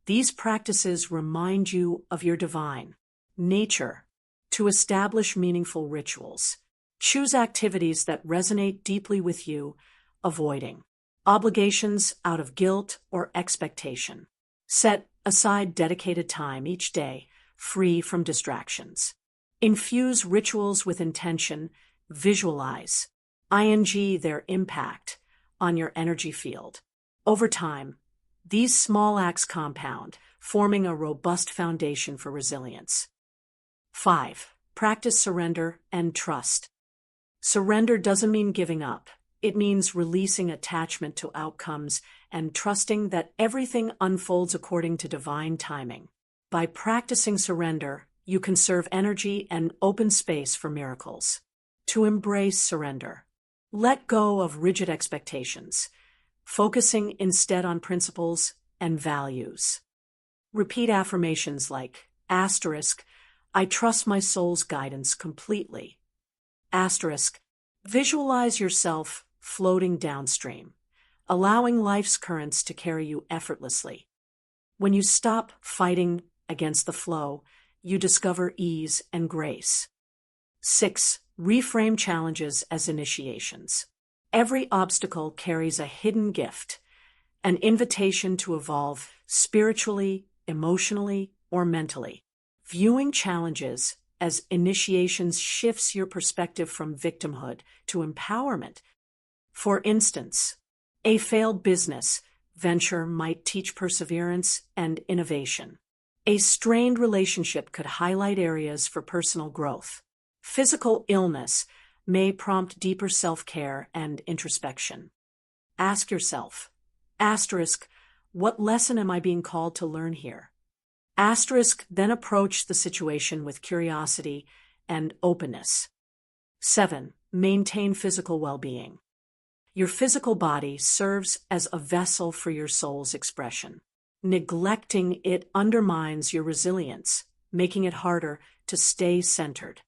these practices remind you of your divine nature. To establish meaningful rituals, choose activities that resonate deeply with you, avoiding obligations out of guilt or expectation. Set aside dedicated time each day, free from distractions. Infuse rituals with intention, visualize their impact on your energy field. Over time, these small acts compound, forming a robust foundation for resilience. 5. Practice surrender and trust. Surrender doesn't mean giving up. It means releasing attachment to outcomes and trusting that everything unfolds according to divine timing. By practicing surrender, you conserve energy and open space for miracles. To embrace surrender, let go of rigid expectations, focusing instead on principles and values. Repeat affirmations like, I trust my soul's guidance completely. Visualize yourself floating downstream, allowing life's currents to carry you effortlessly. When you stop fighting against the flow, you discover ease and grace. 6. Reframe challenges as initiations. Every obstacle carries a hidden gift, an invitation to evolve spiritually, emotionally, or mentally. Viewing challenges as initiations shifts your perspective from victimhood to empowerment. For instance, a failed business venture might teach perseverance and innovation. A strained relationship could highlight areas for personal growth. Physical illness may prompt deeper self-care and introspection. Ask yourself, what lesson am I being called to learn here? Then approach the situation with curiosity and openness. 7. Maintain physical well-being. Your physical body serves as a vessel for your soul's expression. Neglecting it undermines your resilience, making it harder to stay centered.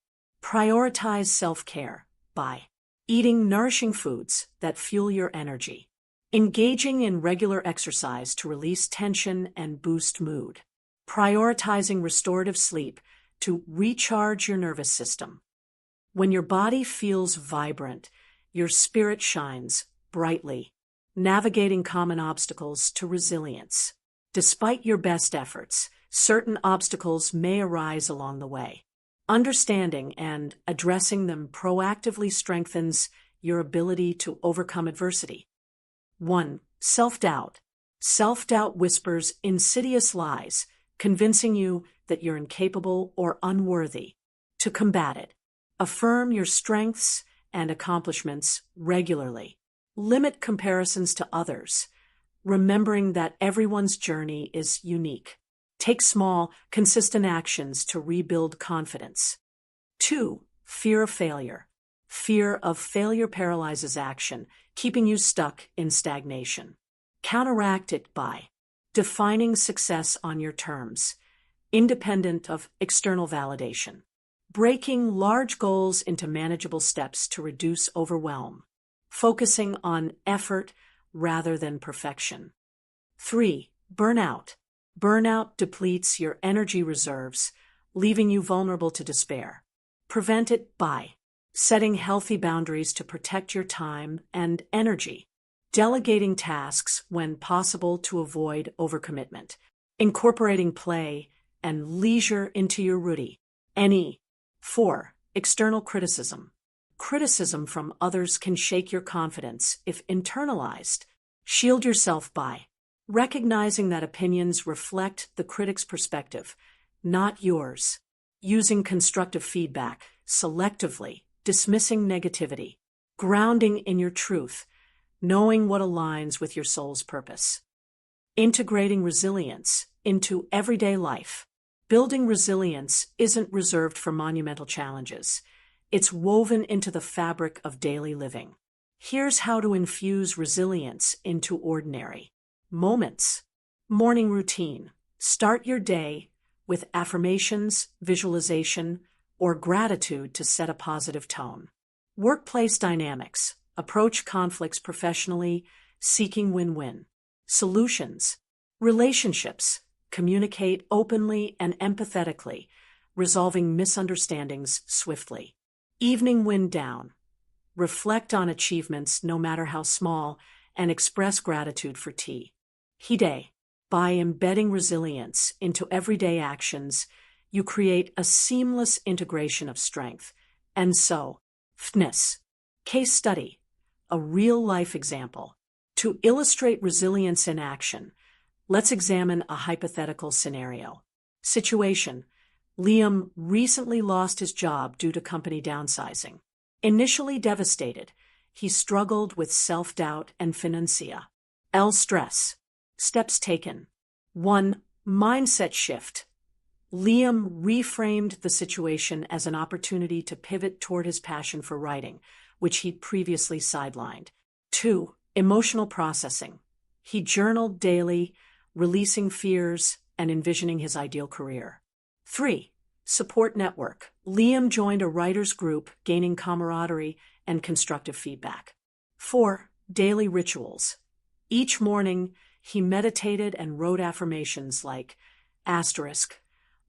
Prioritize self-care by eating nourishing foods that fuel your energy, engaging in regular exercise to release tension and boost mood, prioritizing restorative sleep to recharge your nervous system. When your body feels vibrant, your spirit shines brightly, navigating common obstacles to resilience. Despite your best efforts, certain obstacles may arise along the way. Understanding and addressing them proactively strengthens your ability to overcome adversity. 1. Self-doubt. Self-doubt whispers insidious lies, convincing you that you're incapable or unworthy. To combat it, affirm your strengths and accomplishments regularly. Limit comparisons to others, remembering that everyone's journey is unique. Take small, consistent actions to rebuild confidence. 2. Fear of failure. Fear of failure paralyzes action, keeping you stuck in stagnation. Counteract it by defining success on your terms, independent of external validation. Breaking large goals into manageable steps to reduce overwhelm. Focusing on effort rather than perfection. 3. Burnout. Burnout depletes your energy reserves, leaving you vulnerable to despair. Prevent it by setting healthy boundaries to protect your time and energy. Delegating tasks when possible to avoid overcommitment. Incorporating play and leisure into your routine. 4. External criticism. Criticism from others can shake your confidence if internalized. Shield yourself by recognizing that opinions reflect the critic's perspective, not yours. Using constructive feedback selectively, dismissing negativity. Grounding in your truth, knowing what aligns with your soul's purpose. Integrating resilience into everyday life. Building resilience isn't reserved for monumental challenges. It's woven into the fabric of daily living. Here's how to infuse resilience into ordinary moments. Morning routine. Start your day with affirmations, visualization, or gratitude to set a positive tone. Workplace dynamics. Approach conflicts professionally, seeking win-win. Solutions. Relationships. Communicate openly and empathetically, resolving misunderstandings swiftly. Evening wind down. Reflect on achievements, no matter how small, and express gratitude for tea. Hide. By embedding resilience into everyday actions, you create a seamless integration of strength. And so, FNIS. Case study. A real-life example. To illustrate resilience in action, let's examine a hypothetical scenario. Situation. Liam recently lost his job due to company downsizing. Initially devastated, he struggled with self-doubt and financia. Stress. Steps taken. 1. Mindset shift. Liam reframed the situation as an opportunity to pivot toward his passion for writing, which he'd previously sidelined. 2. Emotional processing. He journaled daily, releasing fears and envisioning his ideal career. 3. Support network. Liam joined a writers' group, gaining camaraderie and constructive feedback. 4. Daily rituals. Each morning, he meditated and wrote affirmations like, asterisk,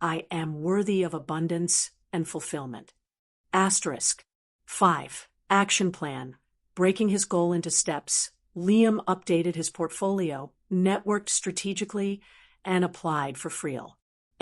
I am worthy of abundance and fulfillment. Asterisk. 5. Action plan. Breaking his goal into steps, Liam updated his portfolio, networked strategically, and applied for Freel.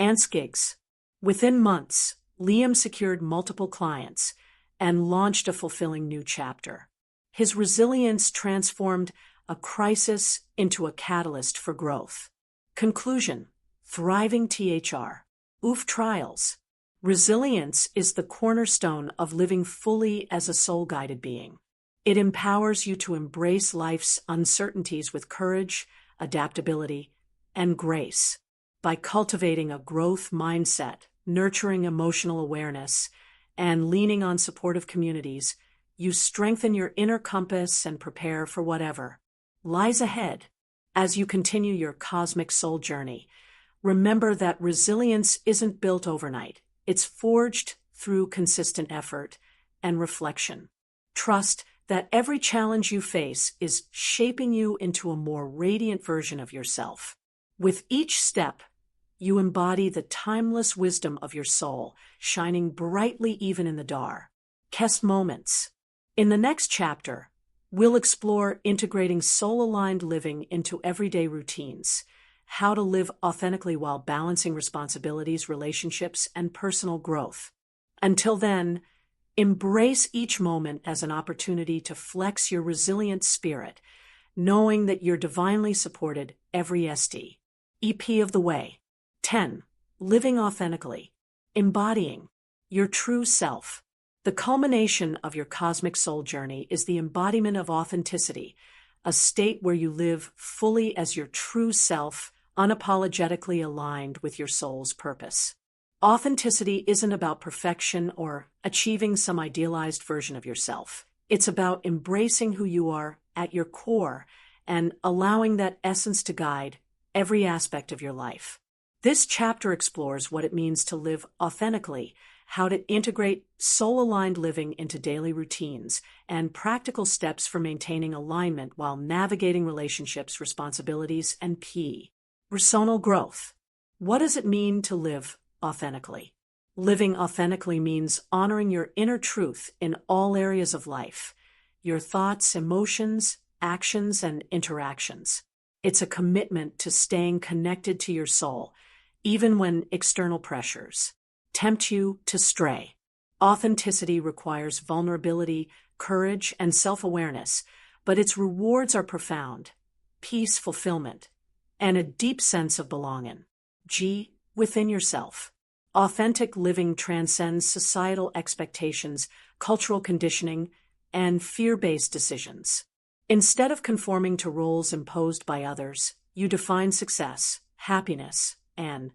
Ants gigs. Within months, Liam secured multiple clients and launched a fulfilling new chapter. His resilience transformed a crisis into a catalyst for growth. Conclusion. Thriving THR. Oof trials. Resilience is the cornerstone of living fully as a soul-guided being. It empowers you to embrace life's uncertainties with courage, adaptability, and grace. By cultivating a growth mindset, nurturing emotional awareness, and leaning on supportive communities, you strengthen your inner compass and prepare for whatever lies ahead. As you continue your cosmic soul journey, remember that resilience isn't built overnight. It's forged through consistent effort and reflection. Trust that every challenge you face is shaping you into a more radiant version of yourself. With each step, you embody the timeless wisdom of your soul, shining brightly even in the darkest moments. In the next chapter, we'll explore integrating soul-aligned living into everyday routines, how to live authentically while balancing responsibilities, relationships, and personal growth. Until then, embrace each moment as an opportunity to flex your resilient spirit, knowing that you're divinely supported every step of the way. 10. Living authentically. Embodying your true self. The culmination of your cosmic soul journey is the embodiment of authenticity, a state where you live fully as your true self, unapologetically aligned with your soul's purpose. Authenticity isn't about perfection or achieving some idealized version of yourself. It's about embracing who you are at your core and allowing that essence to guide every aspect of your life. This chapter explores what it means to live authentically, how to integrate soul-aligned living into daily routines, and practical steps for maintaining alignment while navigating relationships, responsibilities, and personal growth. What does it mean to live authentically? Living authentically means honoring your inner truth in all areas of life, your thoughts, emotions, actions, and interactions. It's a commitment to staying connected to your soul, even when external pressures tempt you to stray. Authenticity requires vulnerability, courage, and self-awareness, but its rewards are profound. peace, fulfillment, and a deep sense of belonging. G. Within yourself. Authentic living transcends societal expectations, cultural conditioning, and fear-based decisions. Instead of conforming to roles imposed by others, you define success, happiness, and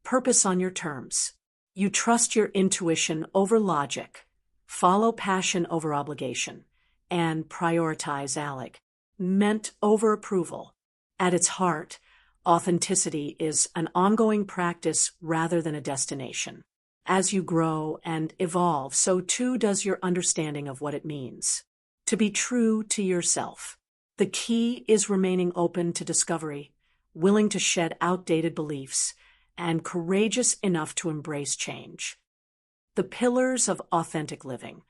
purpose on your terms. You trust your intuition over logic, follow passion over obligation, and prioritize alignment over approval. At its heart, authenticity is an ongoing practice rather than a destination. As you grow and evolve, so too does your understanding of what it means to be true to yourself. The key is remaining open to discovery, willing to shed outdated beliefs, and courageous enough to embrace change. The pillars of authentic living.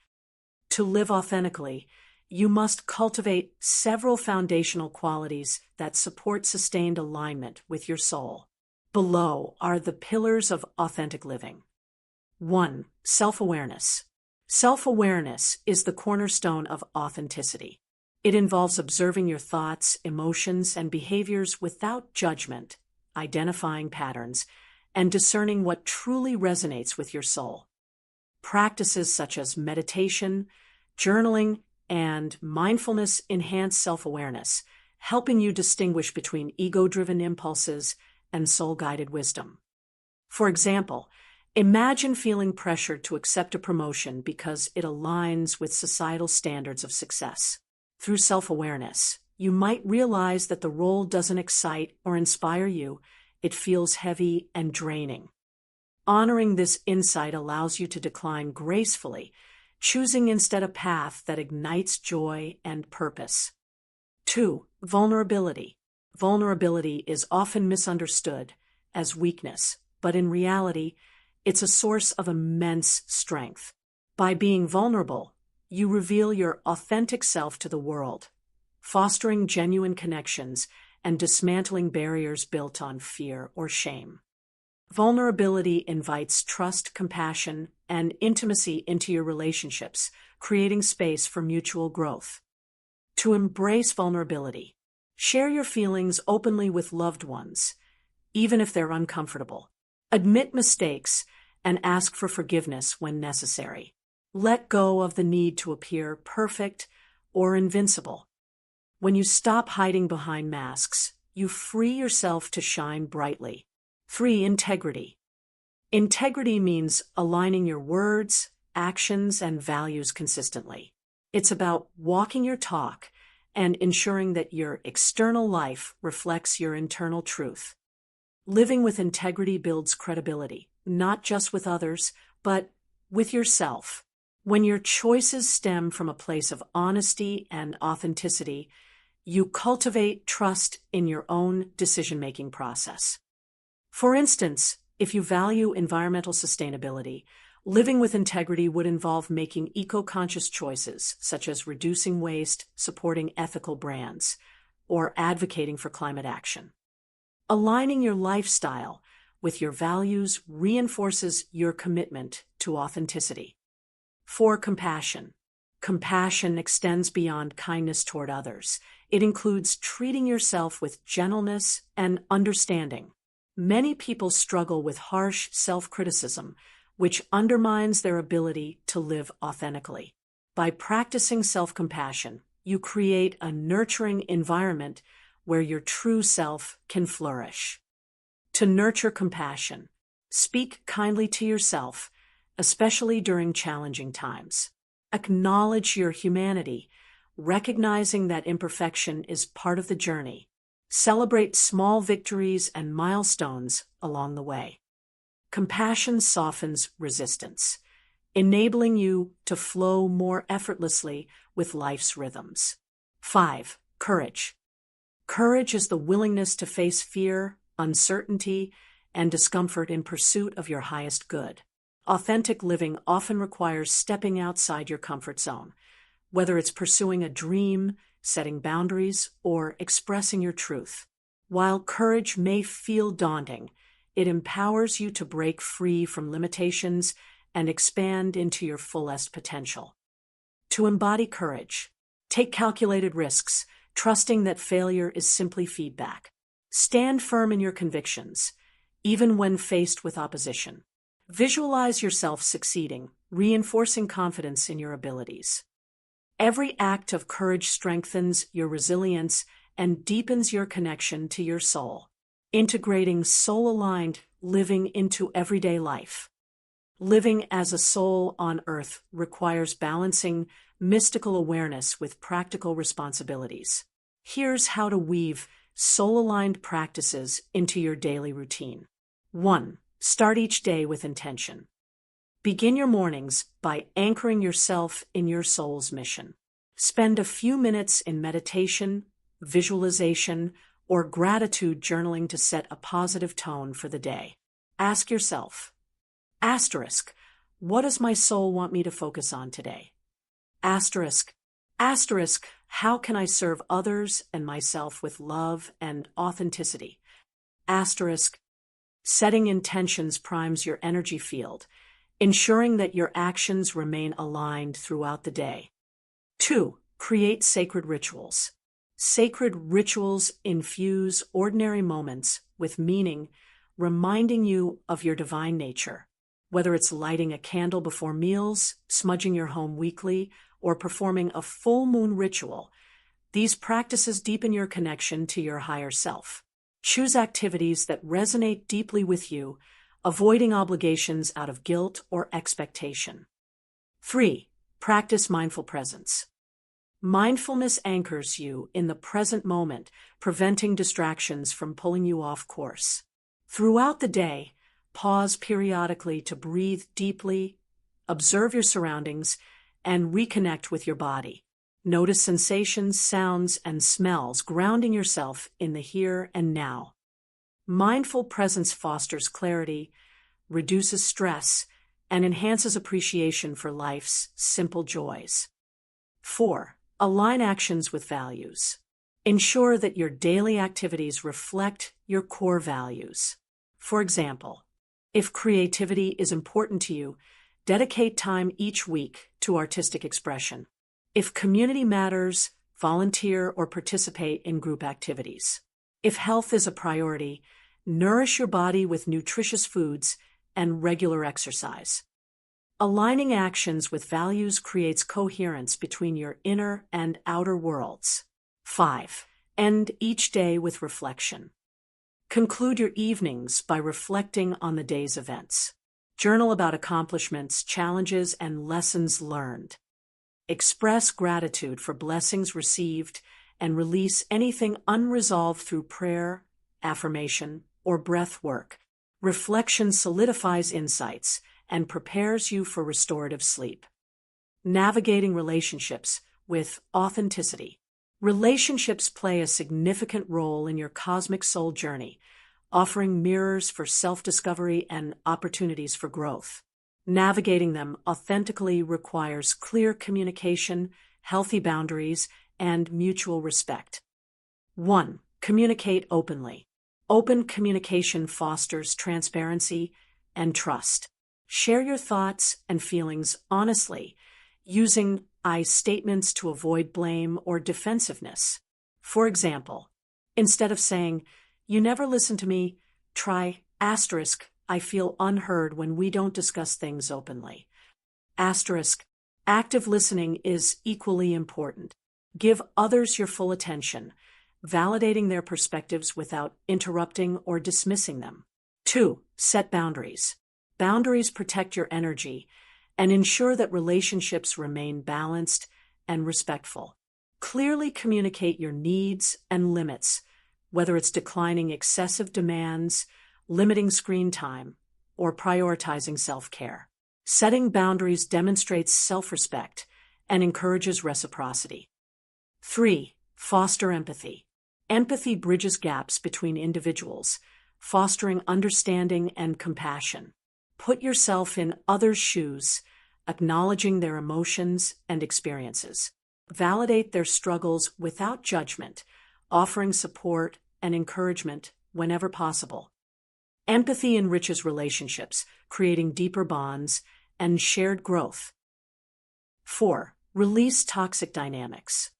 To live authentically, you must cultivate several foundational qualities that support sustained alignment with your soul. Below are the pillars of authentic living. 1. Self-awareness. Self-awareness is the cornerstone of authenticity. It involves observing your thoughts, emotions, and behaviors without judgment, identifying patterns, and discerning what truly resonates with your soul. Practices such as meditation, journaling, and mindfulness enhance self-awareness, helping you distinguish between ego-driven impulses and soul-guided wisdom. For example, imagine feeling pressured to accept a promotion because it aligns with societal standards of success. Through self-awareness, you might realize that the role doesn't excite or inspire you, it feels heavy and draining. Honoring this insight allows you to decline gracefully, choosing instead a path that ignites joy and purpose. 2. Vulnerability. Vulnerability is often misunderstood as weakness, but in reality, it's a source of immense strength. By being vulnerable, you reveal your authentic self to the world, fostering genuine connections and dismantling barriers built on fear or shame. Vulnerability invites trust, compassion, and intimacy into your relationships, creating space for mutual growth. To embrace vulnerability, share your feelings openly with loved ones, even if they're uncomfortable. Admit mistakes and ask for forgiveness when necessary. Let go of the need to appear perfect or invincible. When you stop hiding behind masks, you free yourself to shine brightly. 3. Integrity. Integrity means aligning your words, actions, and values consistently. It's about walking your talk and ensuring that your external life reflects your internal truth. Living with integrity builds credibility, not just with others, but with yourself. When your choices stem from a place of honesty and authenticity, you cultivate trust in your own decision-making process. For instance, if you value environmental sustainability, living with integrity would involve making eco-conscious choices, such as reducing waste, supporting ethical brands, or advocating for climate action. Aligning your lifestyle with your values reinforces your commitment to authenticity. 4. Compassion. Compassion extends beyond kindness toward others. It includes treating yourself with gentleness and understanding. Many people struggle with harsh self-criticism, which undermines their ability to live authentically. By practicing self-compassion, you create a nurturing environment where your true self can flourish. To nurture compassion, speak kindly to yourself, especially during challenging times. Acknowledge your humanity, recognizing that imperfection is part of the journey. Celebrate small victories and milestones along the way. Compassion softens resistance, enabling you to flow more effortlessly with life's rhythms. 5. Courage. Courage is the willingness to face fear, uncertainty, and discomfort in pursuit of your highest good. Authentic living often requires stepping outside your comfort zone, whether it's pursuing a dream, setting boundaries, or expressing your truth. While courage may feel daunting, it empowers you to break free from limitations and expand into your fullest potential. To embody courage, take calculated risks, trusting that failure is simply feedback. Stand firm in your convictions, even when faced with opposition. Visualize yourself succeeding, reinforcing confidence in your abilities. Every act of courage strengthens your resilience and deepens your connection to your soul, integrating soul-aligned living into everyday life. Living as a soul on earth requires balancing mystical awareness with practical responsibilities. Here's how to weave soul-aligned practices into your daily routine. 1. Start each day with intention. Begin your mornings by anchoring yourself in your soul's mission. Spend a few minutes in meditation, visualization, or gratitude journaling to set a positive tone for the day. Ask yourself, asterisk, what does my soul want me to focus on today? Asterisk, how can I serve others and myself with love and authenticity? Asterisk, setting intentions primes your energy field, ensuring that your actions remain aligned throughout the day. 2. Create sacred rituals. Sacred rituals infuse ordinary moments with meaning, reminding you of your divine nature. Whether it's lighting a candle before meals, smudging your home weekly, or performing a full moon ritual, these practices deepen your connection to your higher self. Choose activities that resonate deeply with you, avoiding obligations out of guilt or expectation. 3. Practice mindful presence. Mindfulness anchors you in the present moment, preventing distractions from pulling you off course. Throughout the day, pause periodically to breathe deeply, observe your surroundings, and reconnect with your body. Notice sensations, sounds, and smells, grounding yourself in the here and now. Mindful presence fosters clarity, reduces stress, and enhances appreciation for life's simple joys. 4. Align actions with values. Ensure that your daily activities reflect your core values. For example, if creativity is important to you, dedicate time each week to artistic expression. If community matters, volunteer or participate in group activities. If health is a priority, nourish your body with nutritious foods and regular exercise. Aligning actions with values creates coherence between your inner and outer worlds. 5. End each day with reflection. Conclude your evenings by reflecting on the day's events. Journal about accomplishments, challenges, and lessons learned. Express gratitude for blessings received and release anything unresolved through prayer, affirmation, or breath work. Reflection solidifies insights and prepares you for restorative sleep. Navigating relationships with authenticity. Relationships play a significant role in your cosmic soul journey, offering mirrors for self-discovery and opportunities for growth. Navigating them authentically requires clear communication, healthy boundaries, and mutual respect. 1. Communicate openly. Open communication fosters transparency and trust. Share your thoughts and feelings honestly, using I statements to avoid blame or defensiveness. For example, instead of saying, "You never listen to me," try asterisk, "I feel unheard when we don't discuss things openly." Asterisk, active listening is equally important. Give others your full attention, validating their perspectives without interrupting or dismissing them. 2. Set boundaries. Boundaries protect your energy and ensure that relationships remain balanced and respectful. Clearly communicate your needs and limits, whether it's declining excessive demands, limiting screen time, or prioritizing self-care. Setting boundaries demonstrates self-respect and encourages reciprocity. 3. Foster empathy. Empathy bridges gaps between individuals, fostering understanding and compassion. Put yourself in others' shoes, acknowledging their emotions and experiences. Validate their struggles without judgment, offering support and encouragement whenever possible. Empathy enriches relationships, creating deeper bonds and shared growth. 4. Release toxic dynamics.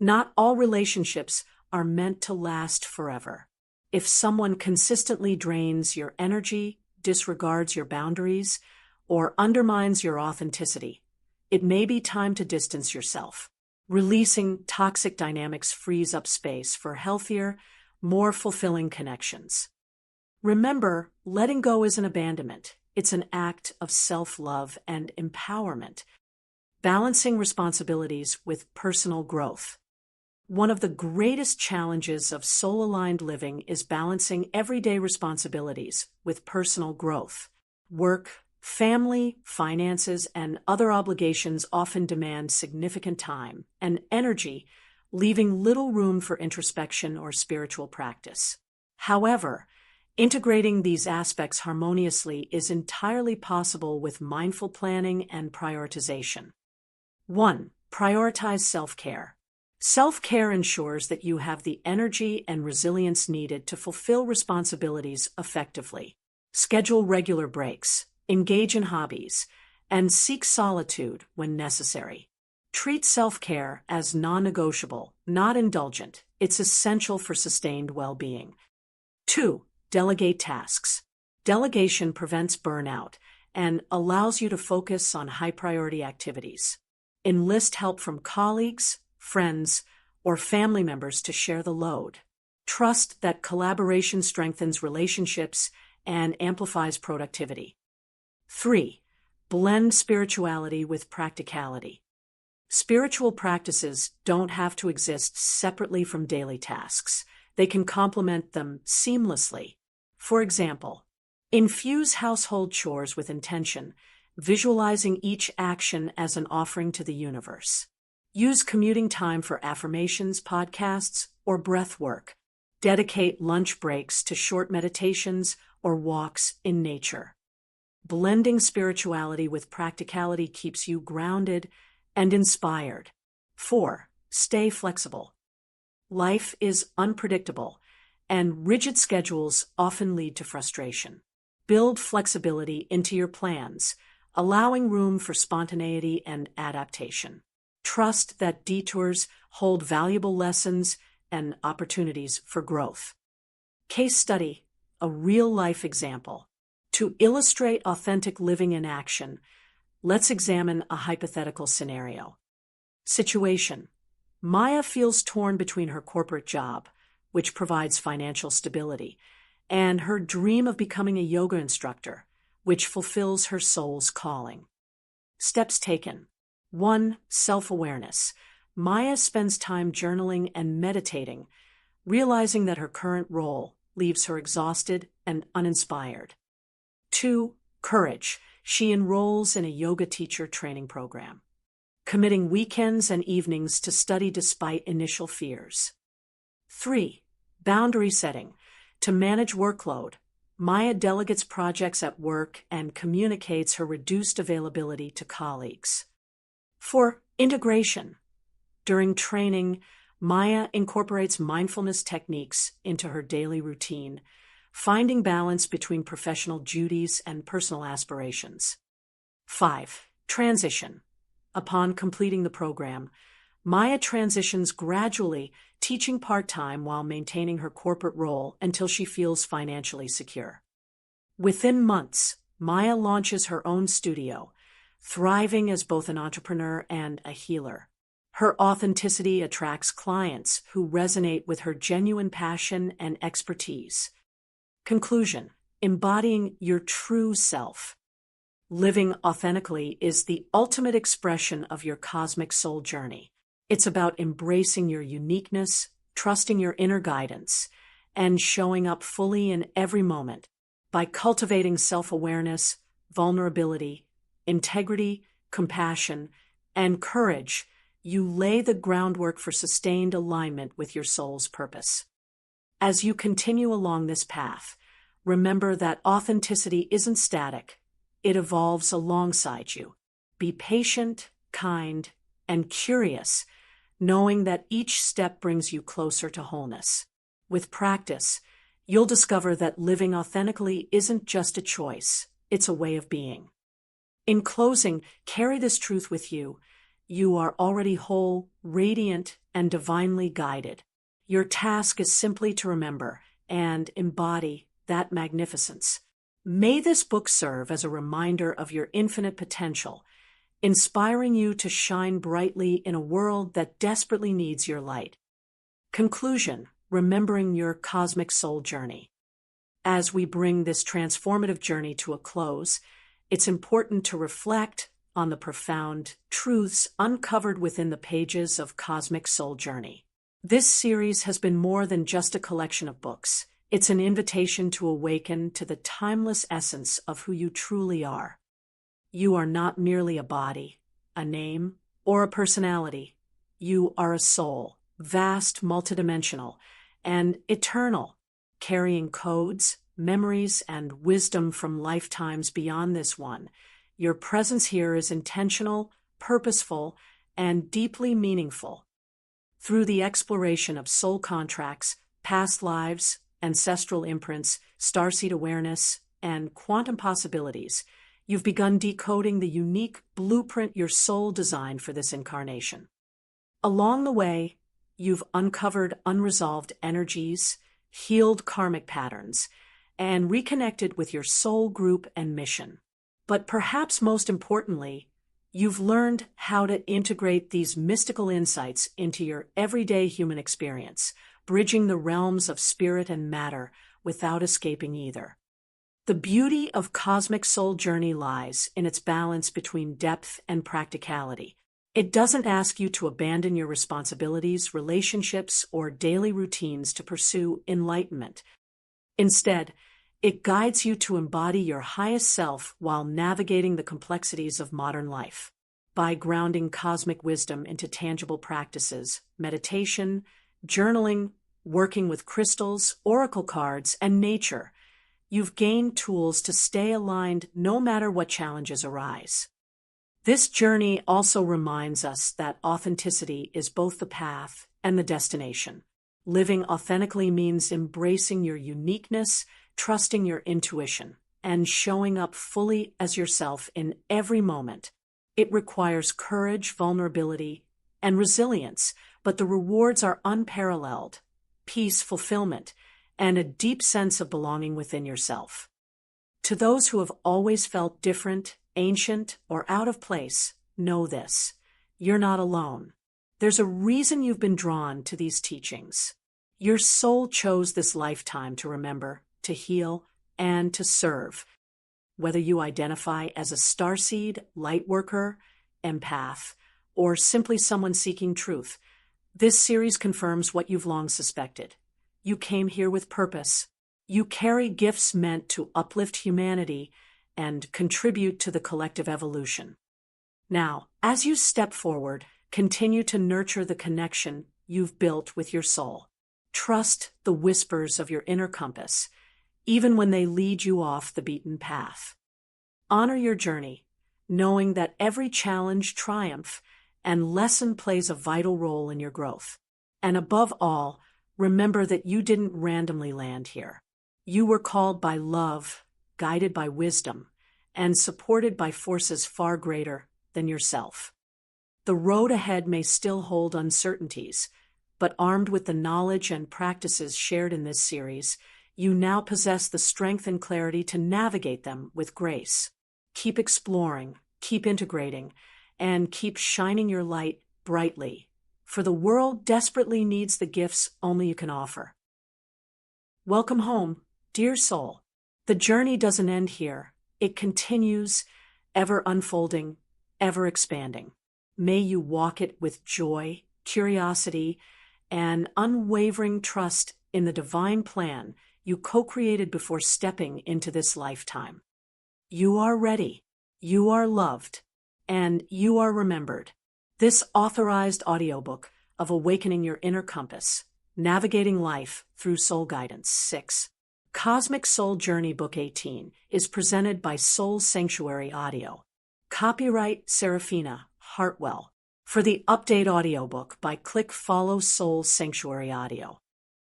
Not all relationships are meant to last forever. If someone consistently drains your energy, disregards your boundaries, or undermines your authenticity, it may be time to distance yourself. Releasing toxic dynamics frees up space for healthier, more fulfilling connections. Remember, letting go isn't abandonment. It's an act of self-love and empowerment, balancing responsibilities with personal growth. One of the greatest challenges of soul-aligned living is balancing everyday responsibilities with personal growth. Work, family, finances, and other obligations often demand significant time and energy, leaving little room for introspection or spiritual practice. However, integrating these aspects harmoniously is entirely possible with mindful planning and prioritization. 1. Prioritize self-care. Self-care ensures that you have the energy and resilience needed to fulfill responsibilities effectively. Schedule regular breaks, engage in hobbies, and seek solitude when necessary. Treat self-care as non-negotiable, not indulgent. It's essential for sustained well-being. 2. Delegate tasks. Delegation prevents burnout and allows you to focus on high-priority activities. Enlist help from colleagues, friends, or family members to share the load. Trust that collaboration strengthens relationships and amplifies productivity. 3. Blend spirituality with practicality. Spiritual practices don't have to exist separately from daily tasks. They can complement them seamlessly. For example, infuse household chores with intention, visualizing each action as an offering to the universe. Use commuting time for affirmations, podcasts, or breath work. Dedicate lunch breaks to short meditations or walks in nature. Blending spirituality with practicality keeps you grounded and inspired. 4. Stay flexible. Life is unpredictable, and rigid schedules often lead to frustration. Build flexibility into your plans, allowing room for spontaneity and adaptation. Trust that detours hold valuable lessons and opportunities for growth. Case study, a real-life example. To illustrate authentic living in action, let's examine a hypothetical scenario. Situation: Maya feels torn between her corporate job, which provides financial stability, and her dream of becoming a yoga instructor, which fulfills her soul's calling. Steps taken. 1. Self-awareness. Maya spends time journaling and meditating, realizing that her current role leaves her exhausted and uninspired. 2. Courage. She enrolls in a yoga teacher training program, committing weekends and evenings to study despite initial fears. 3. Boundary setting. To manage workload, Maya delegates projects at work and communicates her reduced availability to colleagues. 4. Integration. During training, Maya incorporates mindfulness techniques into her daily routine, finding balance between professional duties and personal aspirations. 5. Transition. Upon completing the program, Maya transitions gradually, teaching part-time while maintaining her corporate role until she feels financially secure. Within months, Maya launches her own studio, thriving as both an entrepreneur and a healer. Her authenticity attracts clients who resonate with her genuine passion and expertise. Conclusion: embodying your true self. Living authentically is the ultimate expression of your cosmic soul journey. It's about embracing your uniqueness, trusting your inner guidance, and showing up fully in every moment. By cultivating self-awareness, vulnerability, integrity, compassion, and courage, you lay the groundwork for sustained alignment with your soul's purpose. As you continue along this path, remember that authenticity isn't static. It evolves alongside you. Be patient, kind, and curious, knowing that each step brings you closer to wholeness. With practice, you'll discover that living authentically isn't just a choice, it's a way of being. In closing, carry this truth with you. You are already whole, radiant, and divinely guided. Your task is simply to remember and embody that magnificence. May this book serve as a reminder of your infinite potential, inspiring you to shine brightly in a world that desperately needs your light. Conclusion: remembering your cosmic soul journey. As we bring this transformative journey to a close, it's important to reflect on the profound truths uncovered within the pages of Cosmic Soul Journey. This series has been more than just a collection of books. It's an invitation to awaken to the timeless essence of who you truly are. You are not merely a body, a name, or a personality. You are a soul, vast, multidimensional, and eternal, carrying codes, memories, and wisdom from lifetimes beyond this one. Your presence here is intentional, purposeful, and deeply meaningful. Through the exploration of soul contracts, past lives, ancestral imprints, starseed awareness, and quantum possibilities, you've begun decoding the unique blueprint your soul designed for this incarnation. Along the way, you've uncovered unresolved energies, healed karmic patterns, and reconnected with your soul group and mission. But perhaps most importantly, you've learned how to integrate these mystical insights into your everyday human experience, bridging the realms of spirit and matter without escaping either. The beauty of Cosmic Soul Journey lies in its balance between depth and practicality. It doesn't ask you to abandon your responsibilities, relationships, or daily routines to pursue enlightenment. Instead, it guides you to embody your highest self while navigating the complexities of modern life. By grounding cosmic wisdom into tangible practices, meditation, journaling, working with crystals, oracle cards, and nature, you've gained tools to stay aligned no matter what challenges arise. This journey also reminds us that authenticity is both the path and the destination. Living authentically means embracing your uniqueness, trusting your intuition, and showing up fully as yourself in every moment. It requires courage, vulnerability, and resilience, but the rewards are unparalleled: peace, fulfillment, and a deep sense of belonging within yourself. To those who have always felt different, ancient, or out of place, know this: you're not alone. There's a reason you've been drawn to these teachings. Your soul chose this lifetime to remember, to heal, and to serve. Whether you identify as a starseed, lightworker, empath, or simply someone seeking truth, this series confirms what you've long suspected. You came here with purpose. You carry gifts meant to uplift humanity and contribute to the collective evolution. Now, as you step forward, continue to nurture the connection you've built with your soul. Trust the whispers of your inner compass, even when they lead you off the beaten path. Honor your journey, knowing that every challenge, triumph, and lesson plays a vital role in your growth. And above all, remember that you didn't randomly land here. You were called by love, guided by wisdom, and supported by forces far greater than yourself. The road ahead may still hold uncertainties, but armed with the knowledge and practices shared in this series, you now possess the strength and clarity to navigate them with grace. Keep exploring, keep integrating, and keep shining your light brightly, for the world desperately needs the gifts only you can offer. Welcome home, dear soul. The journey doesn't end here. It continues, ever unfolding, ever expanding. May you walk it with joy, curiosity, and unwavering trust in the divine plan you co-created before stepping into this lifetime. You are ready, you are loved, and you are remembered. This authorized audiobook of Awakening Your Inner Compass, Navigating Life Through Soul Guidance 6, Cosmic Soul Journey Book 18, is presented by Soul Sanctuary Audio. Copyright Seraphina Hartwell. For the update audiobook, click Follow Soul Sanctuary Audio.